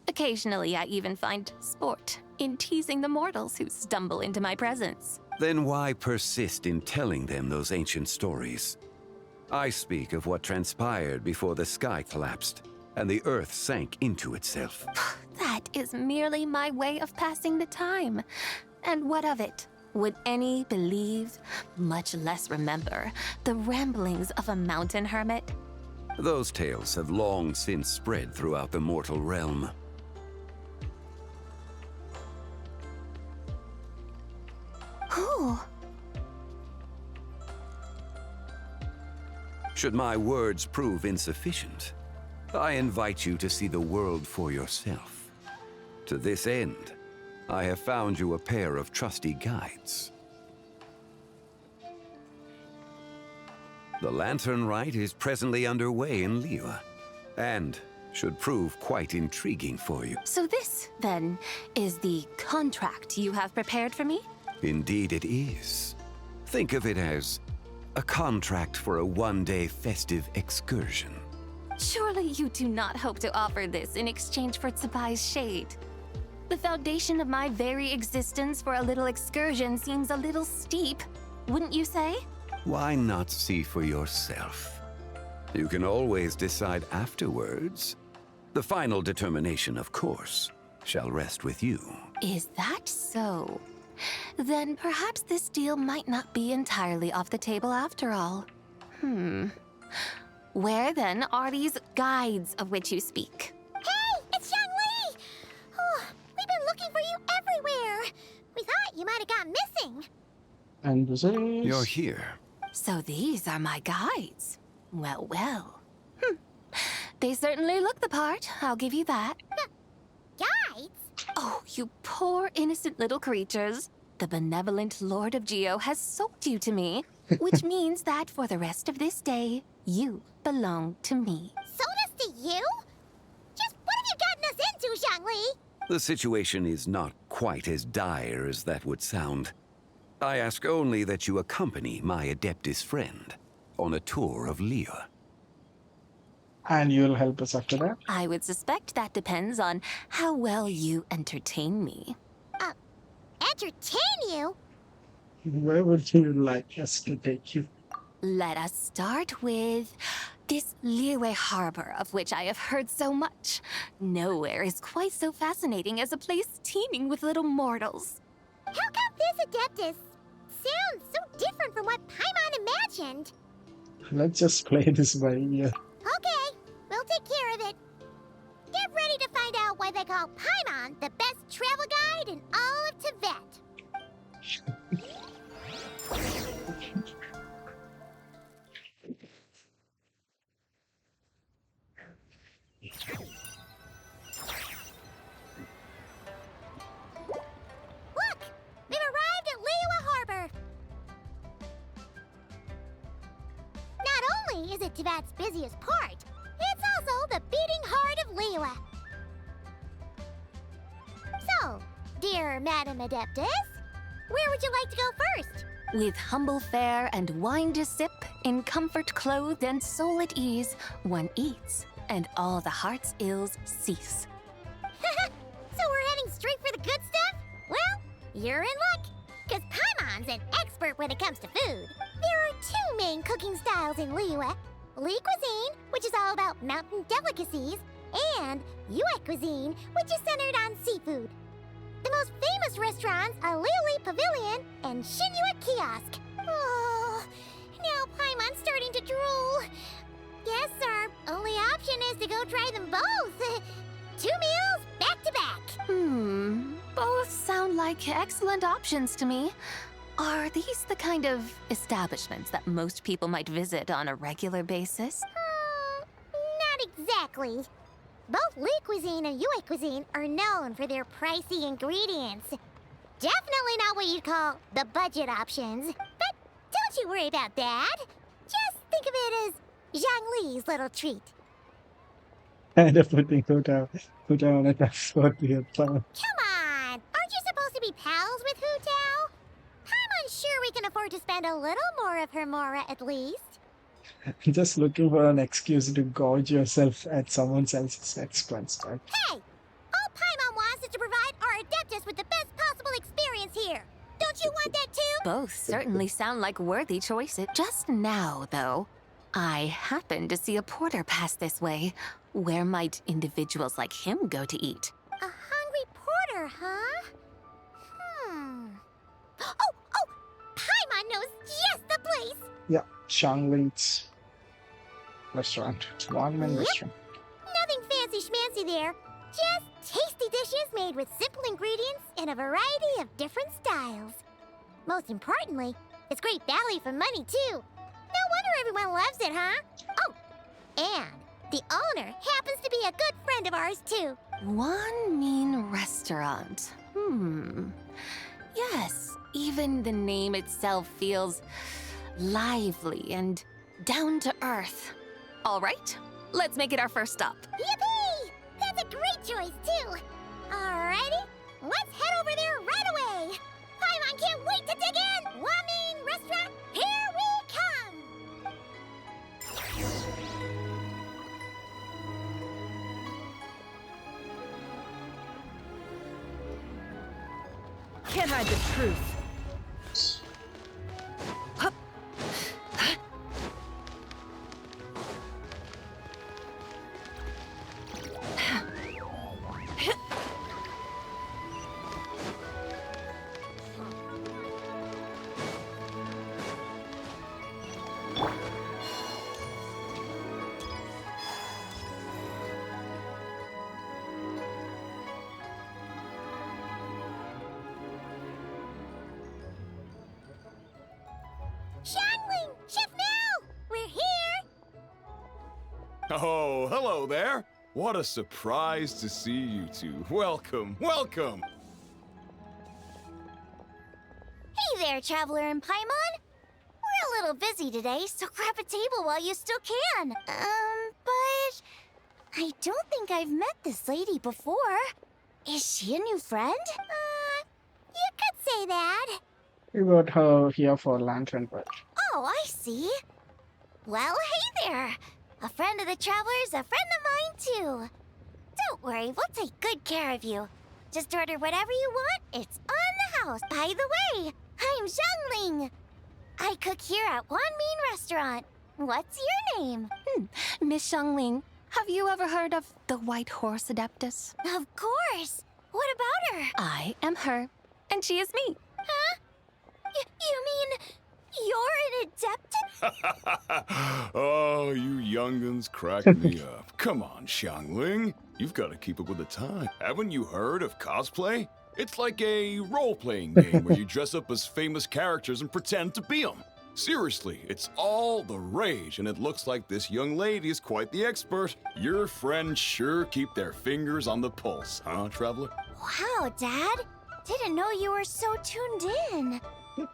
Occasionally, I even find sport in teasing the mortals who stumble into my presence. Then why persist in telling them those ancient stories? I speak of what transpired before the sky collapsed and the earth sank into itself. That is merely my way of passing the time. And what of it? Would any believe, much less remember, the ramblings of a mountain hermit? Those tales have long since spread throughout the mortal realm. Who? Should my words prove insufficient, I invite you to see the world for yourself. To this end, I have found you a pair of trusty guides. The Lantern Rite is presently underway in Liyue, and should prove quite intriguing for you. So this, then, is the contract you have prepared for me? Indeed it is. Think of it as a contract for a one-day festive excursion. Surely you do not hope to offer this in exchange for Zibai's shade. The foundation of my very existence for a little excursion seems a little steep, wouldn't you say? Why not see for yourself? You can always decide afterwards. The final determination, of course, shall rest with you. Is that so? Then perhaps this deal might not be entirely off the table after all. Where then are these guides of which you speak? Hey, it's Young Lee! Oh, we've been looking for you everywhere! And this You're is... here. So these are my guides. Well, well. They certainly look the part, I'll give you that. Guides? Oh, you poor innocent little creatures. The benevolent Lord of Geo has sold you to me, which means that for the rest of this day, you belong to me. Sold us to you? Just what have you gotten us into, Zhongli? The situation is not quite as dire as that would sound. I ask only that you accompany my Adeptus friend on a tour of Liyue. And you'll help us after that? I would suspect that depends on how well you entertain me. Entertain you? Where would you like us to take you? Let us start with this Liyue harbor of which I have heard so much. Nowhere is quite so fascinating as a place teeming with little mortals. How come this Adeptus sounds so different from what Paimon imagined? Let's just play this by ear. Okay, we'll take care of it. Get ready to find out why they call Paimon the best travel guide in all of Tibet. Look! We've arrived at Liyue Harbor! Not only is it Tibet's busiest port, it's also the beating heart of Liyue. So, dear Madam Adeptus, where would you like to go first? With humble fare and wine to sip, in comfort clothed and soul at ease, one eats, and all the heart's ills cease. So we're heading straight for the good stuff? Well, you're in luck, because Paimon's an expert when it comes to food. There are two main cooking styles in Liyue. Li cuisine, which is all about mountain delicacies, and Yue cuisine, which is centered on seafood. The most famous restaurants are Liuli Pavilion and Shinyue Kiosk. Oh, now Paimon's starting to drool. Guess our only option is to go try them both. 2 meals back to back. Both sound like excellent options to me. Are these the kind of establishments that most people might visit on a regular basis? Not exactly. Both Li cuisine and Yue cuisine are known for their pricey ingredients. Definitely not what you'd call the budget options. But don't you worry about that. Just think of it as Zhang Li's little treat. And putting Hu Tao on a tough spot here. Come on! Aren't you supposed to be pals with Hu Tao? I'm unsure we can afford to spend a little more of her mora at least. Just looking for an excuse to gorge yourself at someone else's expense, right? Hey! All Paimon wants is to provide our Adeptus with the best possible experience here. Don't you want that too? Both certainly sound like worthy choices. Just now, though, I happened to see a porter pass this way. Where might individuals like him go to eat? A hungry porter, huh? Oh! Paimon knows just the place! Yeah, Shangling's restaurant. One-man restaurant. Nothing fancy schmancy there. Just tasty dishes made with simple ingredients in a variety of different styles. Most importantly, it's great value for money, too. No wonder everyone loves it, huh? Oh, and the owner happens to be a good friend of ours, too. One mean restaurant. Yes, even the name itself feels lively and down to earth. All right, let's make it our first stop. Yippee! That's a great choice, too. Alrighty, let's head over there right away. Paimon can't wait to dig in. Wamin Restaurant, here we come. Can't hide the truth. Oh, hello there. What a surprise to see you two. Welcome, welcome. Hey there, Traveler and Paimon. We're a little busy today, so grab a table while you still can. But I don't think I've met this lady before. Is she a new friend? You could say that. We got her here for Lantern World. Oh, I see. Well, hey there. A friend of the Traveler's a friend of mine, too. Don't worry, we'll take good care of you. Just order whatever you want, it's on the house. By the way, I'm Zhangling. I cook here at Wan Min Restaurant. What's your name? Miss Xiangling, have you ever heard of the White Horse Adeptus? Of course. What about her? I am her, and she is me. Huh? You mean you're an Adeptus? Oh, you young'uns crack me up. Come on, Xiangling. You've got to keep up with the time. Haven't you heard of cosplay? It's like a role-playing game where you dress up as famous characters and pretend to be them. Seriously, it's all the rage, and it looks like this young lady is quite the expert. Your friends sure keep their fingers on the pulse, huh, Traveler? Wow, Dad. Didn't know you were so tuned in. But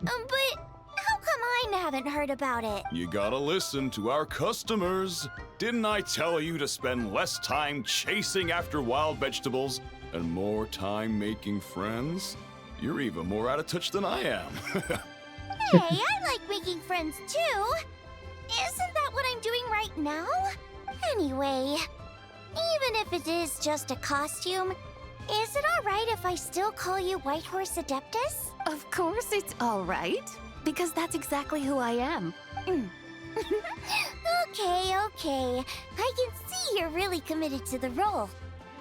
how come I haven't heard about it? You gotta listen to our customers. Didn't I tell you to spend less time chasing after wild vegetables and more time making friends? You're even more out of touch than I am. Hey, I like making friends too. Isn't that what I'm doing right now? Anyway, even if it is just a costume, is it alright if I still call you White Horse Adeptus? Of course it's all right, because that's exactly who I am. Okay. I can see you're really committed to the role.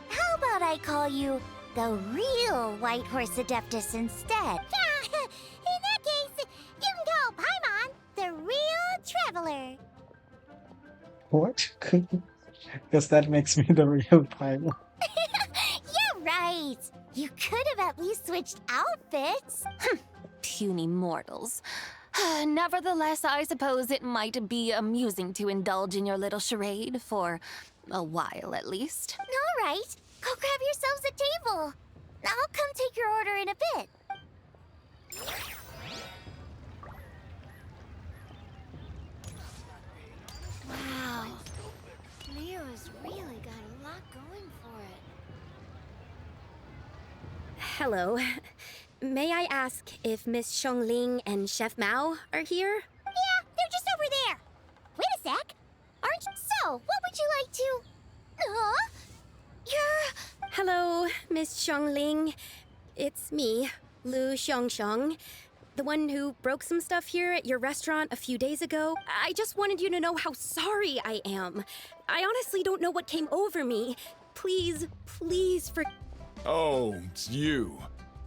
How about I call you the real White Horse Adeptus instead? In that case, you can call Paimon the real Traveler. What? Guess that makes me the real pilot. You're right. You could have at least switched outfits. Puny mortals. Nevertheless, I suppose it might be amusing to indulge in your little charade for a while at least. All right. Go grab yourselves a table. I'll come take your order in a bit. Wow. Leo's really got a lot going for it. Hello. May I ask if Miss Xiangling and Chef Mao are here? Yeah, they're just over there. Wait a sec. Aren't you? So, what would you like to... You're... Hello, Miss Xiangling. It's me, Lu Xiangxiang, the one who broke some stuff here at your restaurant a few days ago. I just wanted you to know how sorry I am. I honestly don't know what came over me. Please Oh, it's you.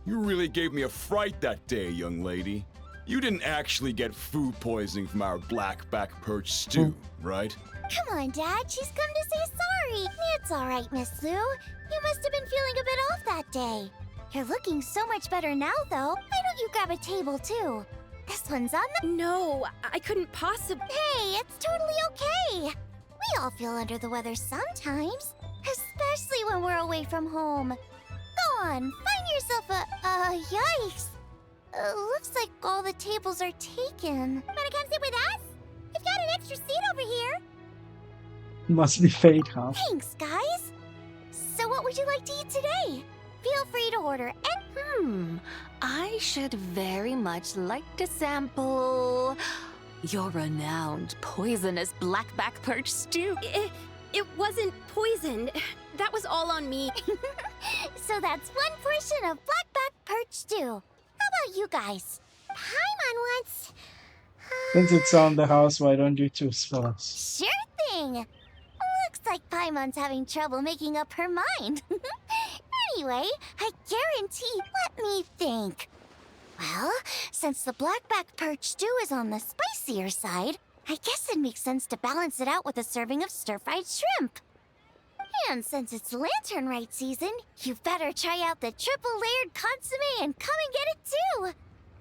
You really gave me a fright that day, young lady. You didn't actually get food poisoning from our black-back perch stew, right? Come on, Dad. She's come to say sorry. It's all right, Miss Lu. You must have been feeling a bit off that day. You're looking so much better now, though. Why don't you grab a table, too? This one's on the... No, I couldn't possibly... Hey, it's totally okay. We all feel under the weather sometimes, especially when we're away from home. Go on, find yourself yikes. Looks like all the tables are taken. Wanna come sit with us? We've got an extra seat over here. Must be fate, huh? Thanks, guys. So what would you like to eat today? Feel free to order I should very much like to sample your renowned poisonous blackback perch stew. It wasn't poisoned. That was all on me. So that's one portion of blackback perch stew. How about you guys? Paimon wants... Since it's on the house, why don't you choose for us? Sure thing. Looks like Paimon's having trouble making up her mind. Anyway, I guarantee... Let me think. Well, since the blackback perch stew is on the spicier side, I guess it makes sense to balance it out with a serving of stir-fried shrimp. And since it's Lantern Rite season, you better try out the triple-layered consommé and come and get it too.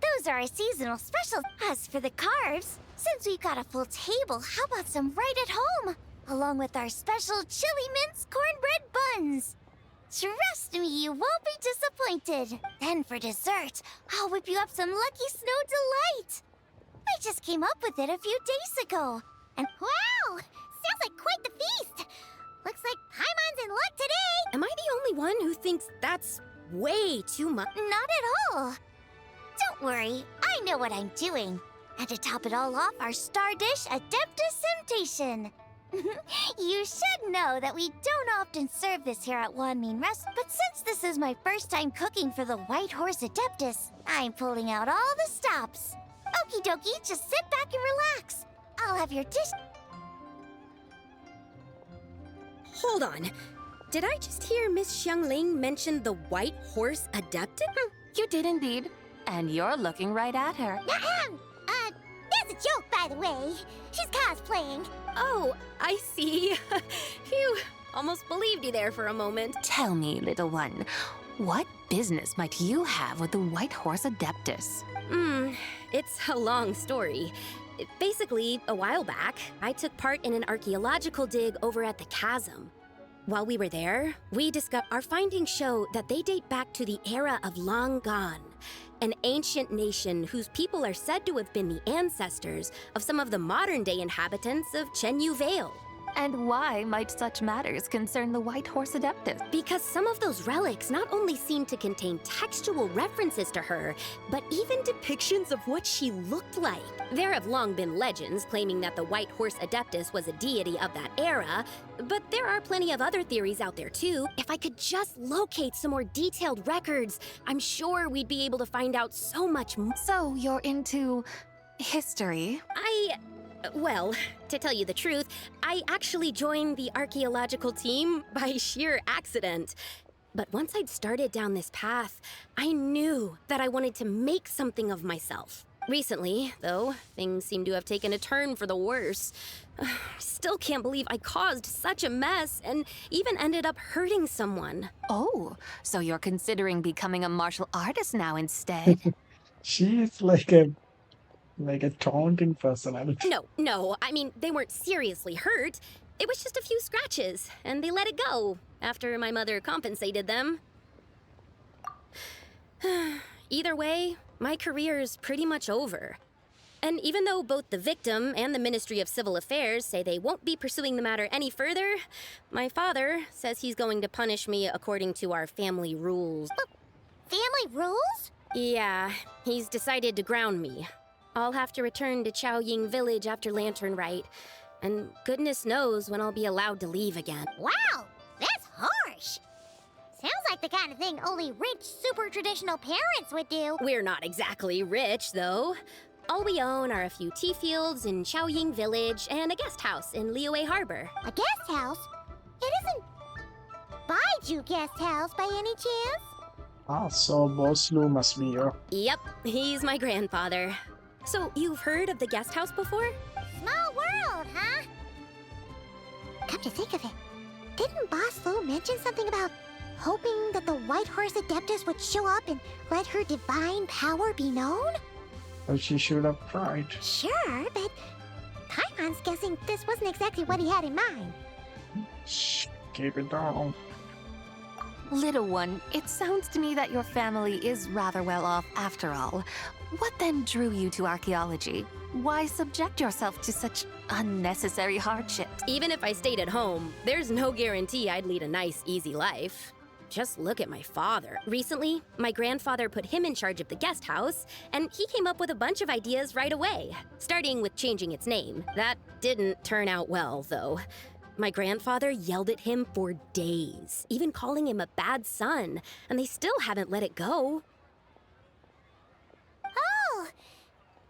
Those are our seasonal specials. As for the carbs, since we've got a full table, how about some right at home? along with our special chili mince cornbread buns. Trust me, you won't be disappointed. Then for dessert, I'll whip you up some Lucky Snow Delight. I just came up with it a few days ago. And wow! Sounds like quite the feast! Looks like Paimon's in luck today! Am I the only one who thinks that's way too much? Not at all. Don't worry, I know what I'm doing. And to top it all off, our star dish, Adeptus Temptation. You should know that we don't often serve this here at Wanmin Rest, but since this is my first time cooking for the White Horse Adeptus, I'm pulling out all the stops. Okie dokie, just sit back and relax. I'll have your dish. Hold on. Did I just hear Miss Xiangling mention the White Horse Adeptus? You did indeed. And you're looking right at her. That's a joke, by the way. She's cosplaying. Oh, I see. Phew, almost believed you there for a moment. Tell me, little one, what business might you have with the White Horse Adeptus? It's a long story. Basically, a while back, I took part in an archaeological dig over at the chasm. While we were there, we discovered our findings show that they date back to the era of Long Gone, an ancient nation whose people are said to have been the ancestors of some of the modern-day inhabitants of Chenyu Vale. And why might such matters concern the White Horse Adeptus? Because some of those relics not only seem to contain textual references to her, but even depictions of what she looked like. There have long been legends claiming that the White Horse Adeptus was a deity of that era, but there are plenty of other theories out there too. If I could just locate some more detailed records, I'm sure we'd be able to find out so much more. So you're into history? Well, to tell you the truth, I actually joined the archaeological team by sheer accident. But once I'd started down this path, I knew that I wanted to make something of myself. Recently, though, things seem to have taken a turn for the worse. Still can't believe I caused such a mess and even ended up hurting someone. Oh, so you're considering becoming a martial artist now instead? She is like a taunting personality. No, I mean, they weren't seriously hurt. It was just a few scratches, and they let it go after my mother compensated them. Either way, my career's pretty much over. And even though both the victim and the Ministry of Civil Affairs say they won't be pursuing the matter any further, my father says he's going to punish me according to our family rules. Family rules? Yeah, he's decided to ground me. I'll have to return to Chaoying Village after Lantern Rite, and goodness knows when I'll be allowed to leave again. Wow, that's harsh. Sounds like the kind of thing only rich, super traditional parents would do. We're not exactly rich, though. All we own are a few tea fields in Chaoying Village and a guest house in Liyue Harbor. A guest house? It isn't Baiju Guest House by any chance? Ah, so Boslu must be your... Yep, he's my grandfather. So, you've heard of the guest house before? Small world, huh? Come to think of it, didn't Boss Lu mention something about hoping that the White Horse Adeptus would show up and let her divine power be known? Well, she should have tried. Sure, but Paimon's guessing this wasn't exactly what he had in mind. Shh, keep it down. Little one, it sounds to me that your family is rather well off after all. What then drew you to archaeology? Why subject yourself to such unnecessary hardships? Even if I stayed at home, there's no guarantee I'd lead a nice, easy life. Just look at my father. Recently, my grandfather put him in charge of the guest house, and he came up with a bunch of ideas right away, starting with changing its name. That didn't turn out well, though. My grandfather yelled at him for days, even calling him a bad son, and they still haven't let it go. Oh!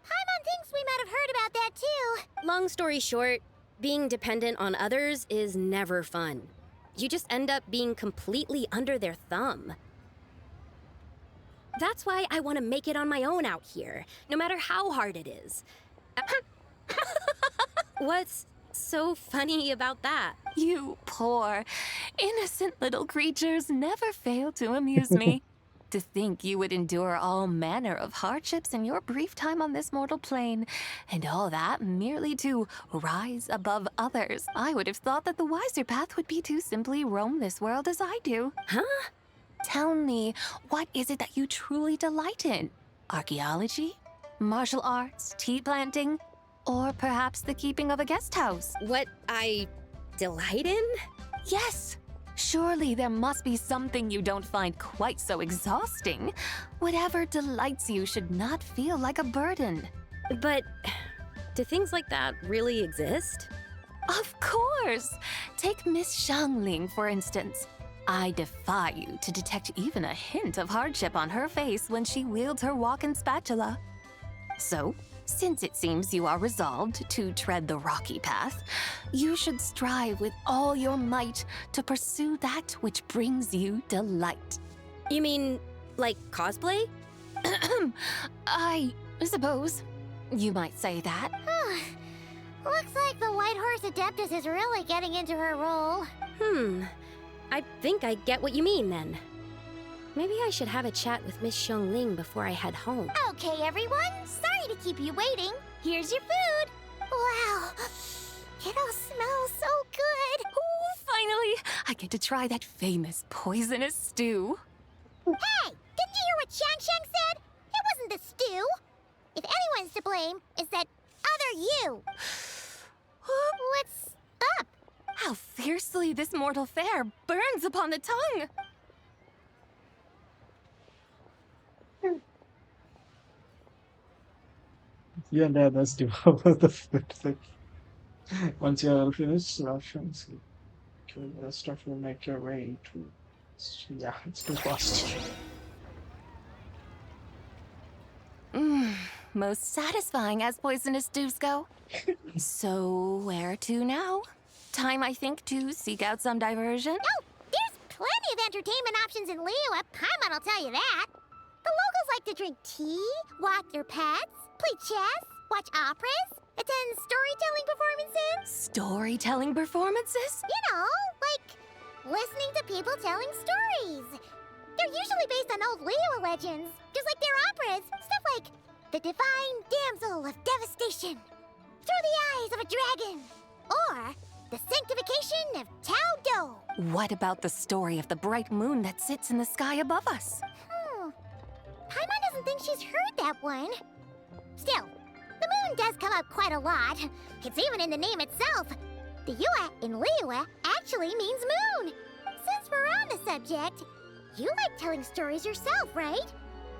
Paimon thinks we might have heard about that too. Long story short, being dependent on others is never fun. You just end up being completely under their thumb. That's why I want to make it on my own out here, no matter how hard it is. What's so funny about that? You poor, innocent little creatures never fail to amuse me. To think you would endure all manner of hardships in your brief time on this mortal plane, and all that merely to rise above others. I would have thought that the wiser path would be to simply roam this world as I do. Huh? Tell me, what is it that you truly delight in? Archaeology? Martial arts? Tea planting? Or perhaps the keeping of a guest house? What I delight in? Yes. Surely there must be something you don't find quite so exhausting. Whatever delights you should not feel like a burden. But do things like that really exist? Of course! Take Miss Xiangling, for instance. I defy you to detect even a hint of hardship on her face when she wields her walking spatula. So, since it seems you are resolved to tread the rocky path, you should strive with all your might to pursue that which brings you delight. You mean, like cosplay? I suppose you might say that. Looks like the White Horse Adeptus is really getting into her role. I think I get what you mean then. Maybe I should have a chat with Miss Xiangling before I head home. Okay, everyone. Sorry to keep you waiting. Here's your food. Wow. It all smells so good. Oh, finally! I get to try that famous poisonous stew. Hey! Didn't you hear what Shang said? It wasn't the stew. If anyone's to blame, it's that other you. What's up? How fiercely this mortal fare burns upon the tongue! Yeah, no, that's develop the food thing. Once you're finished, options, the stuff will make your way to. Yeah, it's too fast. Most satisfying as poisonous stews go. So, where to now? Time, I think, to seek out some diversion? Oh, there's plenty of entertainment options in Liyue. Paimon will tell you that. The locals like to drink tea, walk their pets, play chess, watch operas, attend storytelling performances. Storytelling performances? You know, like listening to people telling stories. They're usually based on old Liyue legends, just like their operas. Stuff like The Divine Damsel of Devastation, Through the Eyes of a Dragon, or The Sanctification of Tao Do. What about the story of the bright moon that sits in the sky above us? Paimon doesn't think she's heard that one. Still, the moon does come up quite a lot. It's even in the name itself. The Yue in Liyue actually means moon. Since we're on the subject, you like telling stories yourself, right?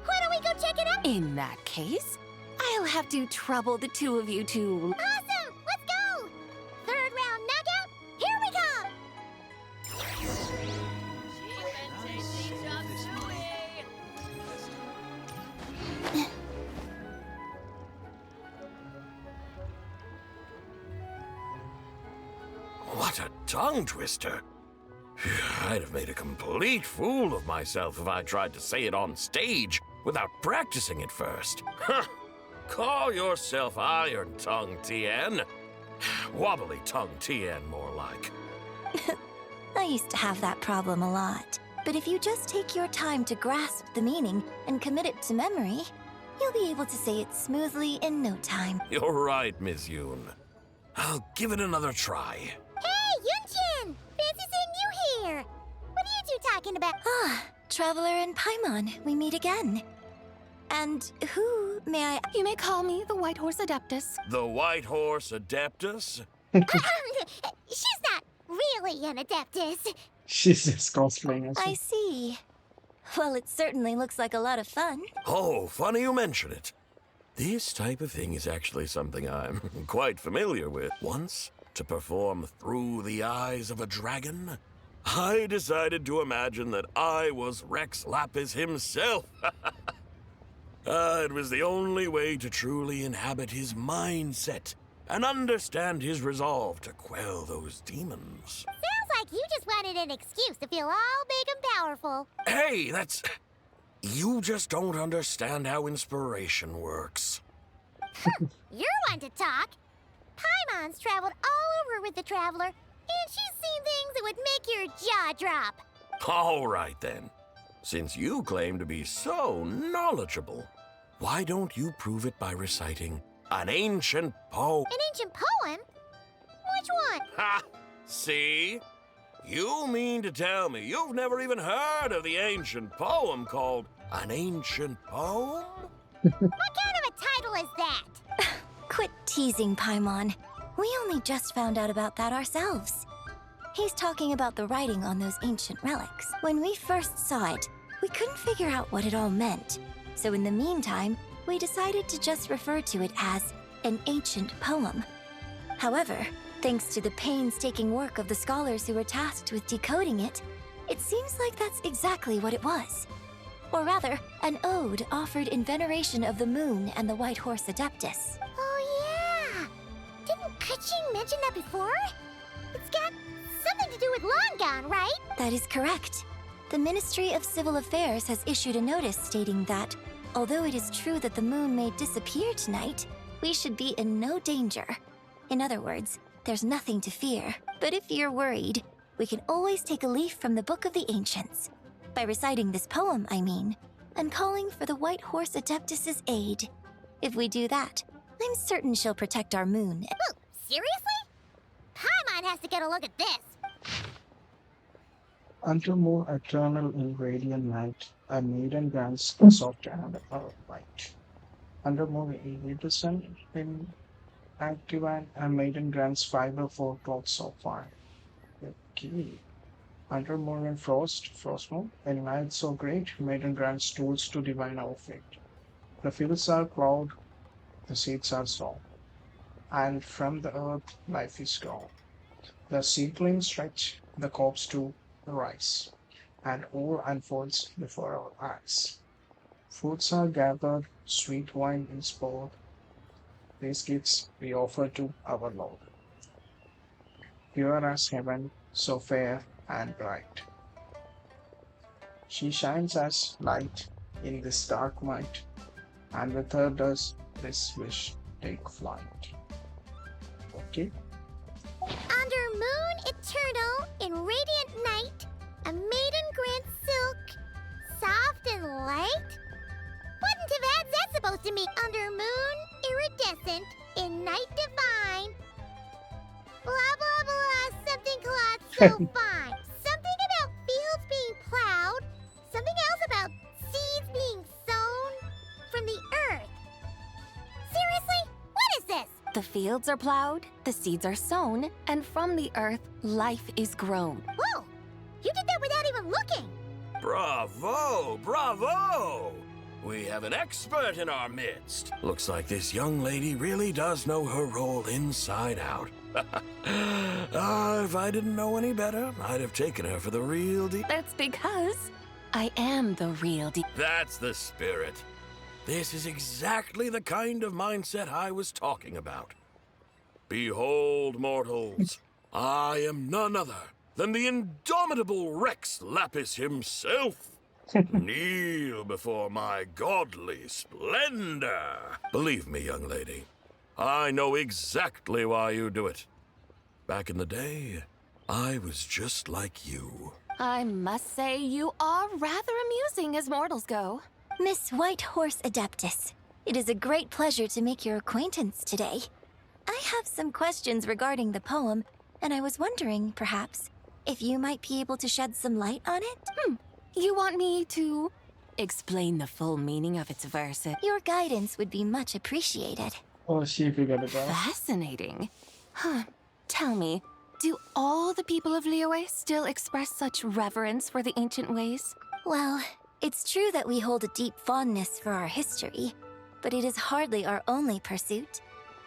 Why don't we go check it out? In that case, I'll have to trouble the two of you to... Awesome! Let's go! Third round knockout, here we come! What a tongue twister! I'd have made a complete fool of myself if I tried to say it on stage without practicing it first. Huh. Call yourself Iron Tongue, Tien. Wobbly Tongue, Tien, more like. I used to have that problem a lot. But if you just take your time to grasp the meaning and commit it to memory, you'll be able to say it smoothly in no time. You're right, Miss Yoon. I'll give it another try. Hey, Yunchin! Fancy seeing you here! What are you two talking about? Traveler and Paimon, we meet again. And who may I... You may call me the White Horse Adeptus. The White Horse Adeptus? She's not really an Adeptus. She's just cosplaying as I see. Well, it certainly looks like a lot of fun. Oh, funny you mention it. This type of thing is actually something I'm quite familiar with. Once, to perform Through the Eyes of a Dragon, I decided to imagine that I was Rex Lapis himself. It was the only way to truly inhabit his mindset and understand his resolve to quell those demons. Sounds like you just wanted an excuse to feel all big and powerful. Hey, that's... You just don't understand how inspiration works. You're one to talk. Paimon's traveled all over with the Traveler, and she's seen things that would make your jaw drop. All right, then. Since you claim to be so knowledgeable, why don't you prove it by reciting an ancient poem? An ancient poem? Which one? Ha! See? You mean to tell me you've never even heard of the ancient poem called An Ancient Poem? What kind of a title is that? Quit teasing, Paimon. We only just found out about that ourselves. He's talking about the writing on those ancient relics. When we first saw it, we couldn't figure out what it all meant. So in the meantime, we decided to just refer to it as an ancient poem. However, thanks to the painstaking work of the scholars who were tasked with decoding it, it seems like that's exactly what it was. Or rather, an ode offered in veneration of the moon and the White Horse Adeptus. Oh yeah! Didn't Kuching mention that before? It's got something to do with Longan, right? That is correct. The Ministry of Civil Affairs has issued a notice stating that, although it is true that the moon may disappear tonight, we should be in no danger. In other words, there's nothing to fear. But if you're worried, we can always take a leaf from the Book of the Ancients. By reciting this poem, I mean, and calling for the White Horse Adeptus' aid. If we do that, I'm certain she'll protect our moon. Oh, seriously? Paimon has to get a look at this. Until more eternal in radiant night, a maiden grants soft hand of light. Under more iridescent in active and a maiden grants fiber for clothes of fire. Okay. Under more in frost moon, in night so great, maiden grants tools to divine our fate. The fields are plowed, the seeds are sown, and from the earth life is gone. The seedlings stretch, the corpse to rise, and all unfolds before our eyes. Fruits are gathered, sweet wine is poured. These gifts we offer to our Lord. Pure as heaven, so fair and bright. She shines as light in this dark night, and with her does this wish take flight. Okay. Under moon eternal, in radiant night, a maiden grants silk, soft and light? What in Tavad's that supposed to mean? Under moon iridescent, in night divine. Blah blah blah, something cloth so fine. Something about fields being plowed, something else about seeds being sown from the earth. Seriously? What is this? The fields are plowed, the seeds are sown, and from the earth, life is grown. Whoa! You did that without even looking! Bravo! Bravo! We have an expert in our midst. Looks like this young lady really does know her role inside out. If I didn't know any better, I'd have taken her for the real deal. That's because I am the real deal. That's the spirit. This is exactly the kind of mindset I was talking about. Behold, mortals, I am none other than the indomitable Rex Lapis himself. Kneel before my godly splendor. Believe me, young lady, I know exactly why you do it. Back in the day, I was just like you. I must say you are rather amusing as mortals go. Miss White Horse Adeptus, it is a great pleasure to make your acquaintance today. I have some questions regarding the poem, and I was wondering, perhaps, if you might be able to shed some light on it? You want me to explain the full meaning of its verses? Your guidance would be much appreciated. Oh, she figured it out. Fascinating. Huh. Tell me, do all the people of Liyue still express such reverence for the ancient ways? Well, it's true that we hold a deep fondness for our history, but it is hardly our only pursuit.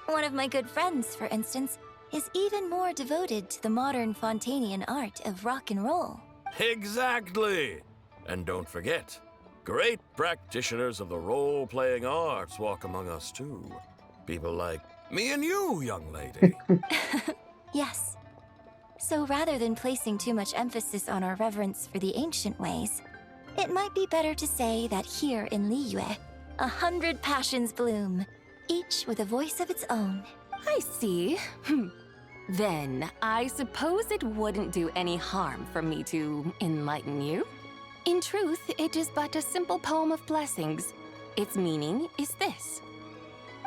One of my good friends, for instance, is even more devoted to the modern Fontanian art of rock and roll. Exactly! And don't forget, great practitioners of the role-playing arts walk among us too. People like me and you, young lady. Yes. So rather than placing too much emphasis on our reverence for the ancient ways, it might be better to say that here in Liyue, 100 passions bloom, each with a voice of its own. I see. Then, I suppose it wouldn't do any harm for me to enlighten you. In truth, it is but a simple poem of blessings. Its meaning is this.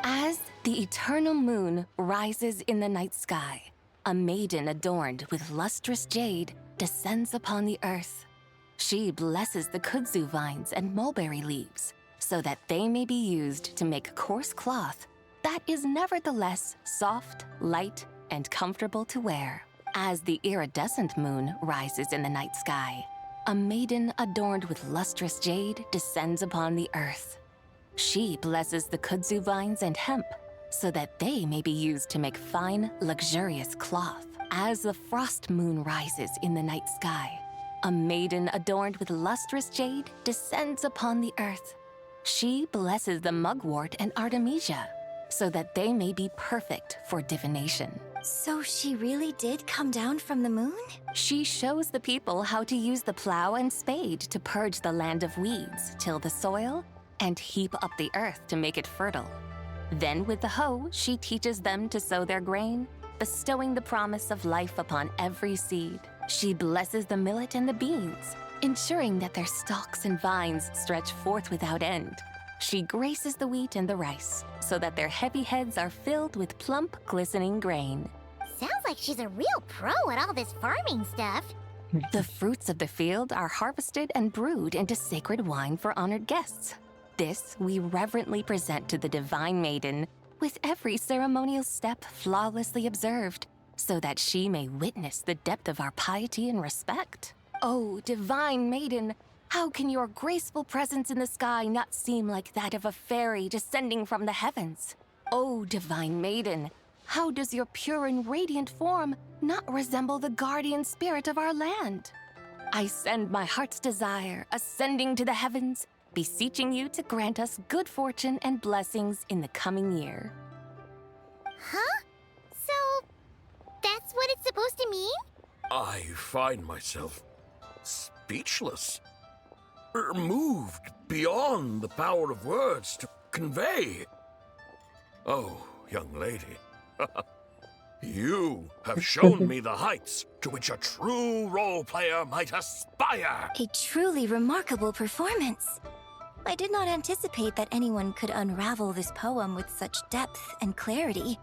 As the eternal moon rises in the night sky, a maiden adorned with lustrous jade descends upon the earth. She blesses the kudzu vines and mulberry leaves so that they may be used to make coarse cloth that is nevertheless soft, light, and comfortable to wear. As the iridescent moon rises in the night sky, a maiden adorned with lustrous jade descends upon the earth. She blesses the kudzu vines and hemp so that they may be used to make fine, luxurious cloth. As the frost moon rises in the night sky, a maiden adorned with lustrous jade descends upon the earth. She blesses the mugwort and artemisia so that they may be perfect for divination. So she really did come down from the moon? She shows the people how to use the plow and spade to purge the land of weeds, till the soil, and heap up the earth to make it fertile. Then with the hoe, she teaches them to sow their grain, bestowing the promise of life upon every seed. She blesses the millet and the beans, ensuring that their stalks and vines stretch forth without end. She graces the wheat and the rice, so that their heavy heads are filled with plump, glistening grain. Sounds like she's a real pro at all this farming stuff. The fruits of the field are harvested and brewed into sacred wine for honored guests. This we reverently present to the divine maiden, with every ceremonial step flawlessly observed, so that she may witness the depth of our piety and respect. Oh, divine maiden, how can your graceful presence in the sky not seem like that of a fairy descending from the heavens? Oh, divine maiden, how does your pure and radiant form not resemble the guardian spirit of our land? I send my heart's desire, ascending to the heavens, beseeching you to grant us good fortune and blessings in the coming year. Huh? So, that's what it's supposed to mean? I find myself speechless, moved beyond the power of words to convey. Oh, young lady, you have shown me the heights to which a true role player might aspire. A truly remarkable performance. I did not anticipate that anyone could unravel this poem with such depth and clarity.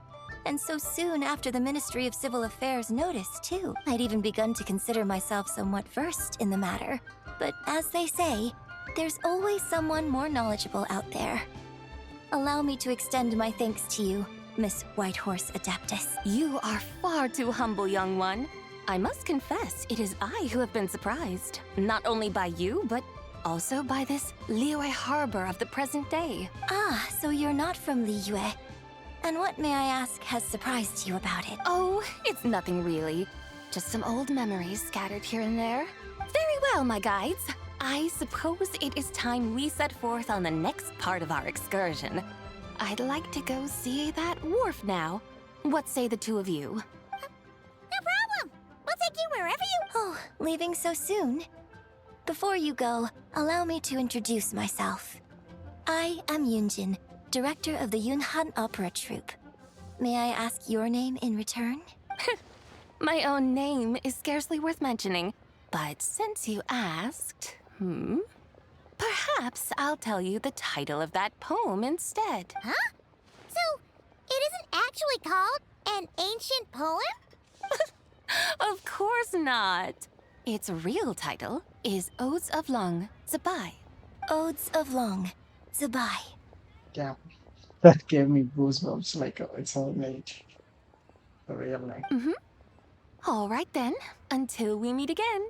And so soon after the Ministry of Civil Affairs noticed, too. I'd even begun to consider myself somewhat versed in the matter. But as they say, there's always someone more knowledgeable out there. Allow me to extend my thanks to you, Miss Whitehorse Adeptus. You are far too humble, young one. I must confess, it is I who have been surprised. Not only by you, but also by this Liyue Harbor of the present day. Ah, so you're not from Liyue. And what, may I ask, has surprised you about it? Oh, it's nothing really. Just some old memories scattered here and there. Very well, my guides. I suppose it is time we set forth on the next part of our excursion. I'd like to go see that wharf now. What say the two of you? No problem! We'll take you wherever you... Oh, leaving so soon? Before you go, allow me to introduce myself. I am Yunjin, director of the Yunhan Opera Troupe. May I ask your name in return? My own name is scarcely worth mentioning, but since you asked, perhaps I'll tell you the title of that poem instead. Huh? So, it isn't actually called an ancient poem? Of course not. Its real title is Odes of Long, Zibai. Odes of Long, Zibai. Yeah, that gave me goosebumps, like it's all made. The real name. All right then, until we meet again.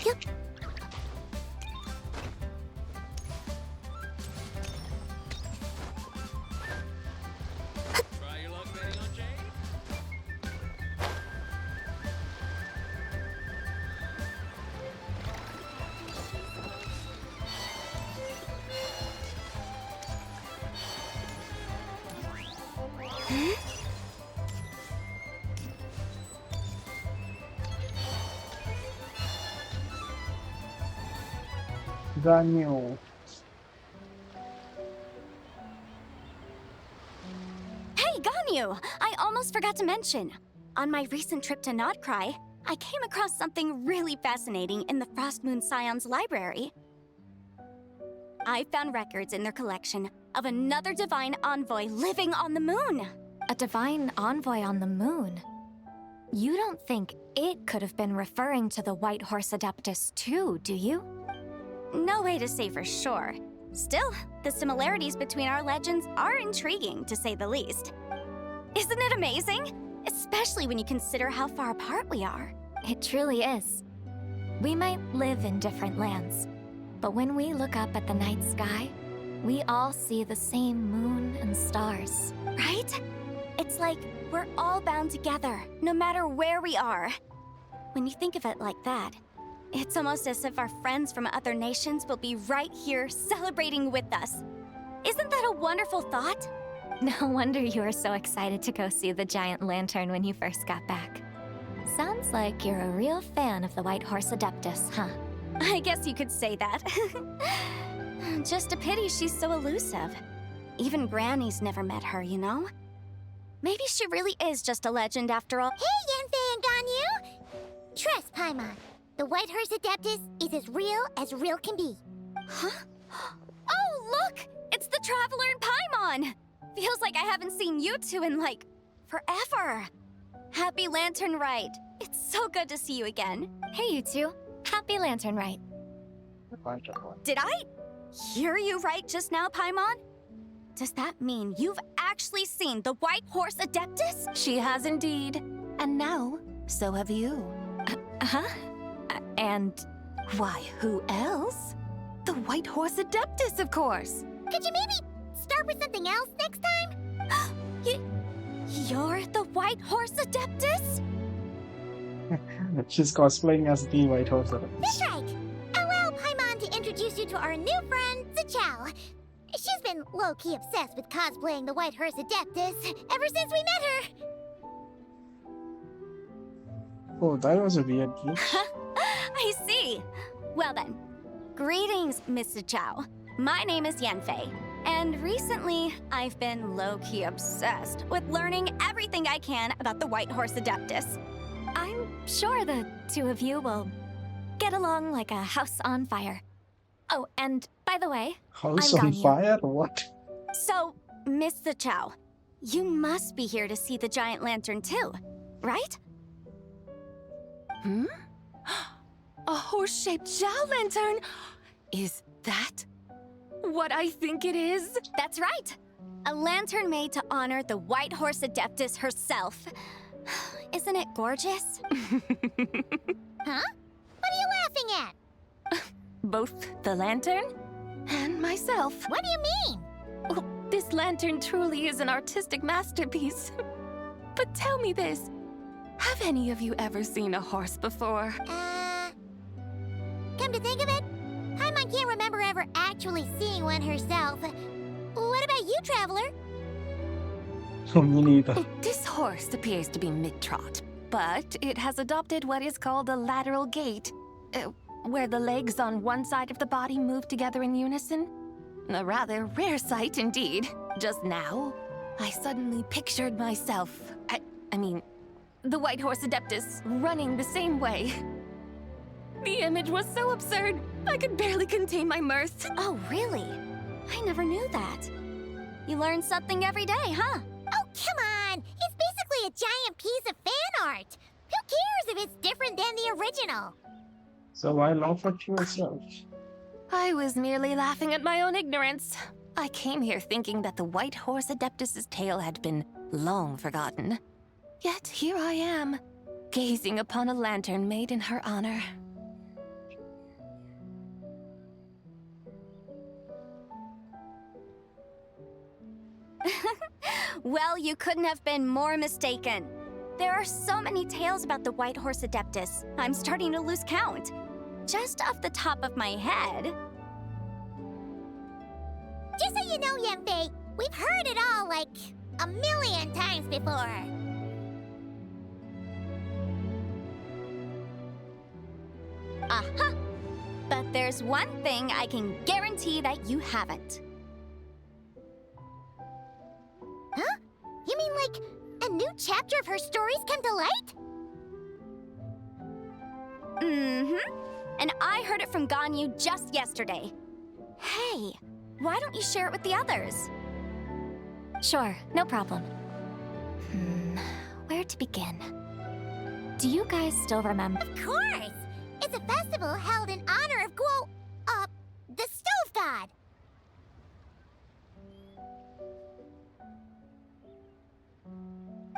Yep. Try your luck betting on Jade? Ganyu. Hey, Ganyu! I almost forgot to mention. On my recent trip to Notcry, I came across something really fascinating in the Frost Moon Scion's library. I found records in their collection of another divine envoy living on the moon. A divine envoy on the moon? You don't think it could have been referring to the White Horse Adeptus too, do you? No way to say for sure. Still, the similarities between our legends are intriguing, to say the least. Isn't it amazing? Especially when you consider how far apart we are. It truly is. We might live in different lands, but when we look up at the night sky, we all see the same moon and stars. Right? It's like we're all bound together, no matter where we are. When you think of it like that, it's almost as if our friends from other nations will be right here celebrating with us. Isn't that a wonderful thought? No wonder you were so excited to go see the giant lantern when you first got back. Sounds like you're a real fan of the White Horse Adeptus, huh? I guess you could say that. Just a pity she's so elusive. Even Granny's never met her, you know? Maybe she really is just a legend after all. Hey, Yanfei and Ganyu! Trust, Paimon. The White Horse Adeptus is as real can be. Huh? Oh, look! It's the Traveler and Paimon! Feels like I haven't seen you two in, like, forever. Happy Lantern Rite. It's so good to see you again. Hey, you two. Happy Lantern Rite. Did I hear you right just now, Paimon? Does that mean you've actually seen the White Horse Adeptus? She has indeed. And now, so have you. And why, who else? The White Horse Adeptus, of course. Could you maybe start with something else next time? You're the White Horse Adeptus? She's cosplaying as the White Horse Adeptus. That's right. Allow Paimon to introduce you to our new friend, Zichao. She's been low-key obsessed with cosplaying the White Horse Adeptus ever since we met her. Oh, that was a weird glitch. I see. Well then, greetings, Miss Zichao. My name is Yanfei, and recently I've been low-key obsessed with learning everything I can about the White Horse Adeptus. I'm sure the two of you will get along like a house on fire. Oh, and by the way, House I'm on Ganyu. fire? What? So, Miss Zichao, you must be here to see the giant lantern too, right? A horse-shaped Zhao lantern? Is that what I think it is? That's right. A lantern made to honor the White Horse Adeptus herself. Isn't it gorgeous? Huh? What are you laughing at? Both the lantern and myself. What do you mean? Oh, this lantern truly is an artistic masterpiece. But tell me this, have any of you ever seen a horse before? Come to think of it, Paimon can't remember ever actually seeing one herself. What about you, Traveler? Me neither. This horse appears to be mid-trot, but it has adopted what is called a lateral gait, where the legs on one side of the body move together in unison. A rather rare sight indeed. Just now, I suddenly pictured myself, I mean, the White Horse Adeptus running the same way. The image was so absurd, I could barely contain my mirth. Oh, really? I never knew that. You learn something every day, huh? Oh, come on! It's basically a giant piece of fan art! Who cares if it's different than the original? So why laugh at yourself? I was merely laughing at my own ignorance. I came here thinking that the White Horse Adeptus's tale had been long forgotten. Yet here I am, gazing upon a lantern made in her honor. Well, you couldn't have been more mistaken. There are so many tales about the White Horse Adeptus, I'm starting to lose count. Just off the top of my head... Just so you know, Yanfei, we've heard it all like a million times before. Aha! But there's one thing I can guarantee that you haven't. Huh? You mean like a new chapter of her stories come to light? Mm-hmm. And I heard it from Ganyu just yesterday. Hey, why don't you share it with the others? Sure, no problem. Where to begin? Do you guys still remember? Of course! It's a festival held in honor of the Stove God.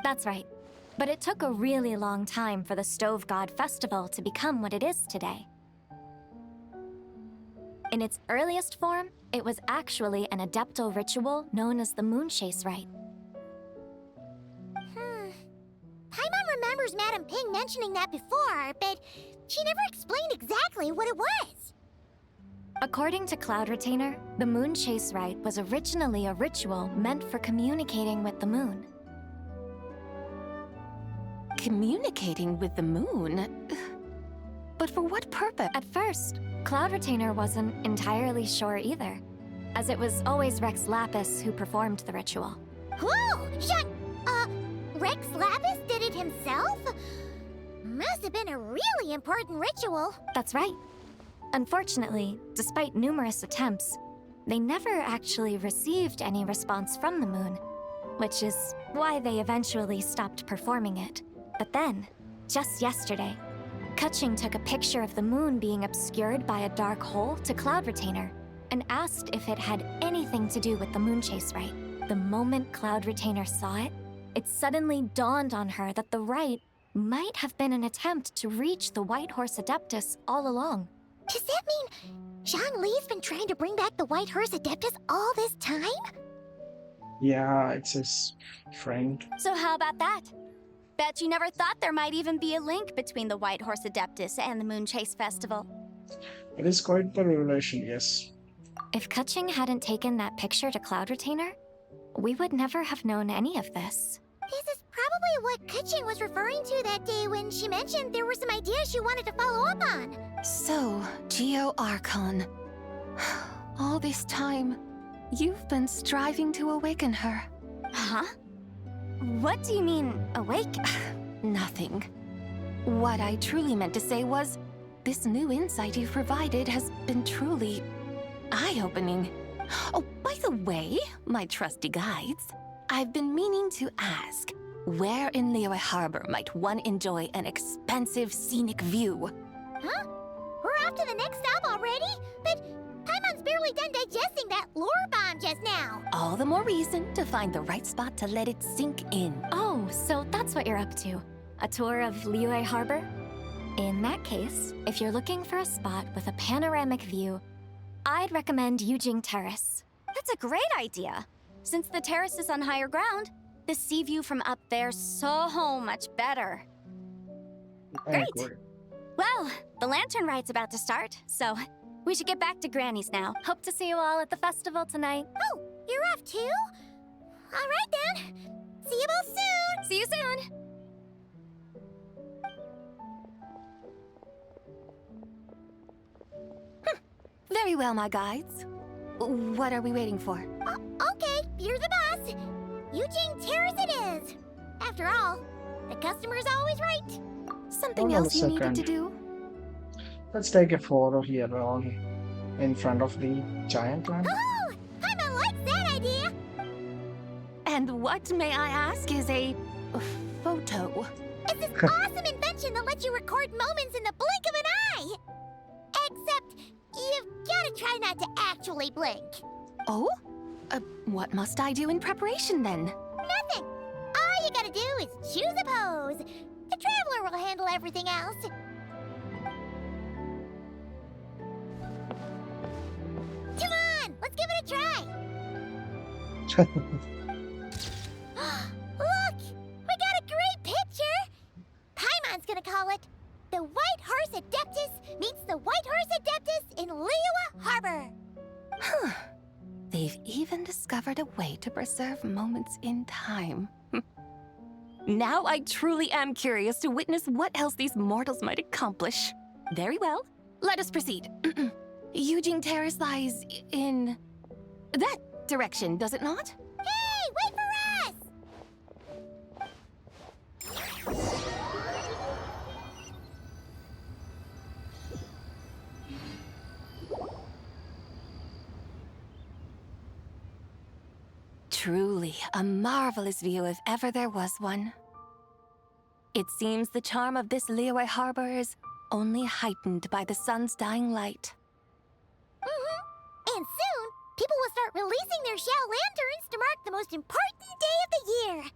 That's right. But it took a really long time for the Stove God Festival to become what it is today. In its earliest form, it was actually an adeptal ritual known as the Moonchase Rite. Paimon remembers Madame Ping mentioning that before, but she never explained exactly what it was. According to Cloud Retainer, the Moonchase Rite was originally a ritual meant for communicating with the moon. Communicating with the moon? But for what purpose? At first, Cloud Retainer wasn't entirely sure either, as it was always Rex Lapis who performed the ritual. Whoa! Rex Lapis did it himself? Must have been a really important ritual. That's right. Unfortunately, despite numerous attempts, they never actually received any response from the moon, which is why they eventually stopped performing it. But then, just yesterday, Kaching took a picture of the moon being obscured by a dark hole to Cloud Retainer and asked if it had anything to do with the Moonchase Rite. The moment Cloud Retainer saw it, it suddenly dawned on her that the rite might have been an attempt to reach the White Horse Adeptus all along. Does that mean Zhongli's been trying to bring back the White Horse Adeptus all this time? Yeah, it's his friend. So how about that? Bet you never thought there might even be a link between the White Horse Adeptus and the Moonchase Festival. It is quite the revelation, yes. If Kaching hadn't taken that picture to Cloud Retainer, we would never have known any of this. This is probably what Kaching was referring to that day when she mentioned there were some ideas she wanted to follow up on. So, Geo Archon. All this time, you've been striving to awaken her. Huh? What do you mean, awake? Nothing. What I truly meant to say was, this new insight you've provided has been truly eye-opening. Oh, by the way, my trusty guides, I've been meaning to ask, where in Liyue Harbor might one enjoy an expansive scenic view? Huh? We're off to the next stop already? But Paimon's barely done digesting that lore bomb just now. All the more reason to find the right spot to let it sink in. Oh, so that's what you're up to. A tour of Liyue Harbor? In that case, if you're looking for a spot with a panoramic view, I'd recommend Yujing Terrace. That's a great idea. Since the terrace is on higher ground, the sea view from up there's so much better. Great! Well, the Lantern Rite's about to start, so we should get back to Granny's now. Hope to see you all at the festival tonight. Oh, you're off too? All right then. See you both soon! See you soon! Very well, my guides. What are we waiting for? Okay, you're the boss. Eugene Terrace it is. After all, the customer's always right. Something Hold on else a you needed second. to do? Let's take a photo here in front of the giant lamp. Oh, Paimon likes that idea. And what, may I ask, is a photo? It's this awesome invention that lets you record moments in the blink of an eye. Except, you've gotta try not to actually blink. Oh? What must I do in preparation then? Nothing. All you gotta do is choose a pose. The Traveler will handle everything else. Come on, let's give it a try. Look, we got a great picture. Paimon's gonna call it The White Horse Adeptus Meets the White Horse Adeptus in Liyue Harbor. Huh. They've even discovered a way to preserve moments in time. Now I truly am curious to witness what else these mortals might accomplish. Very well, let us proceed. Eugene Terrace lies in that direction, does it not? Hey, wait for us! Truly a marvelous view if ever there was one. It seems the charm of this Liyue Harbor is only heightened by the sun's dying light. And soon, people will start releasing their Xiao lanterns to mark the most important day of the year.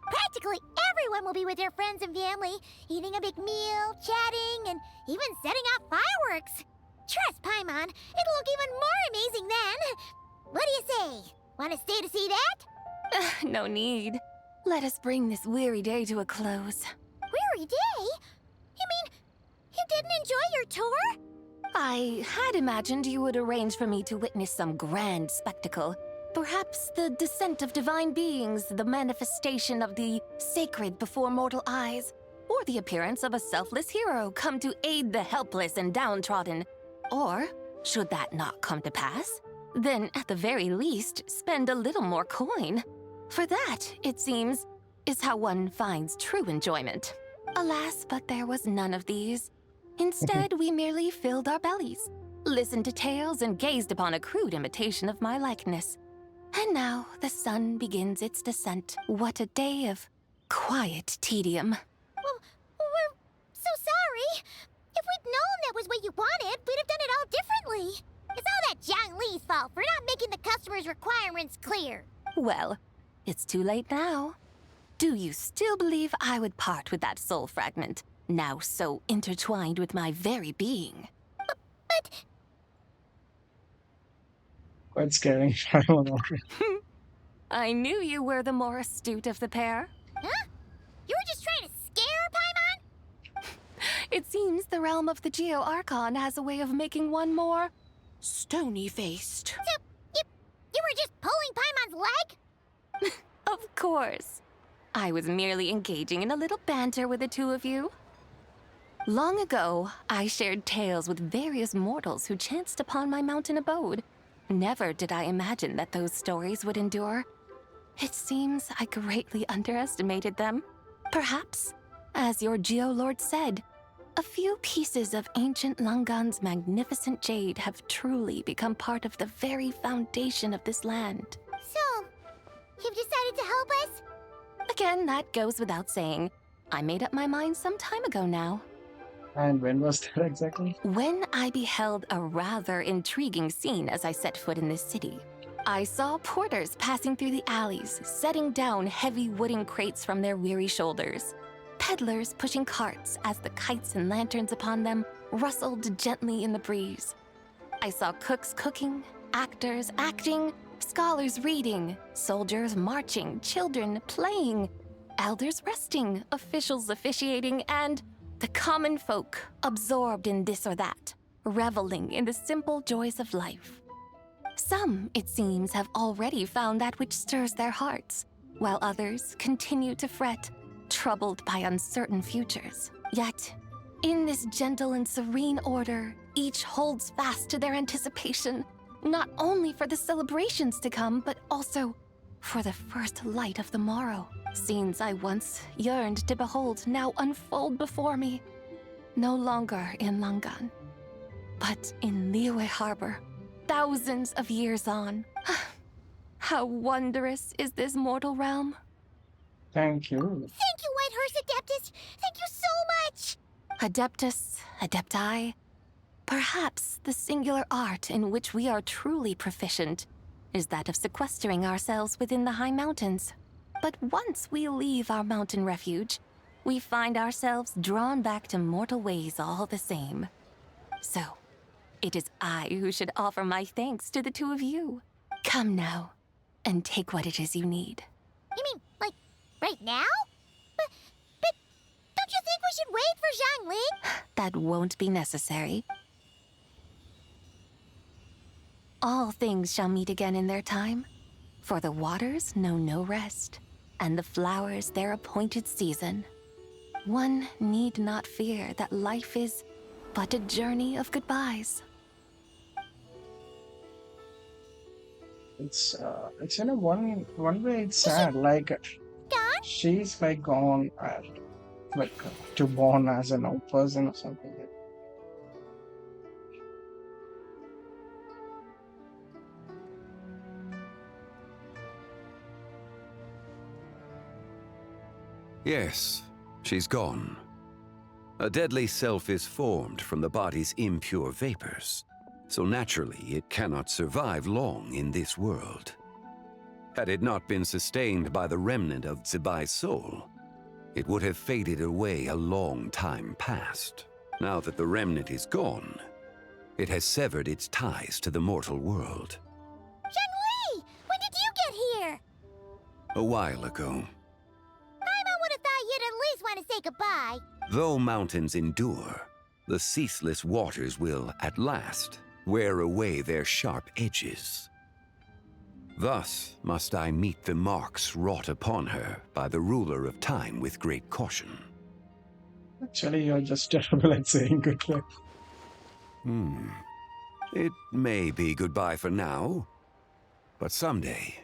Practically everyone will be with their friends and family, eating a big meal, chatting, and even setting off fireworks. Trust Paimon, it'll look even more amazing then. What do you say? Want to stay to see that? No need. Let us bring this weary day to a close. Weary day? You mean you didn't enjoy your tour? I had imagined you would arrange for me to witness some grand spectacle. Perhaps the descent of divine beings, the manifestation of the sacred before mortal eyes, or the appearance of a selfless hero come to aid the helpless and downtrodden. Or, should that not come to pass, then at the very least, spend a little more coin. For that, it seems, is how one finds true enjoyment. Alas, but there was none of these. Instead, we merely filled our bellies, listened to tales, and gazed upon a crude imitation of my likeness. And now the sun begins its descent. What a day of quiet tedium. Well, we're so sorry. If we'd known that was what you wanted, we'd have done it all differently. It's all that Zhang Li's fault for not making the customer's requirements clear. Well, it's too late now. Do you still believe I would part with that soul fragment, now so intertwined with my very being? But Quite scary. I don't know. I knew you were the more astute of the pair. Huh? You were just trying to scare Paimon? It seems the realm of the Geo Archon has a way of making one more stony-faced. So, you were just pulling Paimon's leg? Of course. I was merely engaging in a little banter with the two of you. Long ago, I shared tales with various mortals who chanced upon my mountain abode. Never did I imagine that those stories would endure. It seems I greatly underestimated them. Perhaps, as your Geolord said, a few pieces of ancient Langan's magnificent jade have truly become part of the very foundation of this land. So, you've decided to help us? Again, that goes without saying. I made up my mind some time ago now. And when was that exactly? When I beheld a rather intriguing scene as I set foot in this city. I saw porters passing through the alleys, setting down heavy wooden crates from their weary shoulders. Peddlers pushing carts as the kites and lanterns upon them rustled gently in the breeze. I saw cooks cooking, actors acting, scholars reading, soldiers marching, children playing, elders resting, officials officiating, and the common folk absorbed in this or that, reveling in the simple joys of life. Some, it seems, have already found that which stirs their hearts, while others continue to fret, troubled by uncertain futures. Yet, in this gentle and serene order, each holds fast to their anticipation, not only for the celebrations to come, but also for the first light of the morrow. Scenes I once yearned to behold now unfold before me, no longer in Langan, but in Liyue Harbor, thousands of years on. How wondrous is this mortal realm? Thank you. Thank you, Whitehorse Adeptus! Thank you so much! Adeptus, Adepti, perhaps the singular art in which we are truly proficient is that of sequestering ourselves within the high mountains. But once we leave our mountain refuge, we find ourselves drawn back to mortal ways all the same. So, it is I who should offer my thanks to the two of you. Come now, and take what it is you need. You mean, like, right now? But don't you think we should wait for Zhang Li? That won't be necessary. All things shall meet again in their time, for the waters know no rest, and the flowers their appointed season. One need not fear that life is but a journey of goodbyes. it's in a one way it's sad. Like she's like gone, like to born as an old person or something. Yes, she's gone. A deadly self is formed from the body's impure vapors, so naturally it cannot survive long in this world. Had it not been sustained by the remnant of Zibai's soul, it would have faded away a long time past. Now that the remnant is gone, it has severed its ties to the mortal world. Shen-Li! When did you get here? A while ago, I would have thought you'd at least want to say goodbye. though mountains endure, the ceaseless waters will, at last, wear away their sharp edges. Thus must I meet the marks wrought upon her by the ruler of time with great caution. Actually, you're just terrible at saying goodbye. It may be goodbye for now, but someday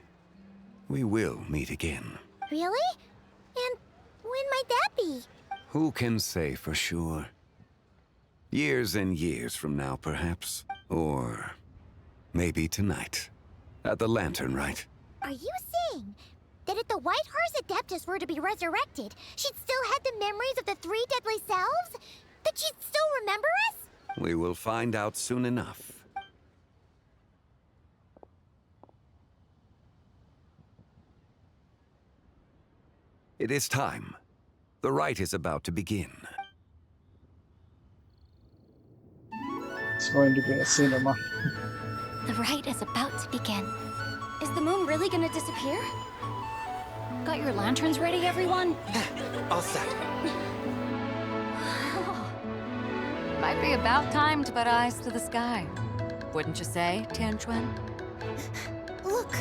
we will meet again. Really? And when might that be? Who can say for sure? Years and years from now, perhaps. Or maybe tonight. At the Lantern, Rite. Are you saying that if the White Horse Adeptus were to be resurrected, she'd still have the memories of the three deadly selves? That she'd still remember us? We will find out soon enough. It is time. The rite is about to begin. It's going to be a cinema. The rite is about to begin. Is the moon really gonna disappear? Got your lanterns ready, everyone? All set. Might be about time to put eyes to the sky. Wouldn't you say, Tianquan? Look.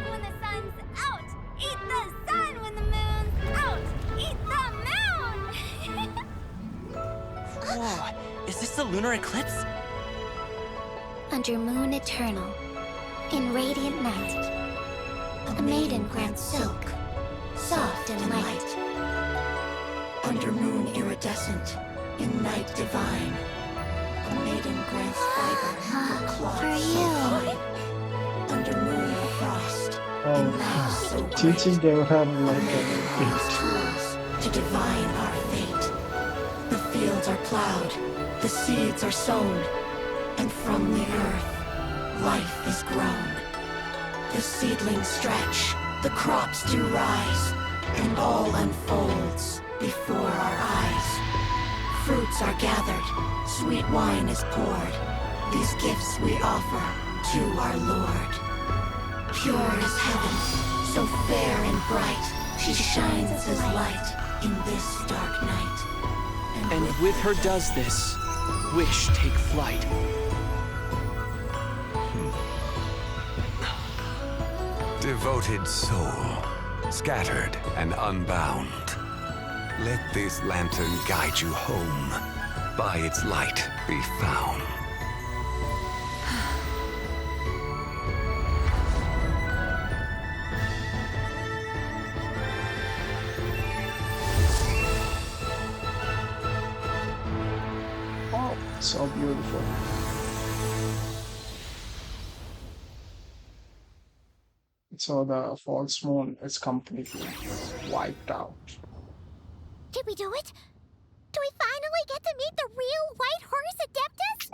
When the sun's out, eat the sun. When the moon's out, eat the moon. Whoa, is this the lunar eclipse? Under moon eternal, in radiant night, a maiden grants silk, soft and light. Under moon iridescent, in night divine, a maiden grants fiber for cloth so fine. Under moon of frost, in night so great, Teaching they would have like our tools to divine our fate. The fields are plowed, the seeds are sown, and from the earth, life is grown. The seedlings stretch, the crops do rise, and all unfolds before our eyes. Fruits are gathered, sweet wine is poured. These gifts we offer to our Lord. Pure as heaven, so fair and bright, she shines as light in this dark night. And with her does this, wish take flight. Devoted soul, scattered and unbound. Let this lantern guide you home. By its light be found. Oh, so beautiful. So the false moon is completely wiped out. Did we do it? Do we finally get to meet the real White Horse Adeptus?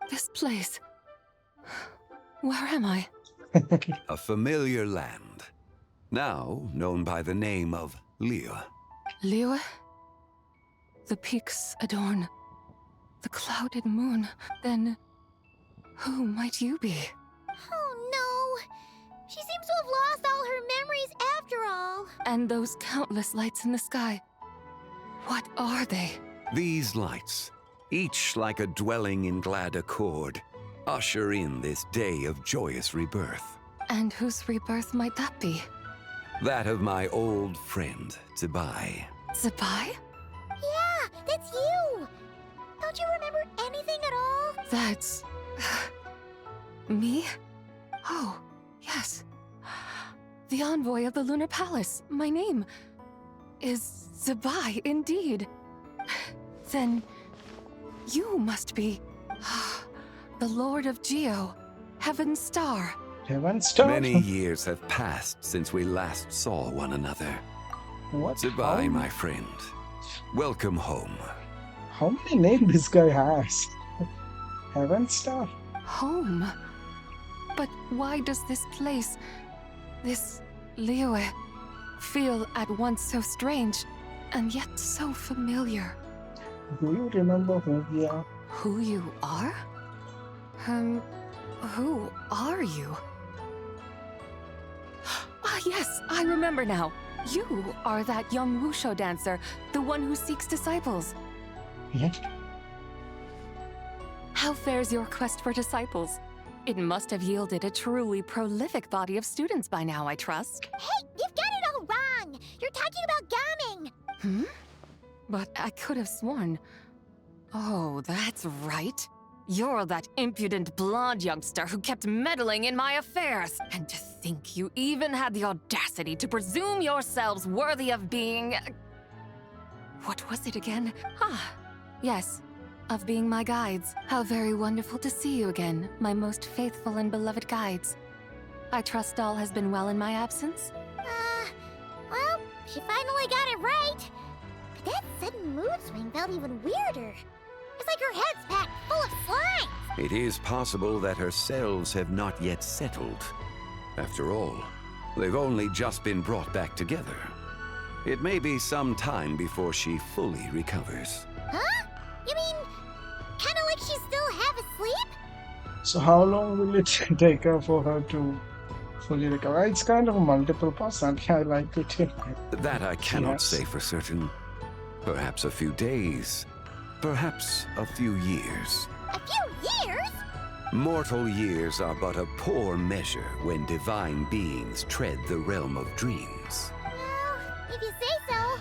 This place. Where am I? A familiar land, now known by the name of Liyue. Liyue? The peaks adorn the clouded moon. Then, who might you be? Oh no! She seems to have lost all her memories after all. And those countless lights in the sky. What are they? These lights, each like a dwelling in glad accord, usher in this day of joyous rebirth. And whose rebirth might that be? That of my old friend, Zibai. Zibai? Yeah, that's you! Don't you remember anything at all? That's... me? Oh, yes. The envoy of the Lunar Palace. My name is Zibai, indeed. Then you must be the Lord of Geo, Heaven's Star. Heaven's Star? Many years have passed since we last saw one another. What? Zibai, my friend. Welcome home. How many names this guy has? Heaven's Star? Home? But why does this place, this Liyue, feel at once so strange and yet so familiar? Do you remember who we are? Who you are? Who are you? Ah, yes, I remember now. You are that young Wushu dancer, the one who seeks disciples. Yes. How fares your quest for disciples? It must have yielded a truly prolific body of students by now, I trust. Hey, you've got it all wrong! You're talking about Gaming! But I could have sworn... Oh, that's right. You're that impudent blonde youngster who kept meddling in my affairs. And to think you even had the audacity to presume yourselves worthy of being... What was it again? Ah, yes. Of being my guides. How very wonderful to see you again, my most faithful and beloved guides. I trust all has been well in my absence? Well, she finally got it right. But that sudden mood swing felt even weirder. It's like her head's packed full of slime. It is possible that her cells have not yet settled. After all, they've only just been brought back together. It may be some time before she fully recovers. Huh? You mean, kind of like she's still half asleep? So how long will it take her for her to fully recover? It's kind of a multiple personality. I like it. That I cannot say for certain. Perhaps a few days. Perhaps a few years. A few years? Mortal years are but a poor measure when divine beings tread the realm of dreams. Well, if you say so.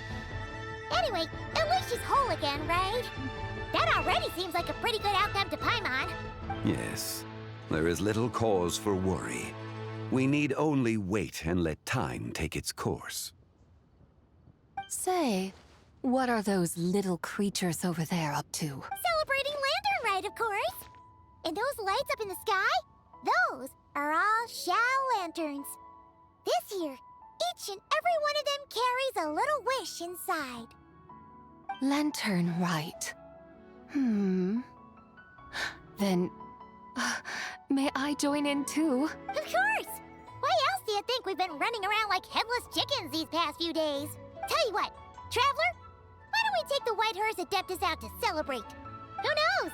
Anyway, at least she's whole again, right? That already seems like a pretty good outcome to Paimon. Yes, there is little cause for worry. We need only wait and let time take its course. Say, what are those little creatures over there up to? Celebrating Lantern Rite, of course. And those lights up in the sky? Those are all Shao lanterns. This year, each and every one of them carries a little wish inside. Lantern Rite. Then, may I join in too? Of course! Why else do you think we've been running around like headless chickens these past few days? Tell you what, Traveler, why don't we take the White Horse Adeptus out to celebrate? Who knows?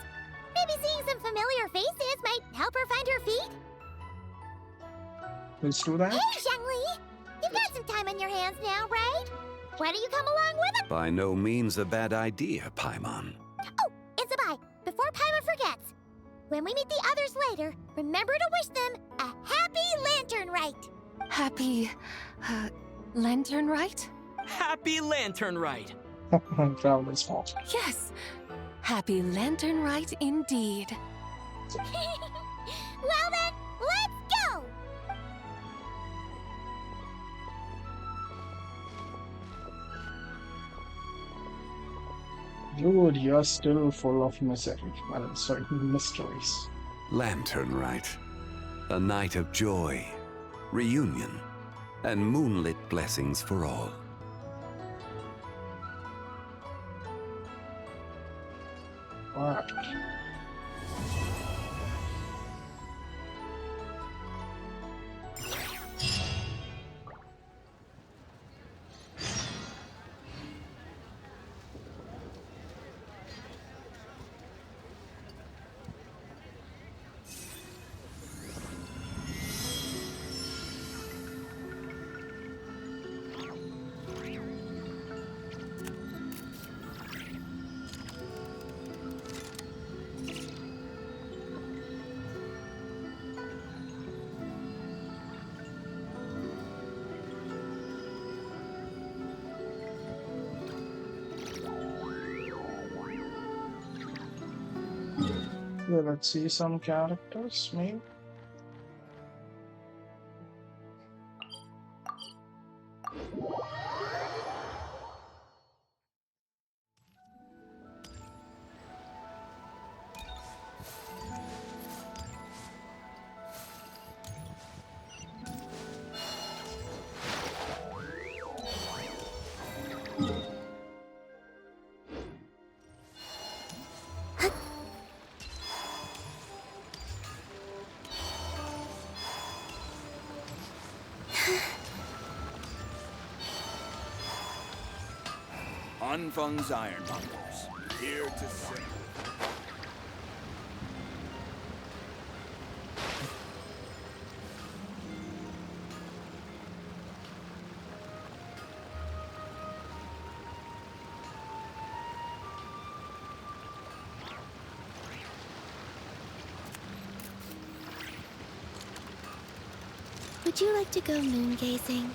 Maybe seeing some familiar faces might help her find her feet? Let's do that. Hey, Zhangli! You've got some time on your hands now, right? Why don't you come along with us? By no means a bad idea, Paimon. Oh, and Zibai, before Paimon forgets, when we meet the others later, remember to wish them a happy Lantern Rite. Happy... Lantern Rite? Happy Lantern Rite! Traveler's fault. Yes! Happy Lantern Rite indeed. Well then, let's go! Dude, you're still full of mysteries. Lantern Rite. A night of joy, reunion, and moonlit blessings for all. What? Yeah, let's see some characters, maybe. Unfung's Ironmongers, here to sing. Would you like to go moon gazing?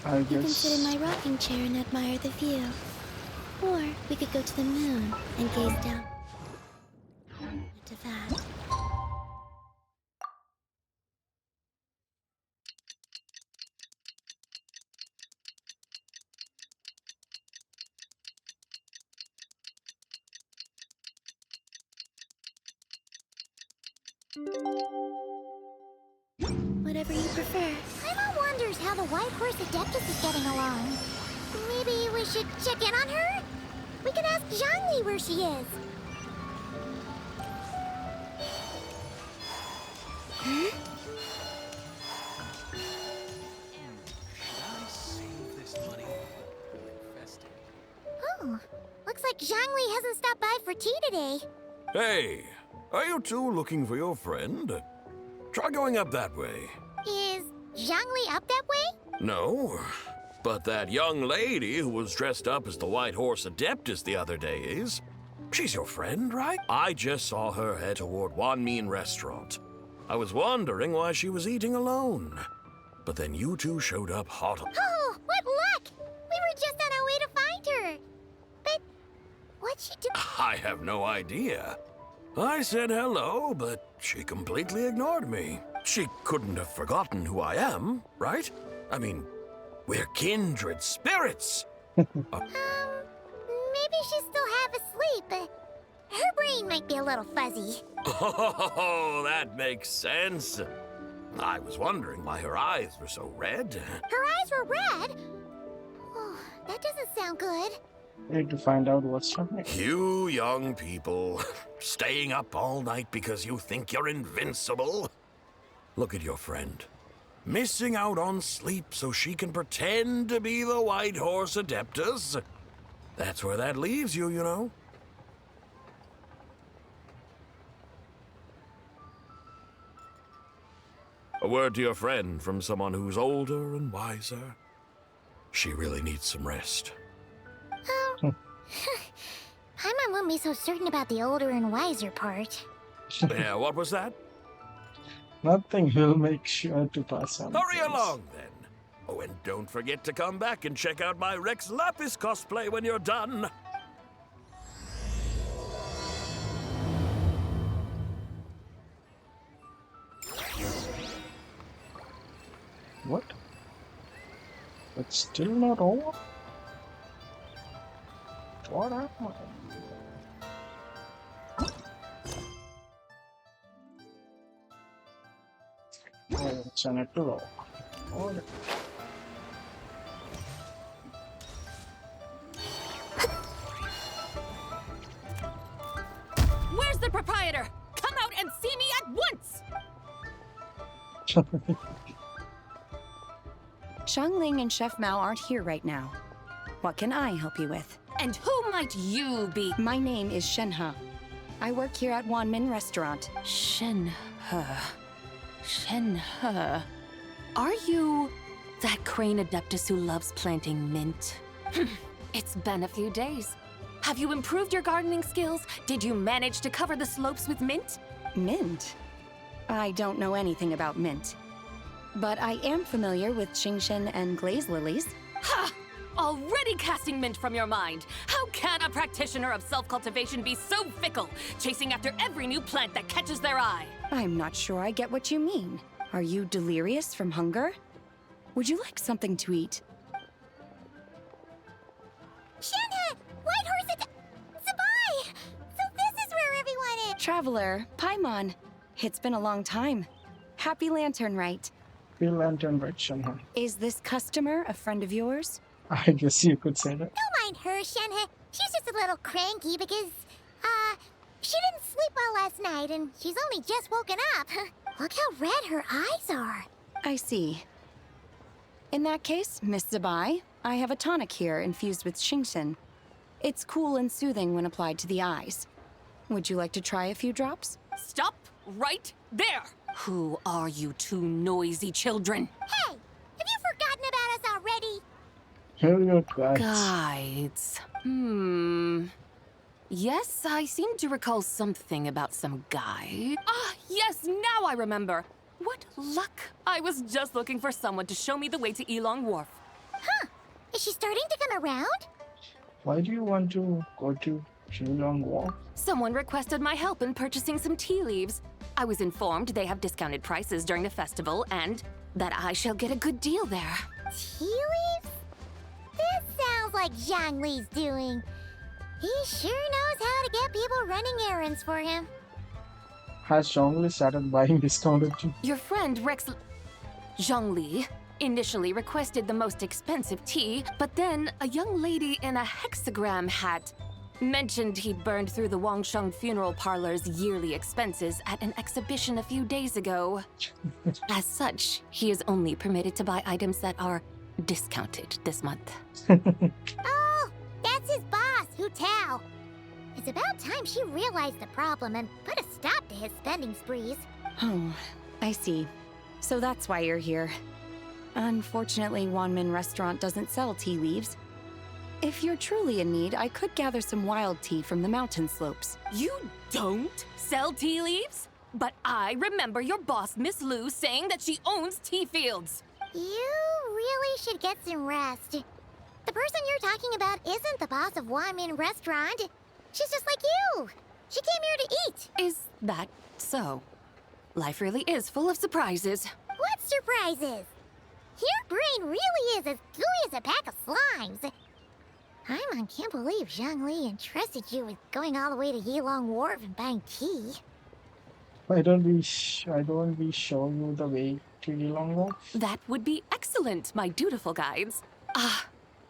I You can guess. sit in my rocking chair and admire the view. Or we could go to the moon and gaze down to that. Whatever you prefer. Paimon wonders how the White Horse Adeptus is getting along. Maybe we should check in on her? We can ask Zhangli where she is. Huh? Oh, looks like Zhangli hasn't stopped by for tea today. Hey, are you two looking for your friend? Try going up that way. Is Zhangli up that way? No, but that young lady who was dressed up as the White Horse Adeptus the other day is. She's your friend, right? I just saw her head toward Wanmin Restaurant. I was wondering why she was eating alone. But then you two showed up hot. Oh, what luck! We were just on our way to find her. But what'd she do? I have no idea. I said hello, but she completely ignored me. She couldn't have forgotten who I am, right? I mean, we're kindred spirits. Maybe she's still half asleep. Her brain might be a little fuzzy. Oh, that makes sense. I was wondering why her eyes were so red. Her eyes were red? Oh, that doesn't sound good. Need to find out what's happening. You young people, staying up all night because you think you're invincible. Look at your friend. Missing out on sleep so she can pretend to be the White Horse Adeptus. That's where that leaves you, you know. A word to your friend from someone who's older and wiser. She really needs some rest. Paimon won't be so certain about the older and wiser part. Yeah, what was that? Nothing. We'll make sure to pass on. Hurry things. along, then. Oh, and don't forget to come back and check out my Rex Lapis cosplay when you're done. What? It's still not over? What happened? Oh, it's an epilogue. Oh, Where's the proprietor? Come out and see me at once! Xiangling and Chef Mao aren't here right now. What can I help you with? And who might you be? My name is Shenhe. I work here at Wanmin Restaurant. Shenhe. Shenhe. Are you that crane adeptus who loves planting mint? It's been a few days. Have you improved your gardening skills? Did you manage to cover the slopes with mint? Mint? I don't know anything about mint. But I am familiar with Qingshen and glaze lilies. Ha! Already casting mint from your mind. How can a practitioner of self-cultivation be so fickle, chasing after every new plant that catches their eye? I'm not sure I get what you mean. Are you delirious from hunger? Would you like something to eat? Shenhe! Whitehorse Zibai! So this is where everyone is! Traveler, Paimon. It's been a long time. Happy Lantern, right? Happy Lantern, right, Shenhe? Is this customer a friend of yours? I guess you could say that. Don't mind her, Shenhe. She's just a little cranky because, she didn't sleep well last night and she's only just woken up. Look how red her eyes are. I see. In that case, Miss Zibai, I have a tonic here infused with Shingshin. It's cool and soothing when applied to the eyes. Would you like to try a few drops? Stop right there! Who are you two noisy children? Hey! Have you forgotten about us already? Hello, guys. Guides. Yes, I seem to recall something about some guide. Ah, yes, now I remember. What luck! I was just looking for someone to show me the way to Elong Wharf. Huh. Is she starting to come around? Why do you want to go to Shillong Wharf? Someone requested my help in purchasing some tea leaves. I was informed they have discounted prices during the festival and that I shall get a good deal there. Tea leaves? This sounds like Zhongli's doing. He sure knows how to get people running errands for him. Has Zhongli started buying discounted tea? Your friend Rex Zhongli initially requested the most expensive tea, but then a young lady in a hexagram hat mentioned he burned through the Wangsheng funeral parlor's yearly expenses at an exhibition a few days ago. As such, he is only permitted to buy items that are discounted this month. Oh, that's his boss, Hu Tao. It's about time she realized the problem and put a stop to his spending sprees. Oh, I see. So that's why you're here. Unfortunately, Wanmin Restaurant doesn't sell tea leaves. If you're truly in need, I could gather some wild tea from the mountain slopes. You don't sell tea leaves? But I remember your boss, Miss Lu, saying that she owns tea fields. You really should get some rest. The person you're talking about isn't the boss of Wanmin Restaurant. She's just like you. She came here to eat. Is that so? Life really is full of surprises. What surprises? Your brain really is as gooey as a pack of slimes. Paimon can't believe Zhongli entrusted you with going all the way to Yilong Wharf and buying tea. Why don't we show you the way to Yilong Wharf? That would be excellent, my dutiful guides.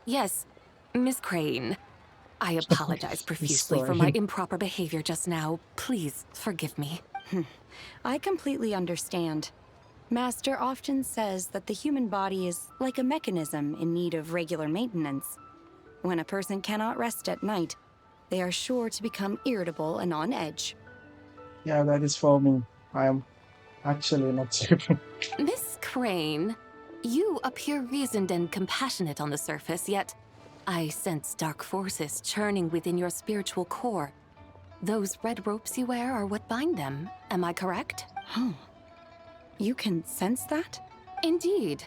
Yes, Miss Crane. I apologize profusely for my improper behavior just now. Please forgive me. I completely understand. Master often says that the human body is like a mechanism in need of regular maintenance. When a person cannot rest at night, they are sure to become irritable and on edge. Yeah, that is for me. I am actually not sleeping. Miss Crane, you appear reasoned and compassionate on the surface, yet I sense dark forces churning within your spiritual core. Those red ropes you wear are what bind them, am I correct? Oh, you can sense that? Indeed.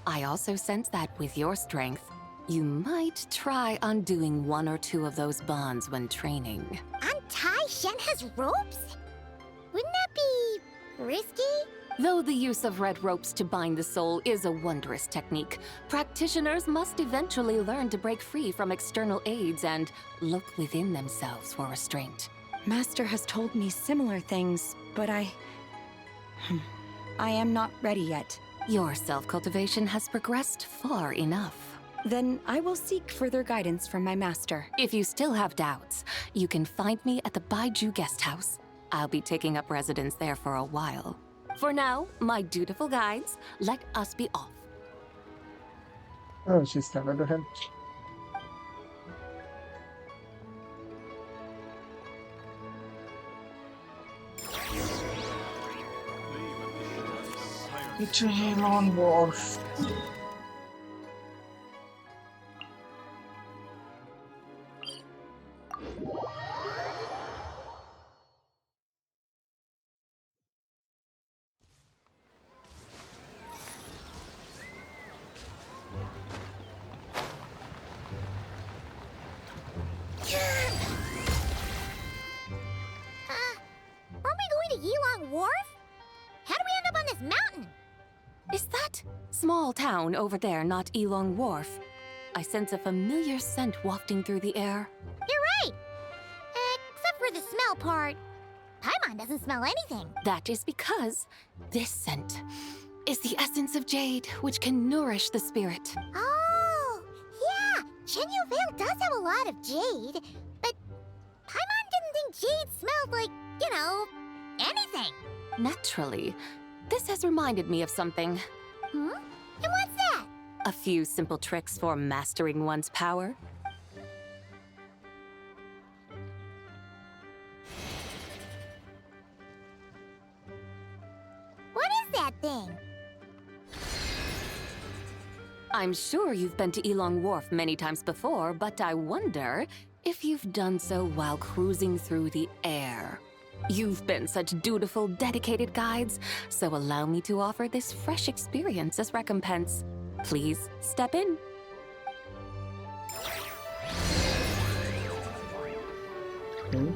I also sense that with your strength, you might try undoing one or two of those bonds when training. Untie Shenhe's ropes? Wouldn't that be risky? Though the use of red ropes to bind the soul is a wondrous technique, practitioners must eventually learn to break free from external aids and look within themselves for restraint. Master has told me similar things, but I am not ready yet. Your self-cultivation has progressed far enough. Then I will seek further guidance from my master. If you still have doubts, you can find me at the Baiju guest house. I'll be taking up residence there for a while. For now, my dutiful guides, let us be off. Oh, she's started to help. It's a Yilong Wharf. to Yilong Wharf? How do we end up on this mountain? Is that small town over there not Elong Wharf? I sense a familiar scent wafting through the air. You're right! Except for the smell part. Paimon doesn't smell anything. That is because this scent is the essence of jade, which can nourish the spirit. Oh, yeah! Shenyu Vale does have a lot of jade, but Paimon didn't think jade smelled like, you know, anything. Naturally, this has reminded me of something. Hmm? And what's that? A few simple tricks for mastering one's power. What is that thing? I'm sure you've been to Elong Wharf many times before, but I wonder if you've done so while cruising through the air. You've been such dutiful, dedicated guides, so allow me to offer this fresh experience as recompense. Please step in. Okay.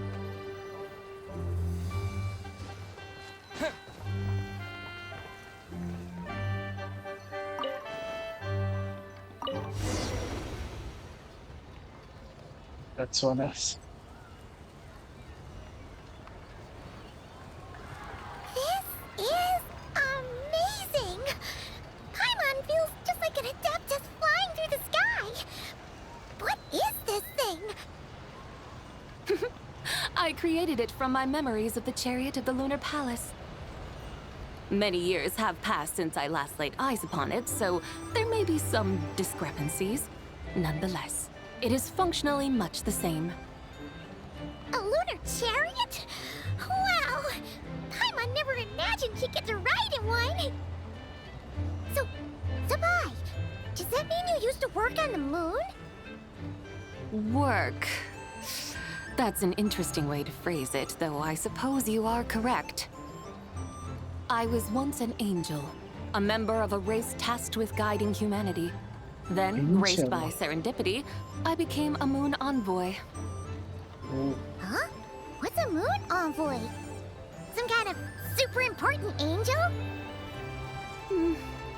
That's so nice. This is amazing! Paimon feels just like an Adeptus flying through the sky. What is this thing? I created it from my memories of the chariot of the Lunar Palace. Many years have passed since I last laid eyes upon it, so there may be some discrepancies. Nonetheless, it is functionally much the same. A lunar chariot? Wow! Paimon never imagined she'd get to ride in one! So, Zibai, does that mean you used to work on the moon? Work. That's an interesting way to phrase it, though I suppose you are correct. I was once an angel, a member of a race tasked with guiding humanity. Then, graced by serendipity, I became a moon envoy. Huh? What's a moon envoy? Some kind of super important angel?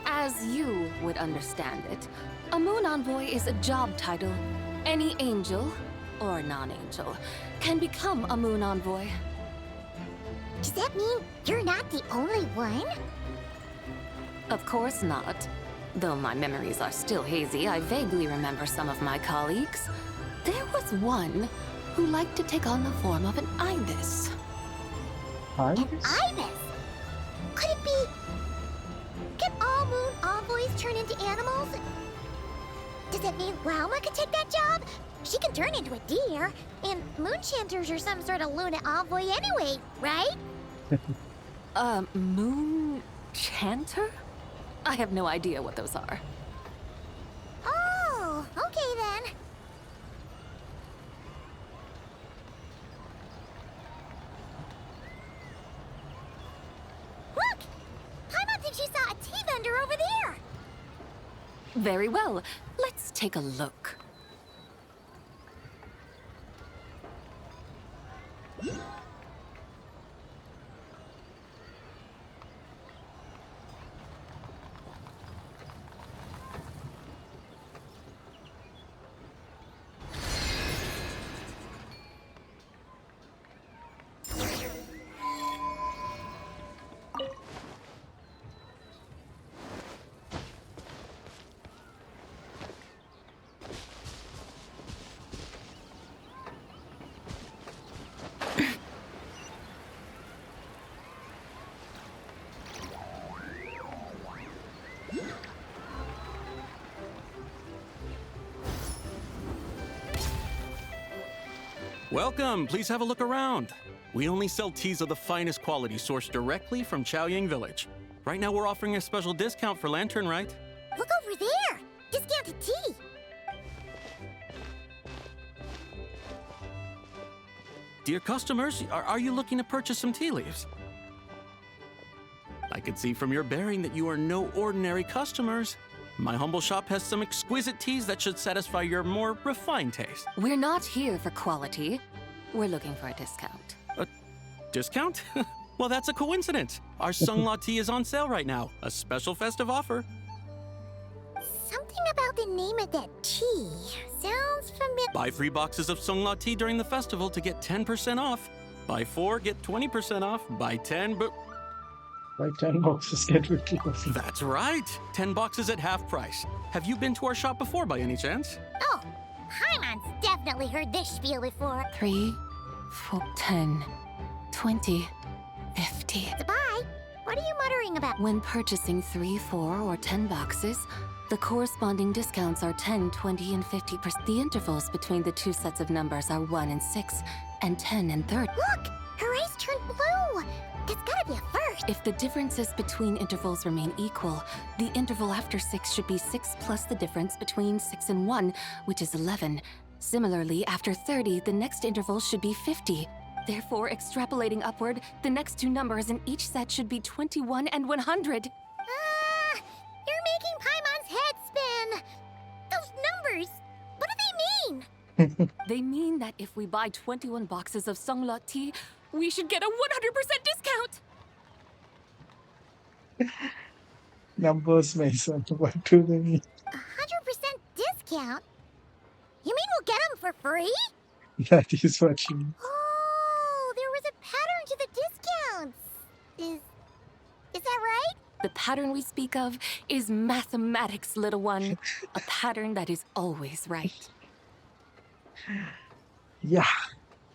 As you would understand it, a moon envoy is a job title. Any angel, or non-angel, can become a moon envoy. Does that mean you're not the only one? Of course not. Though my memories are still hazy, I vaguely remember some of my colleagues. There was one who liked to take on the form of an ibis. An ibis? Could it be... Can all moon envoys turn into animals? Does that mean Lauma could take that job? She can turn into a deer, and moon chanters are some sort of Luna envoy anyway, right? Moon chanter? I have no idea what those are. Oh, okay then. Look! Paimon thinks she saw a tea vendor over there! Very well. Let's take a look. Welcome, please have a look around. We only sell teas of the finest quality sourced directly from Chaoyang Village. Right now we're offering a special discount for Lantern, Rite? Look over there! Discounted tea! Dear customers, are you looking to purchase some tea leaves? I can see from your bearing that you are no ordinary customers. My humble shop has some exquisite teas that should satisfy your more refined taste. We're not here for quality. We're looking for a discount. A discount? Well, that's a coincidence. Our Sunglaw tea is on sale right now. A special festive offer. Something about the name of that tea sounds familiar. Buy 3 boxes of Sunglaw tea during the festival to get 10% off. Buy 4, get 20% off. Buy 10, but... Buy 10 boxes, get 50%. That's right. 10 boxes at half price. Have you been to our shop before by any chance? Oh, Paimon's definitely heard this spiel before. 3, 4, 10, 20, 50. Zibai, what are you muttering about? When purchasing 3, 4, or 10 boxes, the corresponding discounts are 10, 20, and 50%. The intervals between the two sets of numbers are 1 and 6, and 10 and 30. Look! Her eyes turned blue! That's gotta be a first! If the differences between intervals remain equal, the interval after 6 should be 6 plus the difference between 6 and 1, which is 11. Similarly, after 30, the next interval should be 50. Therefore, extrapolating upward, the next two numbers in each set should be 21 and 100. You're making Paimon's head spin! Those numbers, what do they mean? They mean that if we buy 21 boxes of Sunglaw tea, we should get a 100% discount! Numbers, Mason. What do they mean? 100% discount? You mean we'll get them for free? That is what you mean. Oh, there was a pattern to the discounts. Is that right? The pattern we speak of is mathematics, little one. A pattern that is always right. Yeah,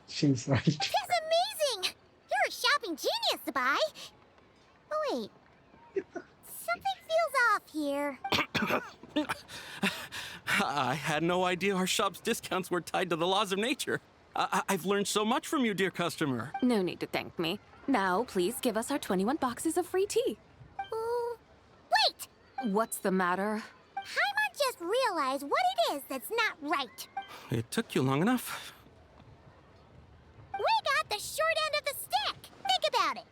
she's right. That's amazing! You're a shopping genius, Zibai. Oh, wait. Something feels off here. I had no idea our shop's discounts were tied to the laws of nature. I've learned so much from you, dear customer. No need to thank me. Now, please give us our 21 boxes of free tea. Wait! What's the matter? Paimon just realized what it is that's not right. It took you long enough. We got the short end of the stick. Think about it.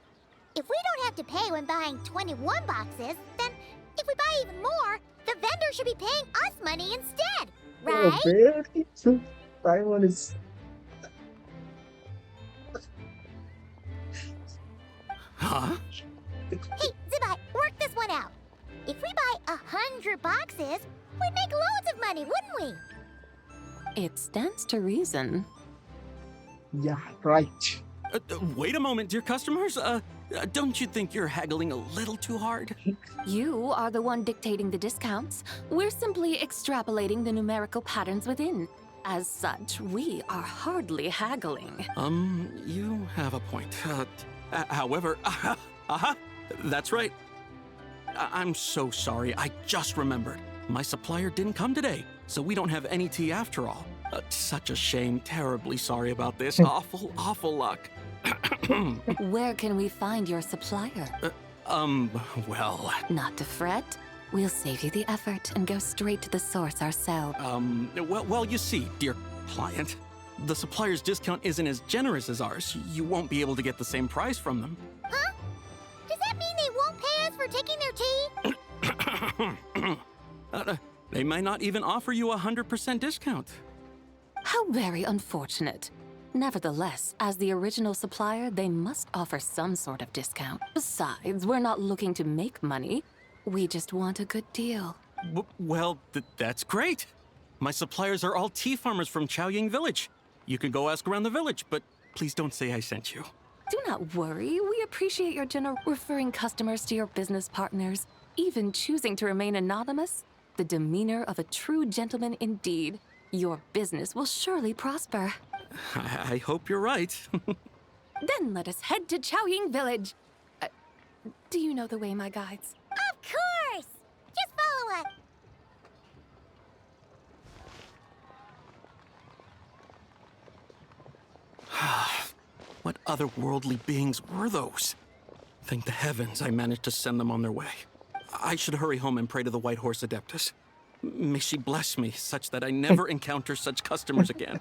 If we don't have to pay when buying 21 boxes, then if we buy even more, the vendor should be paying us money instead, right? Oh, really? Taiwan is... Huh? Hey, Zibai, work this one out. If we buy 100 boxes, we'd make loads of money, wouldn't we? It stands to reason. Yeah, right. Wait a moment, dear customers. Don't you think you're haggling a little too hard? You are the one dictating the discounts. We're simply extrapolating the numerical patterns within. As such, we are hardly haggling. You have a point. However, that's right. I'm so sorry. I just remembered. My supplier didn't come today, so we don't have any tea after all. Such a shame. Terribly sorry about this. Awful luck. Where can we find your supplier? Well... Not to fret. We'll save you the effort and go straight to the source ourselves. Well, you see, dear client, the supplier's discount isn't as generous as ours. You won't be able to get the same price from them. Huh? Does that mean they won't pay us for taking their tea? They might not even offer you a 100% discount. How very unfortunate. Nevertheless, as the original supplier, they must offer some sort of discount. Besides, we're not looking to make money. We just want a good deal. Well, that's great. My suppliers are all tea farmers from Chaoying Village. You can go ask around the village, but please don't say I sent you. Do not worry. We appreciate your referring customers to your business partners, even choosing to remain anonymous. The demeanor of a true gentleman indeed. Your business will surely prosper. I hope you're right. Then let us head to Chaoying Village. Do you know the way, my guides? Of course! Just follow us. What otherworldly beings were those? Thank the heavens I managed to send them on their way. I should hurry home and pray to the White Horse Adeptus. May she bless me such that I never encounter such customers again.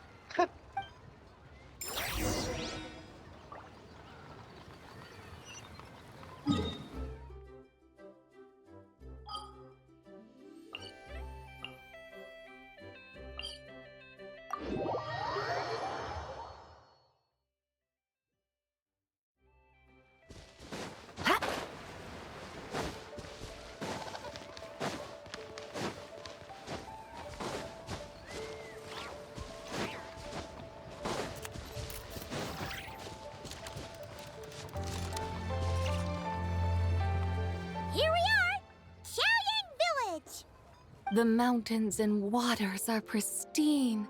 The mountains and waters are pristine.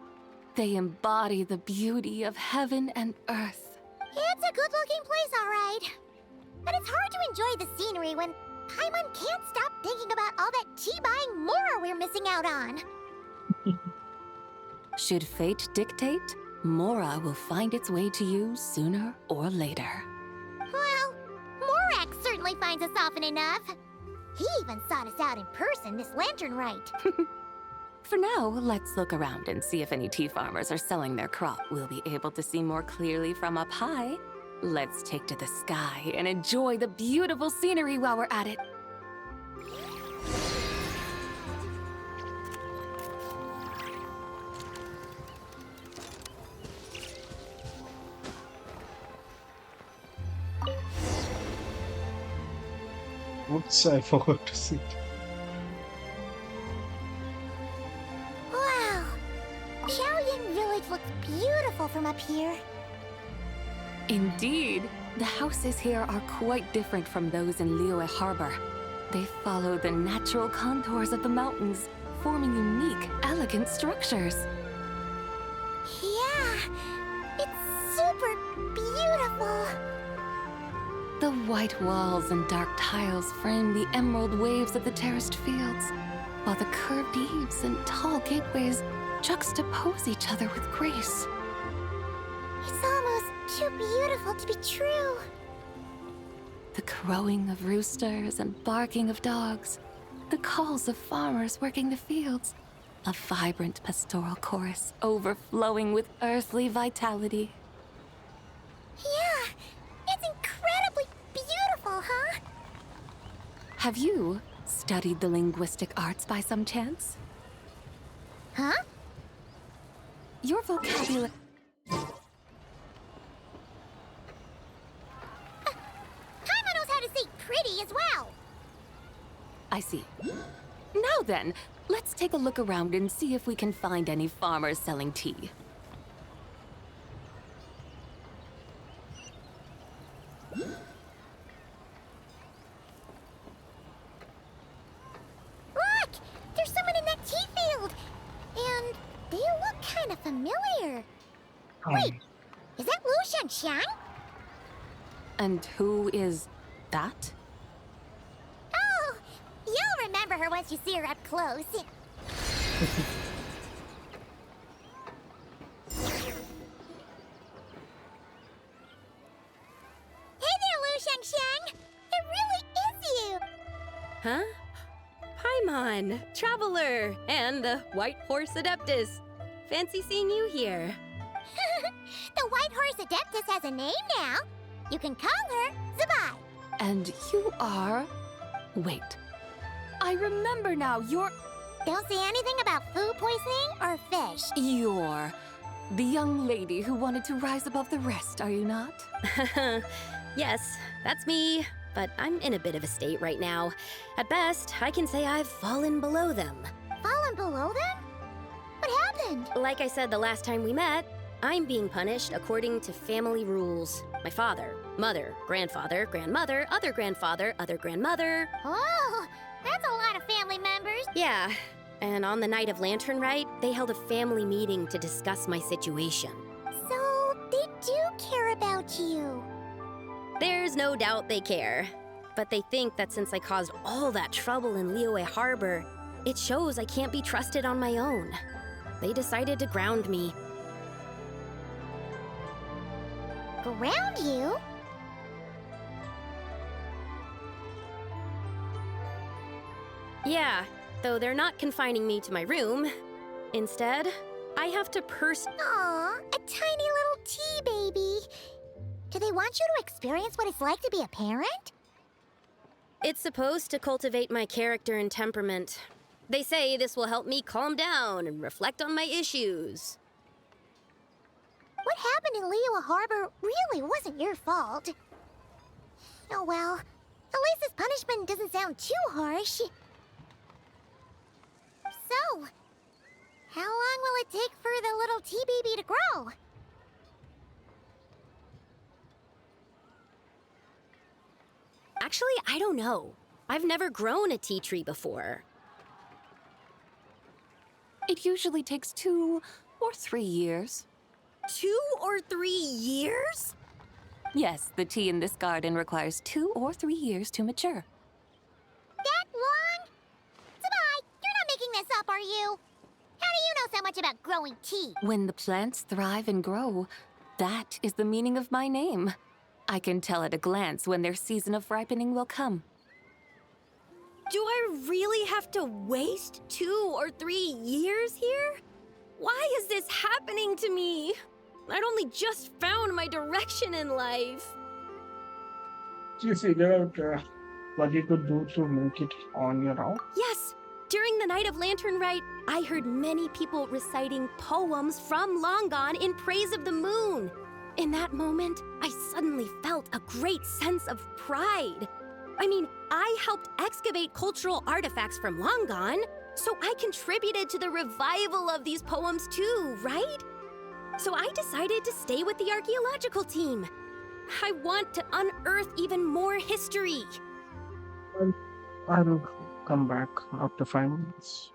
They embody the beauty of heaven and earth. It's a good-looking place, all right. But it's hard to enjoy the scenery when Paimon can't stop thinking about all that tea-buying Mora we're missing out on. Should fate dictate, Mora will find its way to you sooner or later. Well, Morak certainly finds us often enough. He even sought us out in person this lantern rite. For now, let's look around and see if any tea farmers are selling their crop. We'll be able to see more clearly from up high. Let's take to the sky and enjoy the beautiful scenery while we're at it. Oops, I forgot to sit. Wow! Xiaoying Village looks beautiful from up here. Indeed, the houses here are quite different from those in Liyue Harbor. They follow the natural contours of the mountains, forming unique, elegant structures. Yeah, it's super beautiful. The white walls and dark tiles frame the emerald waves of the terraced fields, while the curved eaves and tall gateways juxtapose each other with grace. It's almost too beautiful to be true. The crowing of roosters and barking of dogs, the calls of farmers working the fields, a vibrant pastoral chorus overflowing with earthly vitality. Yeah, it's incredibly beautiful, huh? Have you studied the linguistic arts by some chance? Huh? Your vocabulary... Paimon knows how to say pretty as well. I see. Now then, let's take a look around and see if we can find any farmers selling tea. Look! There's someone in that tea field! And they look kind of familiar. Wait, is that Lu Shanxiang? And who is that? Oh, you'll remember her once you see her up close. Hey there, Lu Shanxiang! It really is you! Huh? Paimon, Traveler, and the White Horse Adeptus. Fancy seeing you here. The White Horse Adeptus has a name now. You can call her Zibai. And you are... Wait. I remember now, you're... Don't say anything about food poisoning or fish. You're the young lady who wanted to rise above the rest, are you not? Yes, that's me. But I'm in a bit of a state right now. At best, I can say I've fallen below them. Fallen below them? What happened? Like I said the last time we met, I'm being punished according to family rules. My father, mother, grandfather, grandmother, other grandfather, other grandmother. Oh, that's a lot of family members. Yeah, and on the night of Lantern Rite, they held a family meeting to discuss my situation. So, they do care about you. There's no doubt they care. But they think that since I caused all that trouble in Liyue Harbor, it shows I can't be trusted on my own. They decided to ground me. Ground you? Yeah, though they're not confining me to my room. Instead, I have to Aw, a tiny little tea baby. Do they want you to experience what it's like to be a parent? It's supposed to cultivate my character and temperament. They say this will help me calm down and reflect on my issues. What happened in Liyue Harbor really wasn't your fault. Oh well, at least this punishment doesn't sound too harsh. So, how long will it take for the little tea baby to grow? Actually, I don't know. I've never grown a tea tree before. It usually takes 2 or 3 years. 2 or 3 years? Yes, the tea in this garden requires 2 or 3 years to mature. That long? Zibai, you're not making this up, are you? How do you know so much about growing tea? When the plants thrive and grow, that is the meaning of my name. I can tell at a glance when their season of ripening will come. Do I really have to waste 2 or 3 years here? Why is this happening to me? I'd only just found my direction in life. Did you figure out what you could do to make it on your own? Yes, during the night of Lantern Rite, I heard many people reciting poems from Long Gone in praise of the moon. In that moment, I suddenly felt a great sense of pride. I mean, I helped excavate cultural artifacts from Long Gone, so I contributed to the revival of these poems too, right? So I decided to stay with the archaeological team. I want to unearth even more history. I'll come back after 5 minutes.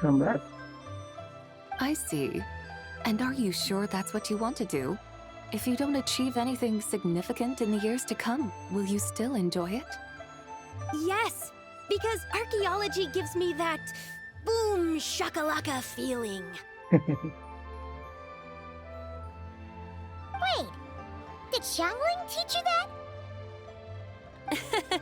Come back. I see. And are you sure that's what you want to do? If you don't achieve anything significant in the years to come, will you still enjoy it? Yes, because archaeology gives me that boom shakalaka feeling. Wait, did Xiangling teach you that?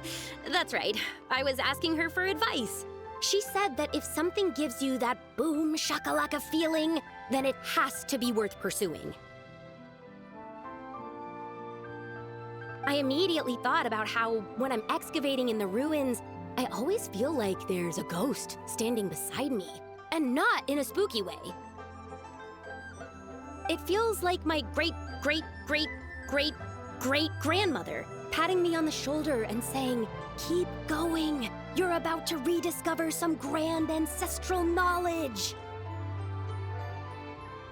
That's right. I was asking her for advice. She said that if something gives you that boom shakalaka feeling, then it has to be worth pursuing. I immediately thought about how, when I'm excavating in the ruins, I always feel like there's a ghost standing beside me, and not in a spooky way. It feels like my great-great-great-great-great-grandmother patting me on the shoulder and saying, "Keep going. You're about to rediscover some grand ancestral knowledge."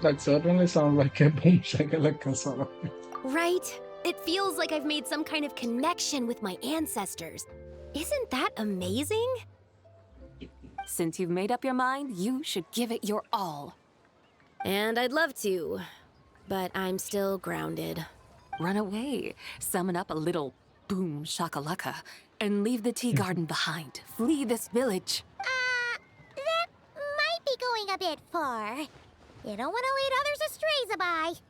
That certainly sounds like a boom shakalaka sort of thing. Right? It feels like I've made some kind of connection with my ancestors. Isn't that amazing? Since you've made up your mind, you should give it your all. And I'd love to, but I'm still grounded. Run away. Summon up a little boom shakalaka and leave the tea garden behind. Flee this village. That might be going a bit far. You don't want to lead others astray, Zibai.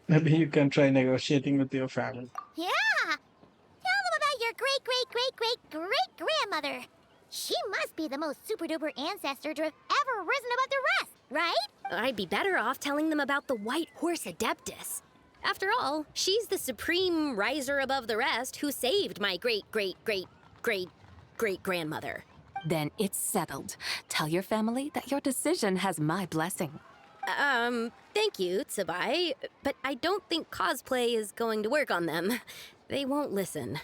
Maybe you can try negotiating with your family. Yeah! Tell them about your great-great-great-great-great-grandmother. She must be the most super-duper ancestor to have ever risen above the rest, right? I'd be better off telling them about the White Horse Adeptus. After all, she's the supreme riser above the rest who saved my great-great-great-great-great-grandmother. Then it's settled. Tell your family that your decision has my blessing. Thank you, Zibai, but I don't think cosplay is going to work on them. They won't listen.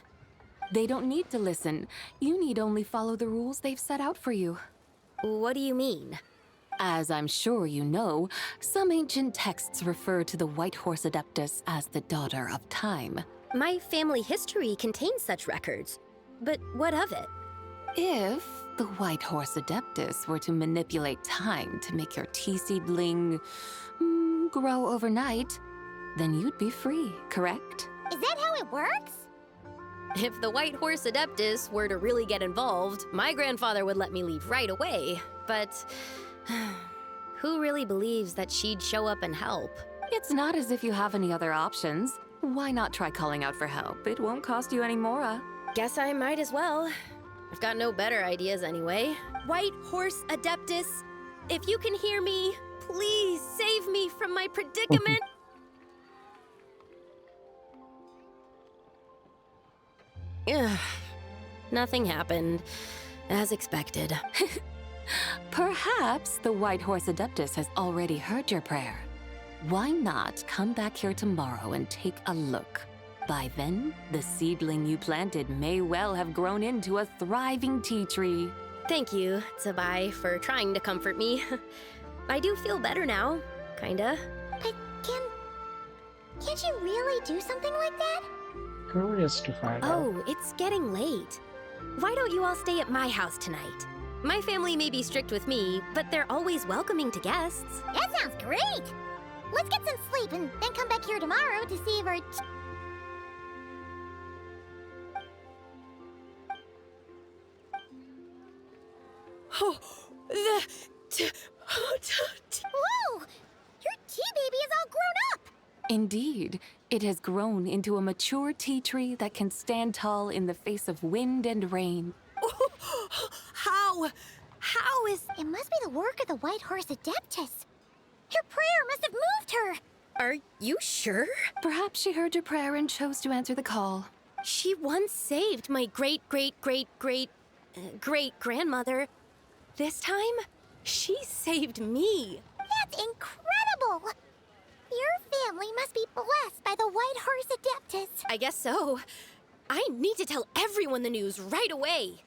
They don't need to listen. You need only follow the rules they've set out for you. What do you mean? As I'm sure you know, some ancient texts refer to the White Horse Adeptus as the Daughter of Time. My family history contains such records. But what of it? If the White Horse Adeptus were to manipulate time to make your tea seedling grow overnight, then you'd be free, correct? Is that how it works? If the White Horse Adeptus were to really get involved, my grandfather would let me leave right away. But who really believes that she'd show up and help? It's not as if you have any other options. Why not try calling out for help? It won't cost you any more. Guess I might as well. I've got no better ideas anyway. White Horse Adeptus, if you can hear me, please save me from my predicament. Ugh. Nothing happened, as expected. Perhaps the White Horse Adeptus has already heard your prayer. Why not come back here tomorrow and take a look? By then, the seedling you planted may well have grown into a thriving tea tree. Thank you, Zibai, for trying to comfort me. I do feel better now, kinda. But can't you really do something like that? Curious to find out. Oh, it's getting late. Why don't you all stay at my house tonight? My family may be strict with me, but they're always welcoming to guests. That sounds great! Let's get some sleep and then come back here tomorrow to see if our... Oh, Whoa! Your tea baby is all grown up! Indeed, it has grown into a mature tea tree that can stand tall in the face of wind and rain. How is... It must be the work of the White Horse Adeptus. Her prayer must have moved her. Are you sure? Perhaps she heard your prayer and chose to answer the call. She once saved my great-great-great-great-great-grandmother. This time, she saved me. That's incredible! Your family must be blessed by the White Horse Adeptus. I guess so. I need to tell everyone the news right away.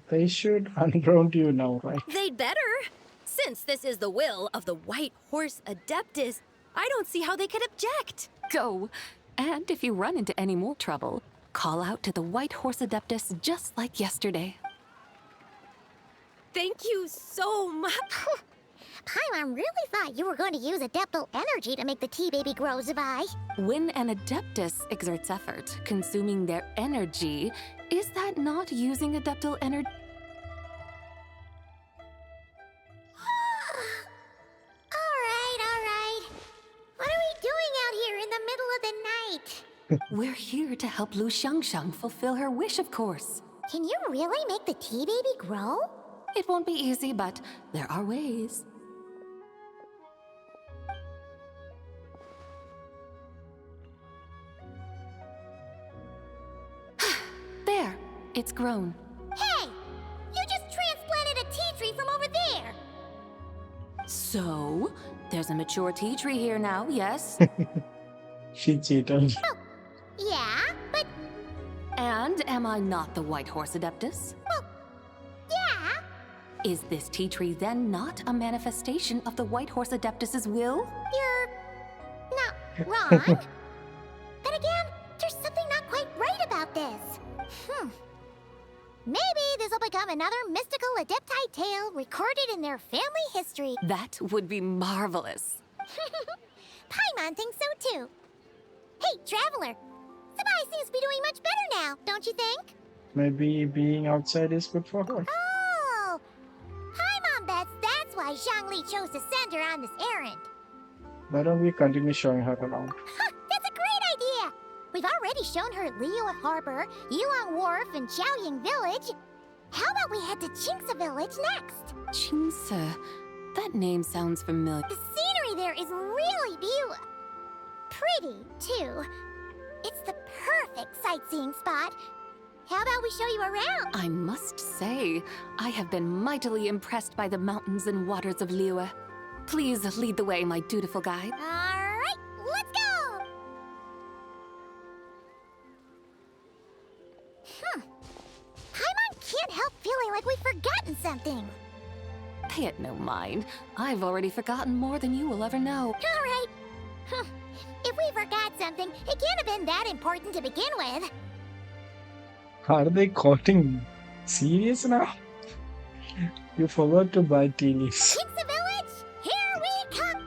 They should ungrown to you now, right? They'd better. Since this is the will of the White Horse Adeptus, I don't see how they could object. Go. And if you run into any more trouble, call out to the White Horse Adeptus just like yesterday. Thank you so much. Paimon really thought you were going to use Adeptal energy to make the tea baby grow, Zibai. When an Adeptus exerts effort, consuming their energy, is that not using Adeptal energy? All right. What are we doing out here in the middle of the night? We're here to help Lu Xiangxiang fulfill her wish, of course. Can you really make the tea baby grow? It won't be easy, but there are ways. There, it's grown. Hey! You just transplanted a tea tree from over there! So, there's a mature tea tree here now, yes? She cheated. Oh, yeah, but... And am I not the White Horse Adeptus? Well, yeah. Is this tea tree then not a manifestation of the White Horse Adeptus's will? You're... not wrong. But again, there's something not quite right about this. Maybe this will become another mystical Adepti tale recorded in their family history. That would be marvelous. Paimon thinks so too. Hey, Traveler! Zibai seems to be doing much better now, don't you think? Maybe being outside is good for her. Oh! Hi, Mom Bets. That's why Zhongli chose to send her on this errand. Why don't we continue showing her around? That's a great idea! We've already shown her Liyue Harbor, Yulong Wharf, and Xiaoying Village. How about we head to Qingce Village next? Qingce. That name sounds familiar. The scenery there is really pretty, too. It's the perfect sightseeing spot. How about we show you around? I must say, I have been mightily impressed by the mountains and waters of Liyue. Please lead the way, my dutiful guide. Alright, let's go! Paimon can't help feeling like we've forgotten something. Pay it no mind. I've already forgotten more than you will ever know. Alright. If we forgot something, it can't have been that important to begin with. Are they getting serious now? You forgot to buy tea leaves. Qingce Village, here we come!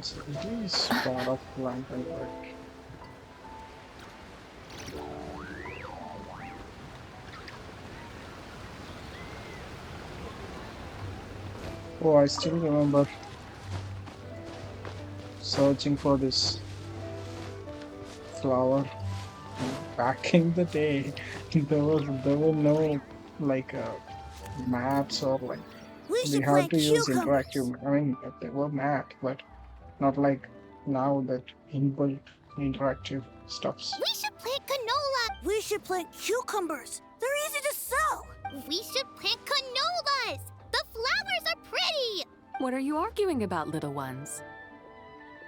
So it is part of Lantern work. Oh, I still remember searching for this flower back in the day. There were no like maps or like we had to use interactive. I mean, there were maps, but not like now that inbuilt interactive stuffs. We should plant canola! We should plant cucumbers! They're easy to sow! We should plant canolas! The flowers are pretty! What are you arguing about, little ones?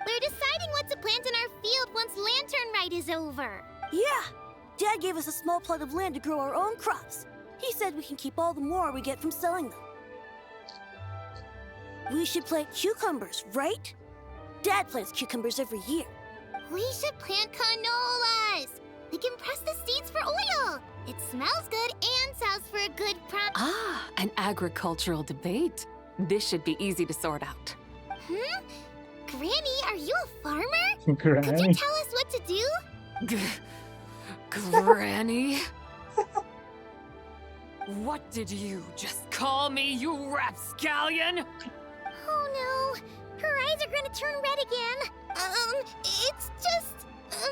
We're deciding what to plant in our field once Lantern Rite is over. Yeah! Dad gave us a small plot of land to grow our own crops. He said we can keep all the more we get from selling them. We should plant cucumbers, right? Dad plants cucumbers every year. We should plant canolas! We can press the seeds for oil! It smells good and sells for a good price. Ah, an agricultural debate. This should be easy to sort out. Granny, are you a farmer? Granny. Could you tell us what to do? Granny? What did you just call me, you rapscallion? Oh no, her eyes are gonna turn red again. It's just,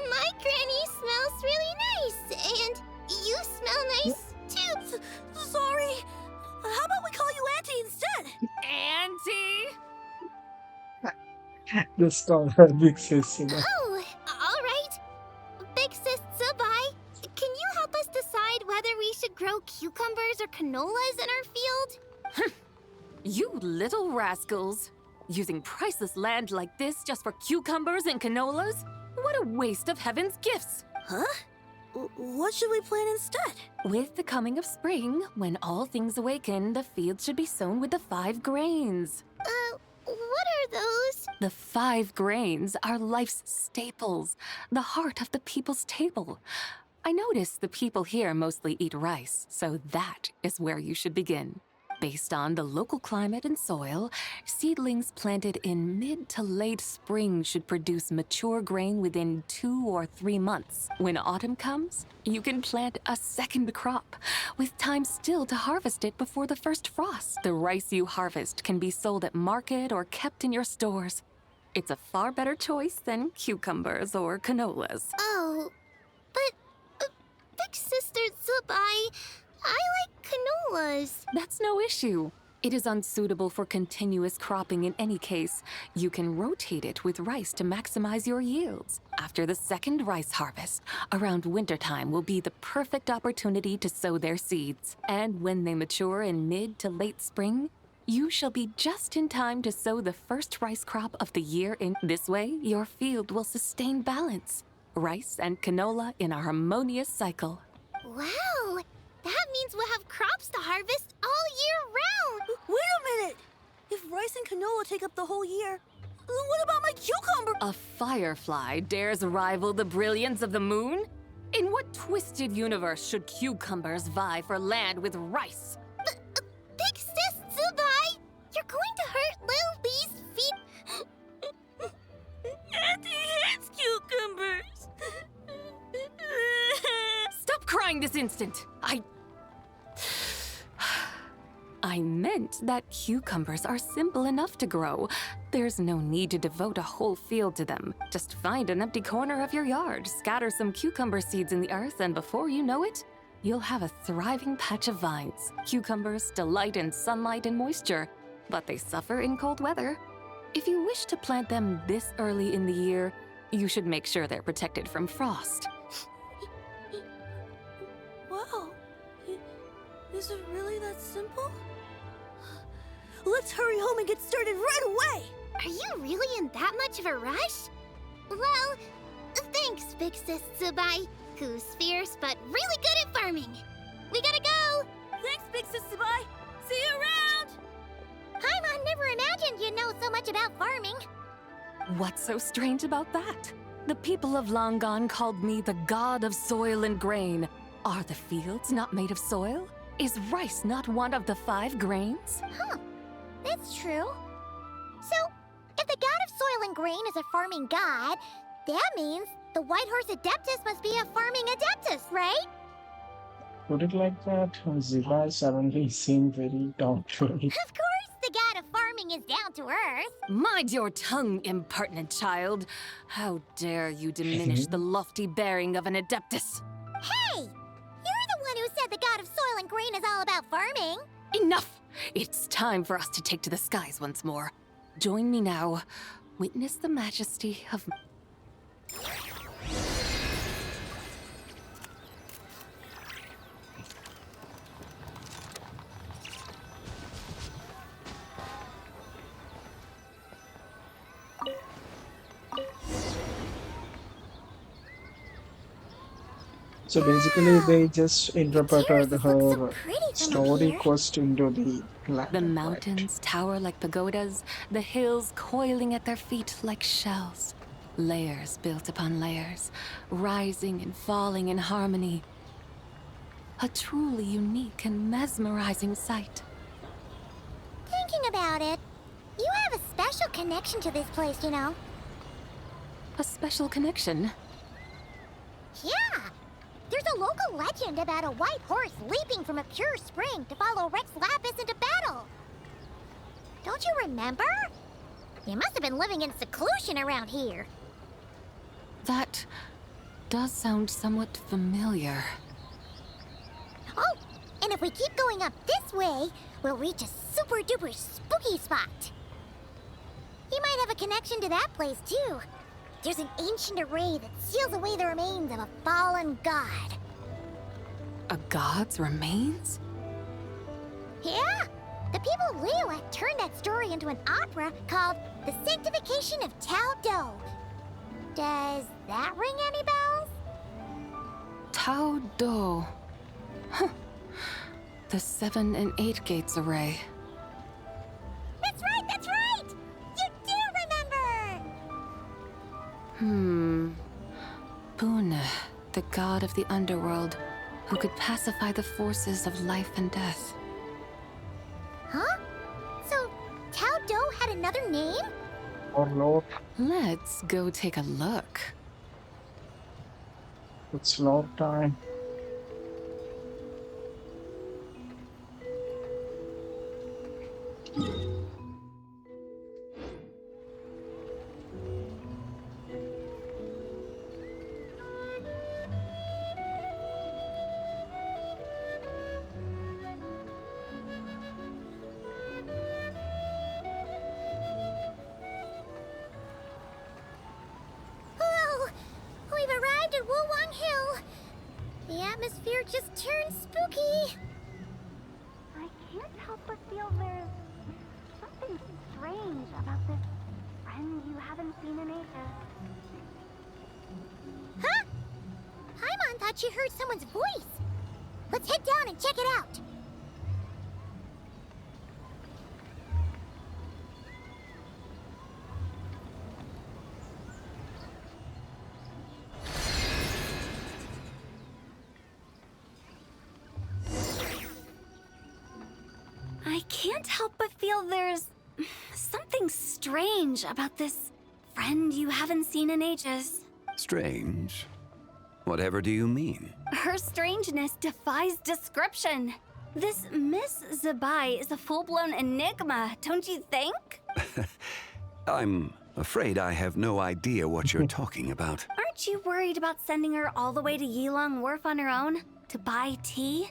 my granny smells really nice, and you smell nice too. Sorry. How about we call you Auntie instead? Auntie? The star her big sis, you know. Oh, alright. Big sis Zibai, can you help us decide whether we should grow cucumbers or canolas in our field? You little rascals. Using priceless land like this just for cucumbers and canolas? What a waste of heaven's gifts! Huh? What should we plant instead? With the coming of spring, when all things awaken, the fields should be sown with the 5 grains. What are those? The 5 grains are life's staples, the heart of the people's table. I notice the people here mostly eat rice, so that is where you should begin. Based on the local climate and soil, seedlings planted in mid to late spring should produce mature grain within 2 or 3 months. When autumn comes, you can plant a second crop, with time still to harvest it before the first frost. The rice you harvest can be sold at market or kept in your stores. It's a far better choice than cucumbers or canolas. Oh, but Big Sister Zibai, I like canolas. That's no issue. It is unsuitable for continuous cropping in any case. You can rotate it with rice to maximize your yields. After the second rice harvest, around wintertime will be the perfect opportunity to sow their seeds. And when they mature in mid to late spring, you shall be just in time to sow the first rice crop of the year in. This way, your field will sustain balance. Rice and canola in a harmonious cycle. Wow! That means we'll have crops to harvest all year round! Wait a minute! If rice and canola take up the whole year, what about my cucumber? A firefly dares rival the brilliance of the moon? In what twisted universe should cucumbers vie for land with rice? Big sis Zibai! You're going to hurt Lil Lee's feet! Auntie hates cucumbers! Stop crying this instant! I meant that cucumbers are simple enough to grow. There's no need to devote a whole field to them. Just find an empty corner of your yard, scatter some cucumber seeds in the earth, and before you know it, you'll have a thriving patch of vines. Cucumbers delight in sunlight and moisture, but they suffer in cold weather. If you wish to plant them this early in the year, you should make sure they're protected from frost. Wow. Is it really that simple? Let's hurry home and get started right away! Are you really in that much of a rush? Well, thanks, Big Sis Zibai, who's fierce but really good at farming. We gotta go! Thanks, Big Sis Zibai! See you around! Paimon never imagined you'd know so much about farming. What's so strange about that? The people of Langan called me the god of soil and grain. Are the fields not made of soil? Is rice not one of the 5 grains? Huh, that's true. So, if the god of soil and grain is a farming god, that means the White Horse Adeptus must be a farming adeptus, right? Put it like that, Zibai suddenly seemed very down to earth. Of course the god of farming is down to earth. Mind your tongue, impertinent child. How dare you diminish the lofty bearing of an adeptus? Hey! You're the one who said the god of soil and grain is all about farming. Enough! It's time for us to take to the skies once more. Join me now. Witness the majesty of... So basically, they just interpreted her story quest into the land. The mountains tower like pagodas, the hills coiling at their feet like shells. Layers built upon layers, rising and falling in harmony. A truly unique and mesmerizing sight. Thinking about it, you have a special connection to this place, you know. A special connection? Yeah! There's a local legend about a white horse leaping from a pure spring to follow Rex Lapis into battle. Don't you remember? You must have been living in seclusion around here. That does sound somewhat familiar. Oh, and if we keep going up this way, we'll reach a super-duper spooky spot. You might have a connection to that place, too. There's an ancient array that seals away the remains of a fallen god. A god's remains? Yeah! The people Liyue turned that story into an opera called The Sanctification of Tao Do. Does that ring any bells? Tao Do. Huh. The 7 and 8 gates array. That's right, that's right! You do remember! Buna, the god of the underworld, who could pacify the forces of life and death. Huh? So, Tao Do had another name? Or Lord, Let's go take a look. it's Lord time. Whoa! We've arrived at Wulwang Hill. The atmosphere just turned spooky. I can't help but feel there's something strange about this friend you haven't seen in ages. Huh? Paimon thought she heard someone's voice. Let's head down and check it out. I can't help but feel there's something strange about this friend you haven't seen in ages. Strange? Whatever do you mean? Her strangeness defies description. This Miss Zibai is a full-blown enigma, don't you think? I'm afraid I have no idea what you're talking about. Aren't you worried about sending her all the way to Yilong Wharf on her own to buy tea?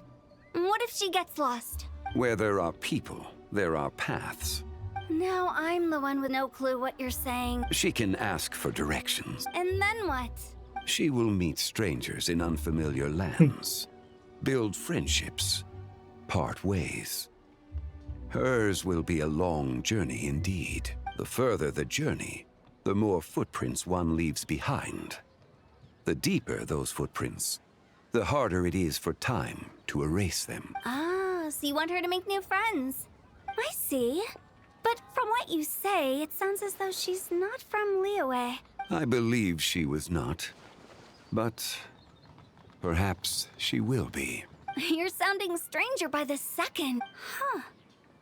What if she gets lost? Where there are people, there are paths. Now I'm the one with no clue what you're saying. She can ask for directions. And then what? She will meet strangers in unfamiliar lands, build friendships, part ways. Hers will be a long journey indeed. The further the journey, the more footprints one leaves behind. The deeper those footprints, the harder it is for time to erase them. Ah, so you want her to make new friends. I see. But from what you say, it sounds as though she's not from Liyue. I believe she was not, but perhaps she will be. You're sounding stranger by the second. Huh.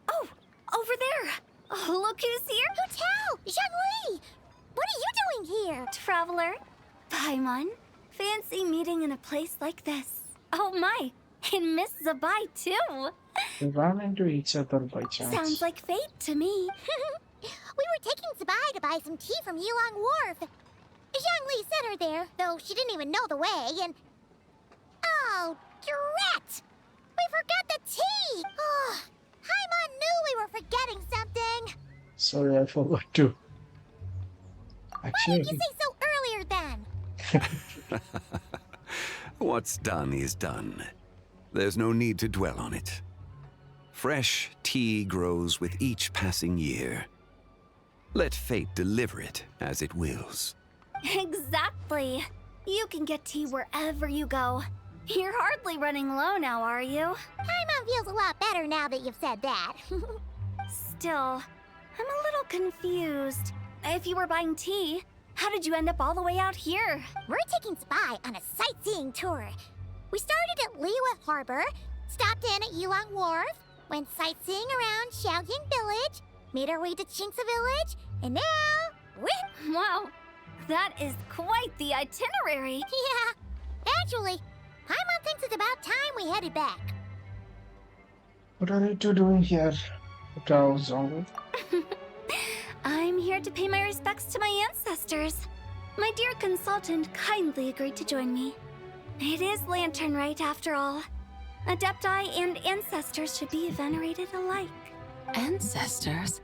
Oh, over there. Oh, look who's here. Hotel! Zhongli! What are you doing here? Traveler. Paimon. Fancy meeting in a place like this. Oh my, and Miss Zibai too. We ran into each other by chance. Sounds like fate to me. We were taking Zibai to buy some tea from Yilong Wharf. Zhongli sent her there, though she didn't even know the way, and... Oh, drat! We forgot the tea! Oh, Paimon knew we were forgetting something! Sorry, I forgot to. Why Actually, did you say so earlier then? What's done is done. There's no need to dwell on it. Fresh tea grows with each passing year. Let fate deliver it as it wills. Exactly. You can get tea wherever you go. You're hardly running low now, are you? Paimon feels a lot better now that you've said that. Still, I'm a little confused. If you were buying tea, how did you end up all the way out here? We're taking Zibai on a sightseeing tour. We started at Liyue Harbor, stopped in at Yilong Wharf, went sightseeing around Xiaoying Village, made our way to Qingce Village, and now we're... Wow, that is quite the itinerary. Yeah, actually, Paimon thinks it's about time we headed back. what are you two doing here? How's Zhongli? I'm here to pay my respects to my ancestors. My dear consultant kindly agreed to join me. It is Lantern Rite, after all. Adepti and ancestors should be venerated alike. Ancestors?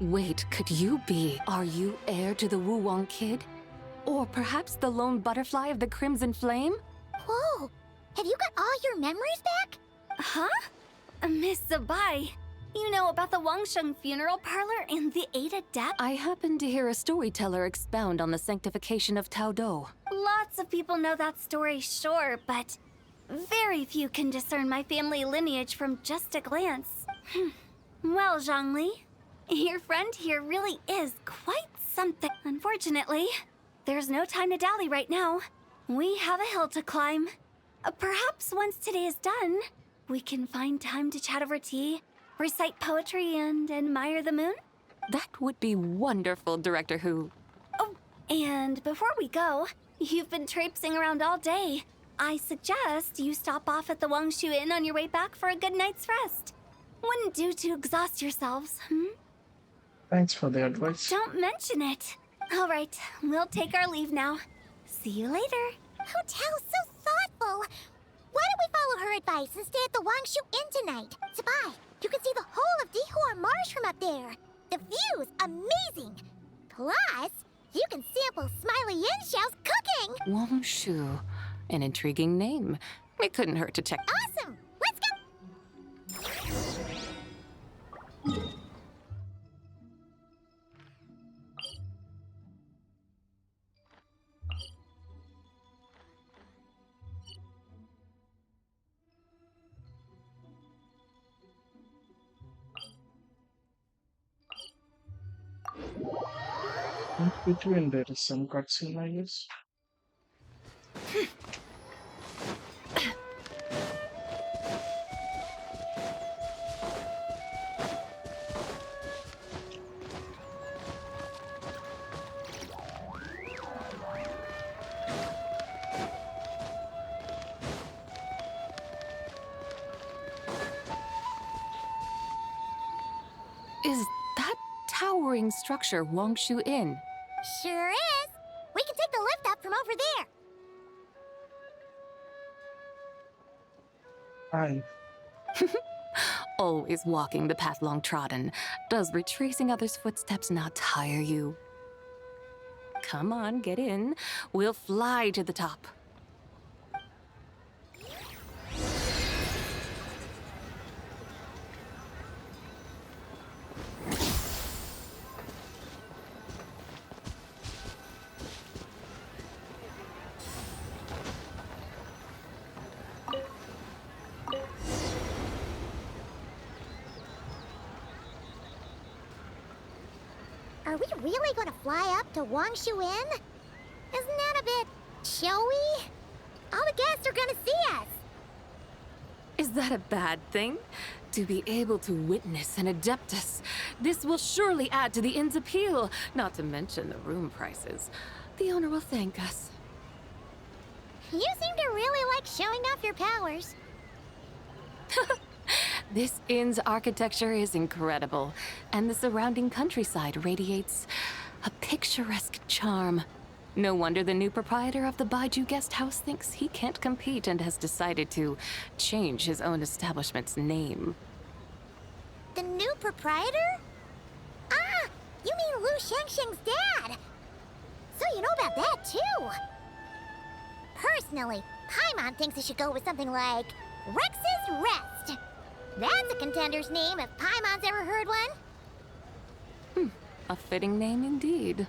Wait, could you be? Are you heir to the Wuwang kid? Or perhaps the lone butterfly of the Crimson Flame? Whoa, have you got all your memories back? Huh? Miss Zibai, you know about the Wangsheng funeral parlor and the 8 Adept? I happened to hear a storyteller expound on the sanctification of Taodo. Lots of people know that story, sure, but very few can discern my family lineage from just a glance. Well, Zhongli, your friend here really is quite something. Unfortunately, there's no time to dally right now. We have a hill to climb. Perhaps once today is done, we can find time to chat over tea, recite poetry, and admire the moon? That would be wonderful, Director Hu. Oh, and before we go, you've been traipsing around all day. I suggest you stop off at the Wangshu Inn on your way back for a good night's rest. Wouldn't do to exhaust yourselves, Thanks for the advice. Don't mention it. All right, we'll take our leave now. See you later. Hotel's so thoughtful. Why don't we follow her advice and stay at the Wangshu Inn tonight? Zibai, you can see the whole of Dihua Marsh from up there. The view's amazing. Plus, you can sample Smiley Yanxiao's cooking. Wangshu. An intriguing name. It couldn't hurt to check. Awesome. Let's go. In between, there is some cutscene, I guess. Is that towering structure Wangshu Inn? Sure is. We can take the lift up from over there. Hi. Always walking the path long trodden. Does retracing others' footsteps not tire you? Come on, get in. We'll fly to the top. Are we really going to fly up to Wangshu Inn? Isn't that a bit showy? All the guests are going to see us. Is that a bad thing? To be able to witness an Adeptus. This will surely add to the inn's appeal, not to mention the room prices. The owner will thank us. You seem to really like showing off your powers. This inn's architecture is incredible, and the surrounding countryside radiates a picturesque charm. No wonder the new proprietor of the Baiju guest house thinks he can't compete and has decided to change his own establishment's name. The new proprietor? Ah, you mean Lu Shengsheng's dad. So you know about that too. Personally, Paimon thinks it should go with something like Rex's Rest. That's a contender's name if Paimon's ever heard one. A fitting name indeed.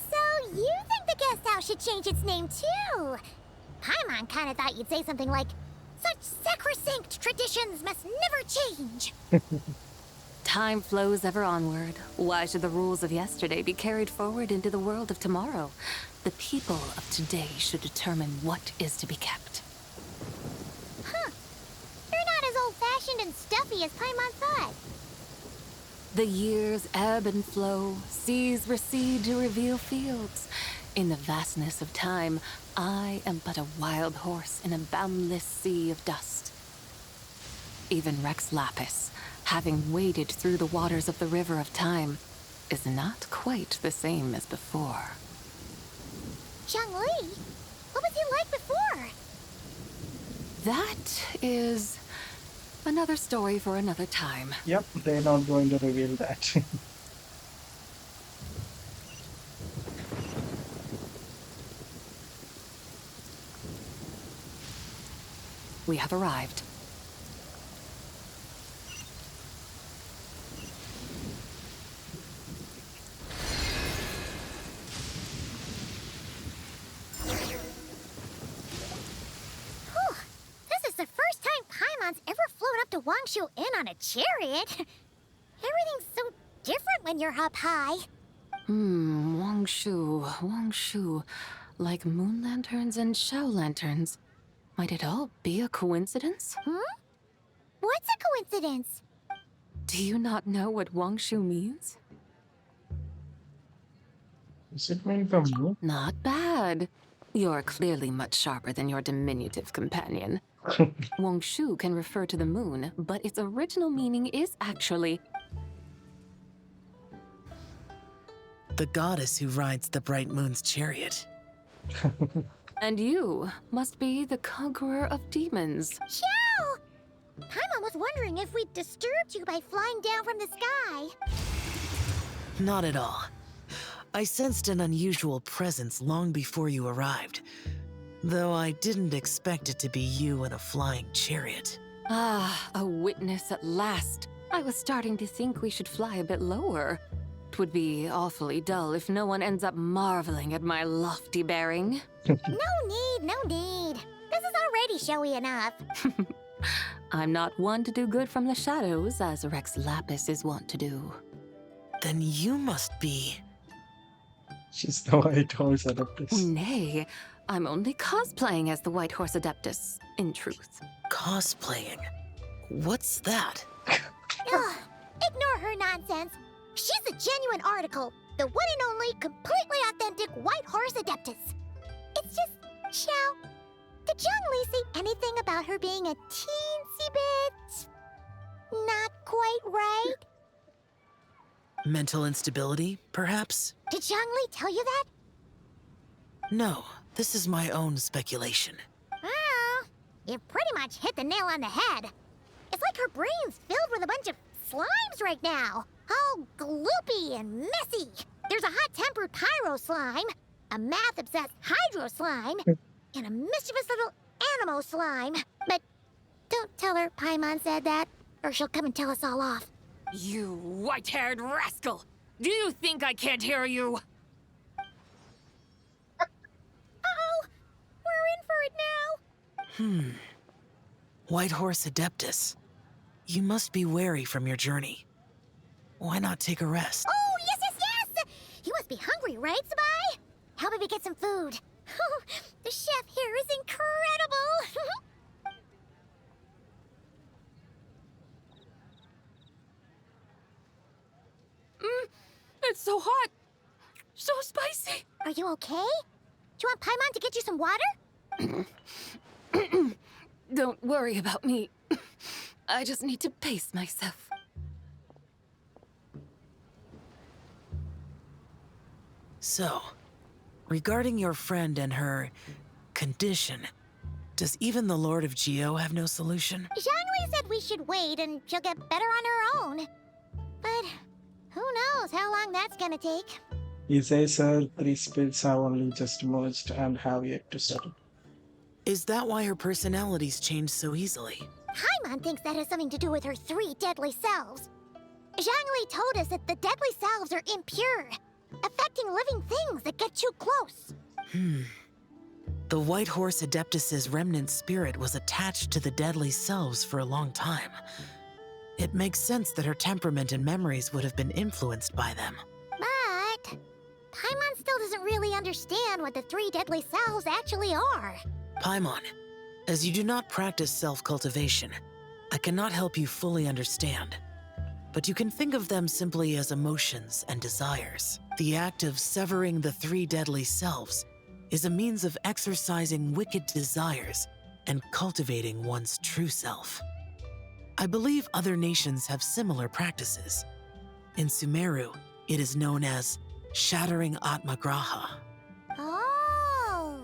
So you think the guest house should change its name too? Paimon kinda thought you'd say something like, such sacrosanct traditions must never change. Time flows ever onward. Why should the rules of yesterday be carried forward into the world of tomorrow? The people of today should determine what is to be kept. Huh. You're not as old-fashioned and stuffy as Paimon thought. The years ebb and flow, seas recede to reveal fields. In the vastness of time, I am but a wild horse in a boundless sea of dust. Even Rex Lapis, having waded through the waters of the river of time, is not quite the same as before. Zhongli, what was he like before? That is another story for another time. Yep, they're not going to reveal that. We have arrived. This is the first time Paimon's ever flown up to Wangshu Inn on a chariot. Everything's so different when you're up high. Wangshu. Like moon lanterns and shao lanterns. Might it all be a coincidence? What's a coincidence? Do you not know what Wangshu means? Is it meant for me? Not bad. You're clearly much sharper than your diminutive companion. Wangshu can refer to the moon, but its original meaning is actually the goddess who rides the bright moon's chariot. And you must be the conqueror of demons. Xiao! Paimon was wondering if we'd disturbed you by flying down from the sky. Not at all. I sensed an unusual presence long before you arrived, though I didn't expect it to be you in a flying chariot. Ah, a witness at last. I was starting to think we should fly a bit lower. It would be awfully dull if no one ends up marveling at my lofty bearing. No need. This is already showy enough. I'm not one to do good from the shadows, as Rex Lapis is wont to do. Then you must be She's the White Horse Adeptus. Nay, I'm only cosplaying as the White Horse Adeptus, in truth. Cosplaying? What's that? Ugh, ignore her nonsense. She's a genuine article. The one and only, completely authentic White Horse Adeptus. It's just, Xiao, did young Lee say anything about her being a teensy bit not quite right? Mental instability, perhaps? Did young Lee tell you that? No, this is my own speculation. Oh, you pretty much hit the nail on the head. It's like her brain's filled with a bunch of slimes right now. All gloopy and messy. There's a hot-tempered pyro slime, a math-obsessed hydro slime, and a mischievous little animo slime. But don't tell her Paimon said that, or she'll come and tell us all off. You white-haired rascal! Do you think I can't hear you? Uh-oh! We're in for it now! White Horse Adeptus. You must be weary from your journey. Why not take a rest? Oh, yes, yes, yes! You must be hungry, right, Zibai? How about we get some food? The chef here is incredible! It's so hot! So spicy! Are you okay? Do you want Paimon to get you some water? Don't worry about me. I just need to pace myself. So, regarding your friend and her condition, does even the Lord of Geo have no solution? Zhangli said we should wait and she'll get better on her own. But who knows how long that's gonna take? He says her 3 spirits have only just merged and have yet to settle. Is that why her personalities change so easily? Paimon thinks that has something to do with her 3 deadly selves. Zhangli told us that the deadly selves are impure, affecting living things that get too close. The White Horse Adeptus's remnant spirit was attached to the deadly selves for a long time. It makes sense that her temperament and memories would have been influenced by them. But Paimon still doesn't really understand what the 3 deadly selves actually are. Paimon, as you do not practice self-cultivation, I cannot help you fully understand. But you can think of them simply as emotions and desires. The act of severing the 3 deadly selves is a means of exercising wicked desires and cultivating one's true self. I believe other nations have similar practices. In Sumeru, it is known as shattering Atmagraha. Oh,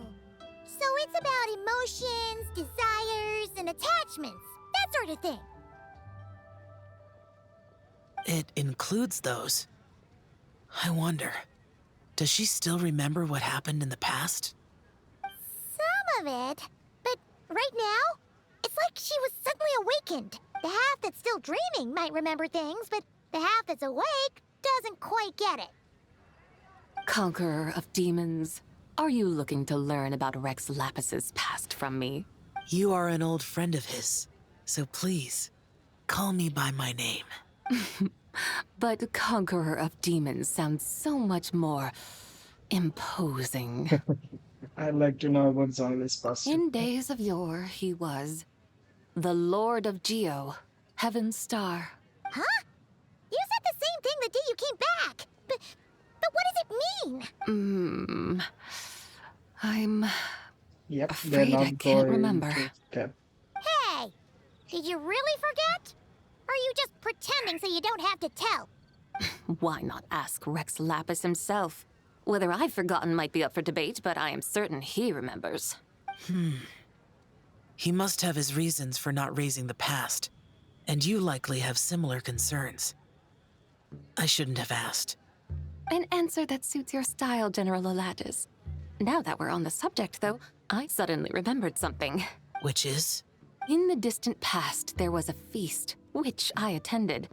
so it's about emotions, desires, and attachments, that sort of thing. It includes those. I wonder, does she still remember what happened in the past? Some of it, but right now, it's like she was suddenly awakened. The half that's still dreaming might remember things, but the half that's awake doesn't quite get it. Conqueror of demons, are you looking to learn about Rex Lapis's past from me? You are an old friend of his, so please, call me by my name. But Conqueror of Demons sounds so much more imposing. I'd like to know about Zhongli's past. In days of yore, he was the Lord of Geo, Heaven's Star. Huh? You said the same thing the day you came back. But what does it mean? I'm Yep, afraid I can't remember. Hey, did you really forget? Or are you just pretending so you don't have to tell? Why not ask Rex Lapis himself? Whether I've forgotten might be up for debate, but I am certain he remembers. He must have his reasons for not raising the past, and you likely have similar concerns. I shouldn't have asked. An answer that suits your style, General Olatis. Now that we're on the subject, though, I suddenly remembered something. Which is? In the distant past, there was a feast, which I attended.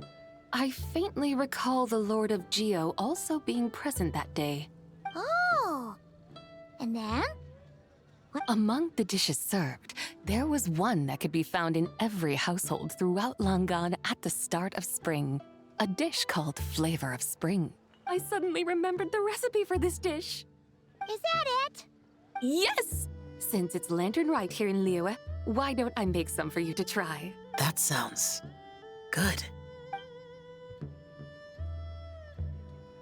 I faintly recall the Lord of Geo also being present that day. Oh, and then? Among the dishes served, there was one that could be found in every household throughout Langan at the start of spring. A dish called Flavor of Spring. I suddenly remembered the recipe for this dish. Is that it? Yes! Since it's Lantern Rite here in Liyue, why don't I make some for you to try? That sounds good.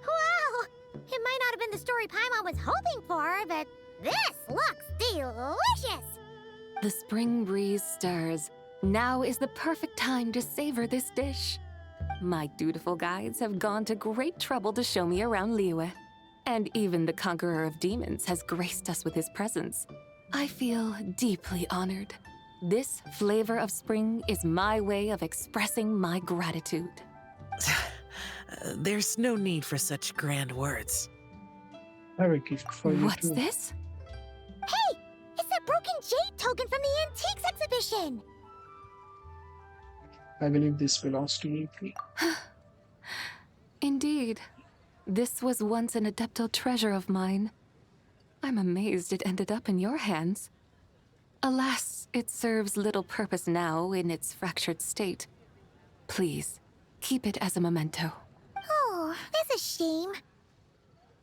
Wow! It might not have been the story Paimon was hoping for, but this looks delicious! The spring breeze stirs. Now is the perfect time to savor this dish. My dutiful guides have gone to great trouble to show me around Liyue. And even the Conqueror of Demons has graced us with his presence. I feel deeply honored. This flavor of spring is my way of expressing my gratitude. There's no need for such grand words. I have a gift for you What's too. this? Hey! It's that broken jade token from the Antiques exhibition! I believe this belongs to you too. Indeed. This was once an Adeptal treasure of mine. I'm amazed it ended up in your hands. Alas, it serves little purpose now in its fractured state. Please, keep it as a memento. Oh, that's a shame.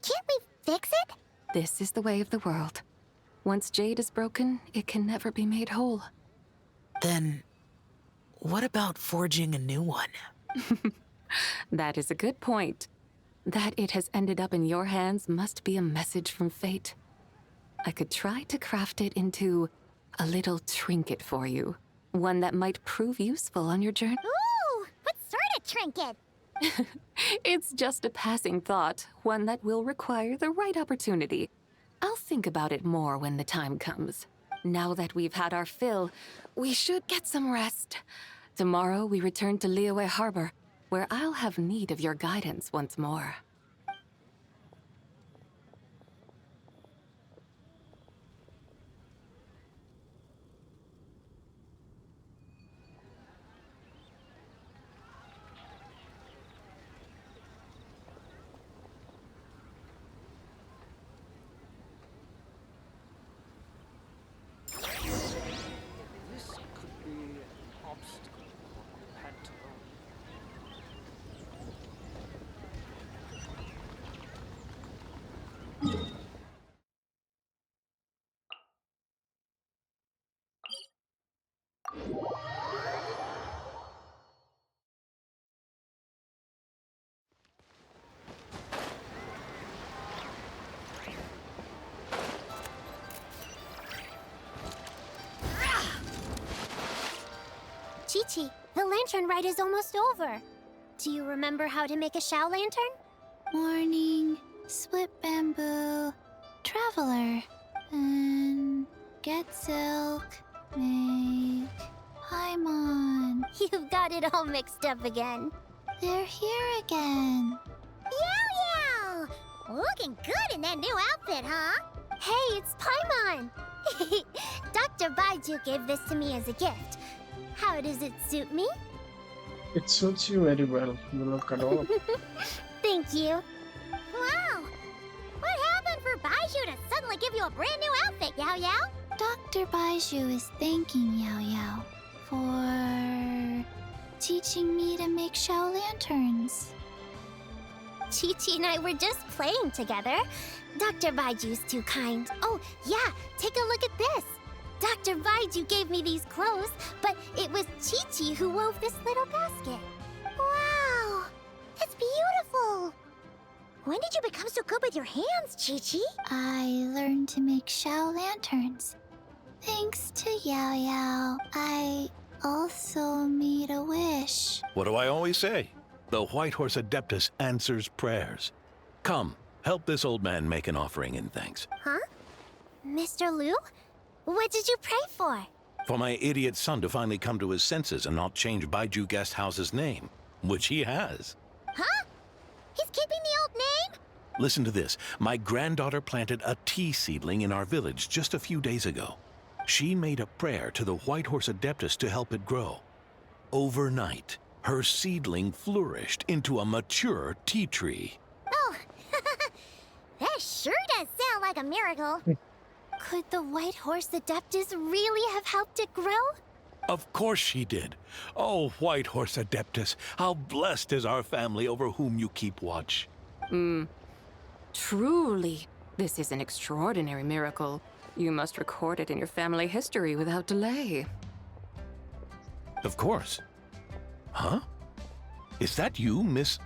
Can't we fix it? This is the way of the world. Once jade is broken, it can never be made whole. Then, what about forging a new one? That is a good point. That it has ended up in your hands must be a message from fate. I could try to craft it into a little trinket for you. One that might prove useful on your journey. Ooh, what sort of trinket? It's just a passing thought, one that will require the right opportunity. I'll think about it more when the time comes. Now that we've had our fill, we should get some rest. Tomorrow we return to Liyue Harbor, where I'll have need of your guidance once more. This could be an obstacle or pantomime. Chi-Chi, the lantern rite is almost over. Do you remember how to make a Shao lantern? Morning, split bamboo, traveler, and get silk, make Paimon. You've got it all mixed up again. They're here again. Yow Yow! Looking good in that new outfit, huh? Hey, it's Paimon! Dr. Baiju gave this to me as a gift. How does it suit me? It suits you very well. You look adorable. Thank you. Wow! What happened for Baiju to suddenly give you a brand new outfit, Yao Yao? Dr. Baiju is thanking Yao Yao for teaching me to make Shao lanterns. Chi-Chi and I were just playing together. Dr. Baiju's too kind. Oh, yeah, take a look at this. Dr. Baiju gave me these clothes, but it was Chi-Chi who wove this little basket. Wow, that's beautiful. When did you become so good with your hands, Chi-Chi? I learned to make Shao lanterns. Thanks to Yao Yao, I also made a wish. What do I always say? The White Horse Adeptus answers prayers. Come, help this old man make an offering in thanks. Huh? Mr. Liu? What did you pray for? For my idiot son to finally come to his senses and not change Baiju Guest House's name, which he has. Huh? He's keeping the old name? Listen to this. My granddaughter planted a tea seedling in our village just a few days ago. She made a prayer to the White Horse Adeptus to help it grow. Overnight, her seedling flourished into a mature tea tree. Oh, that sure does sound like a miracle. Could the White Horse Adeptus really have helped it grow? Of course she did. Oh, White Horse Adeptus, how blessed is our family over whom you keep watch. Truly, this is an extraordinary miracle. You must record it in your family history without delay. Of course. Huh? Is that you, Miss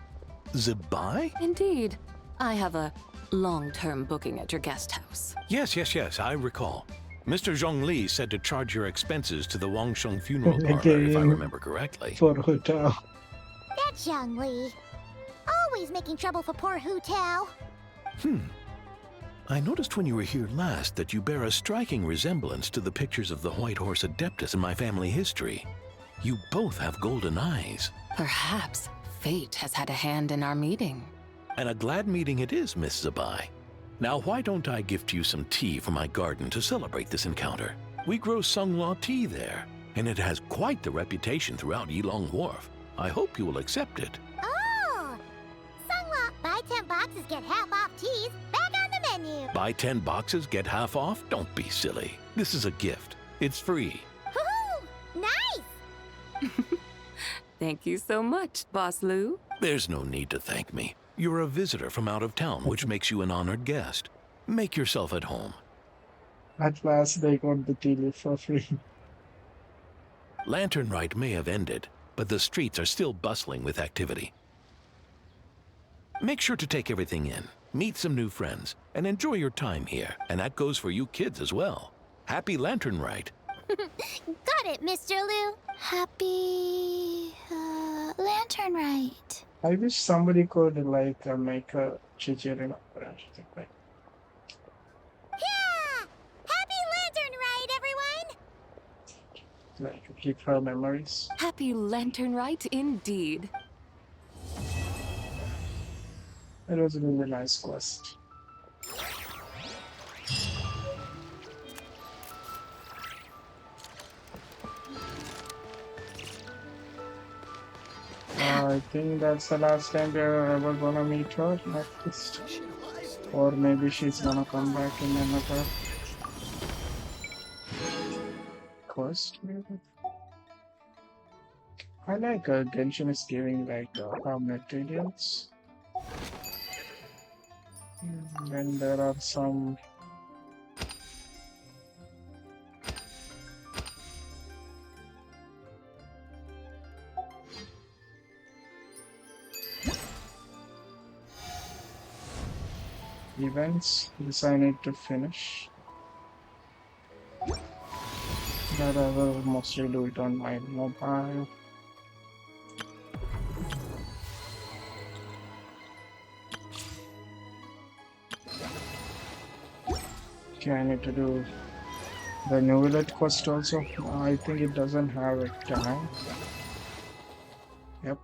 Zibai? Indeed. I have a long-term booking at your guest house. Yes, I recall. Mr. Zhongli said to charge your expenses to the Wangsheng funeral parlor, if I remember correctly. For hotel. That Zhongli. Always making trouble for poor Hu Tao. I noticed when you were here last that you bear a striking resemblance to the pictures of the White Horse Adeptus in my family history. You both have golden eyes. Perhaps fate has had a hand in our meeting. And a glad meeting it is, Miss Zibai. Now, why don't I gift you some tea from my garden to celebrate this encounter? We grow Sunglaw tea there, and it has quite the reputation throughout Yilong Wharf. I hope you will accept it. Oh! Sunglaw, buy 10 boxes, get half off teas. Back on the menu. Buy 10 boxes, get half off? Don't be silly. This is a gift. It's free. Woohoo! Nice! Thank you so much, Boss Lou. There's no need to thank me. You're a visitor from out of town, which makes you an honored guest. Make yourself at home. At last they got the tea leaf for free. Lantern Rite may have ended, but the streets are still bustling with activity. Make sure to take everything in, meet some new friends, and enjoy your time here. And that goes for you kids as well. Happy Lantern Rite. Got it, Mr. Liu. Happy Lantern Rite. I wish somebody could like make a Chichirin operation. Like, Yeah! Happy Lantern Rite, everyone! like keep her memories. Happy Lantern Rite indeed. It was a really nice quest. I think that's the last time we're ever gonna meet her, at least. Or maybe she's gonna come back in another quest, maybe. I like Genshin is giving like materials. And there are some events this I need to finish. That I will mostly do it on my mobile. Okay, I need to do the new village quest also. I think it doesn't have a time. Yep.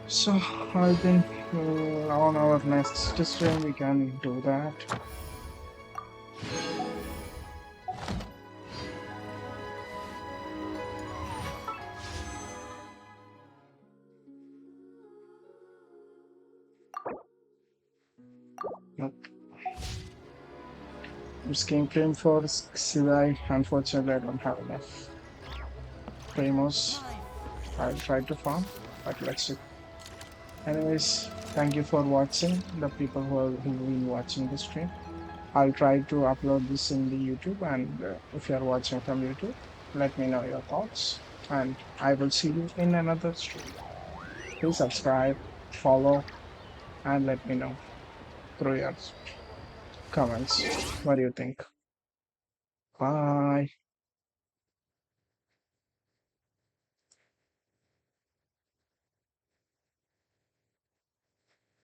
So I think on our next stream we can do that. Nope. This game frame for Zibai. Unfortunately, I don't have enough Primos. I'll try to farm, but let's see. Anyways, thank you for watching, the people who've been watching the stream. I'll try to upload this in the YouTube, and if you're watching from YouTube, let me know your thoughts, and I will see you in another stream. Please subscribe, follow, and let me know through your comments what do you think. Bye.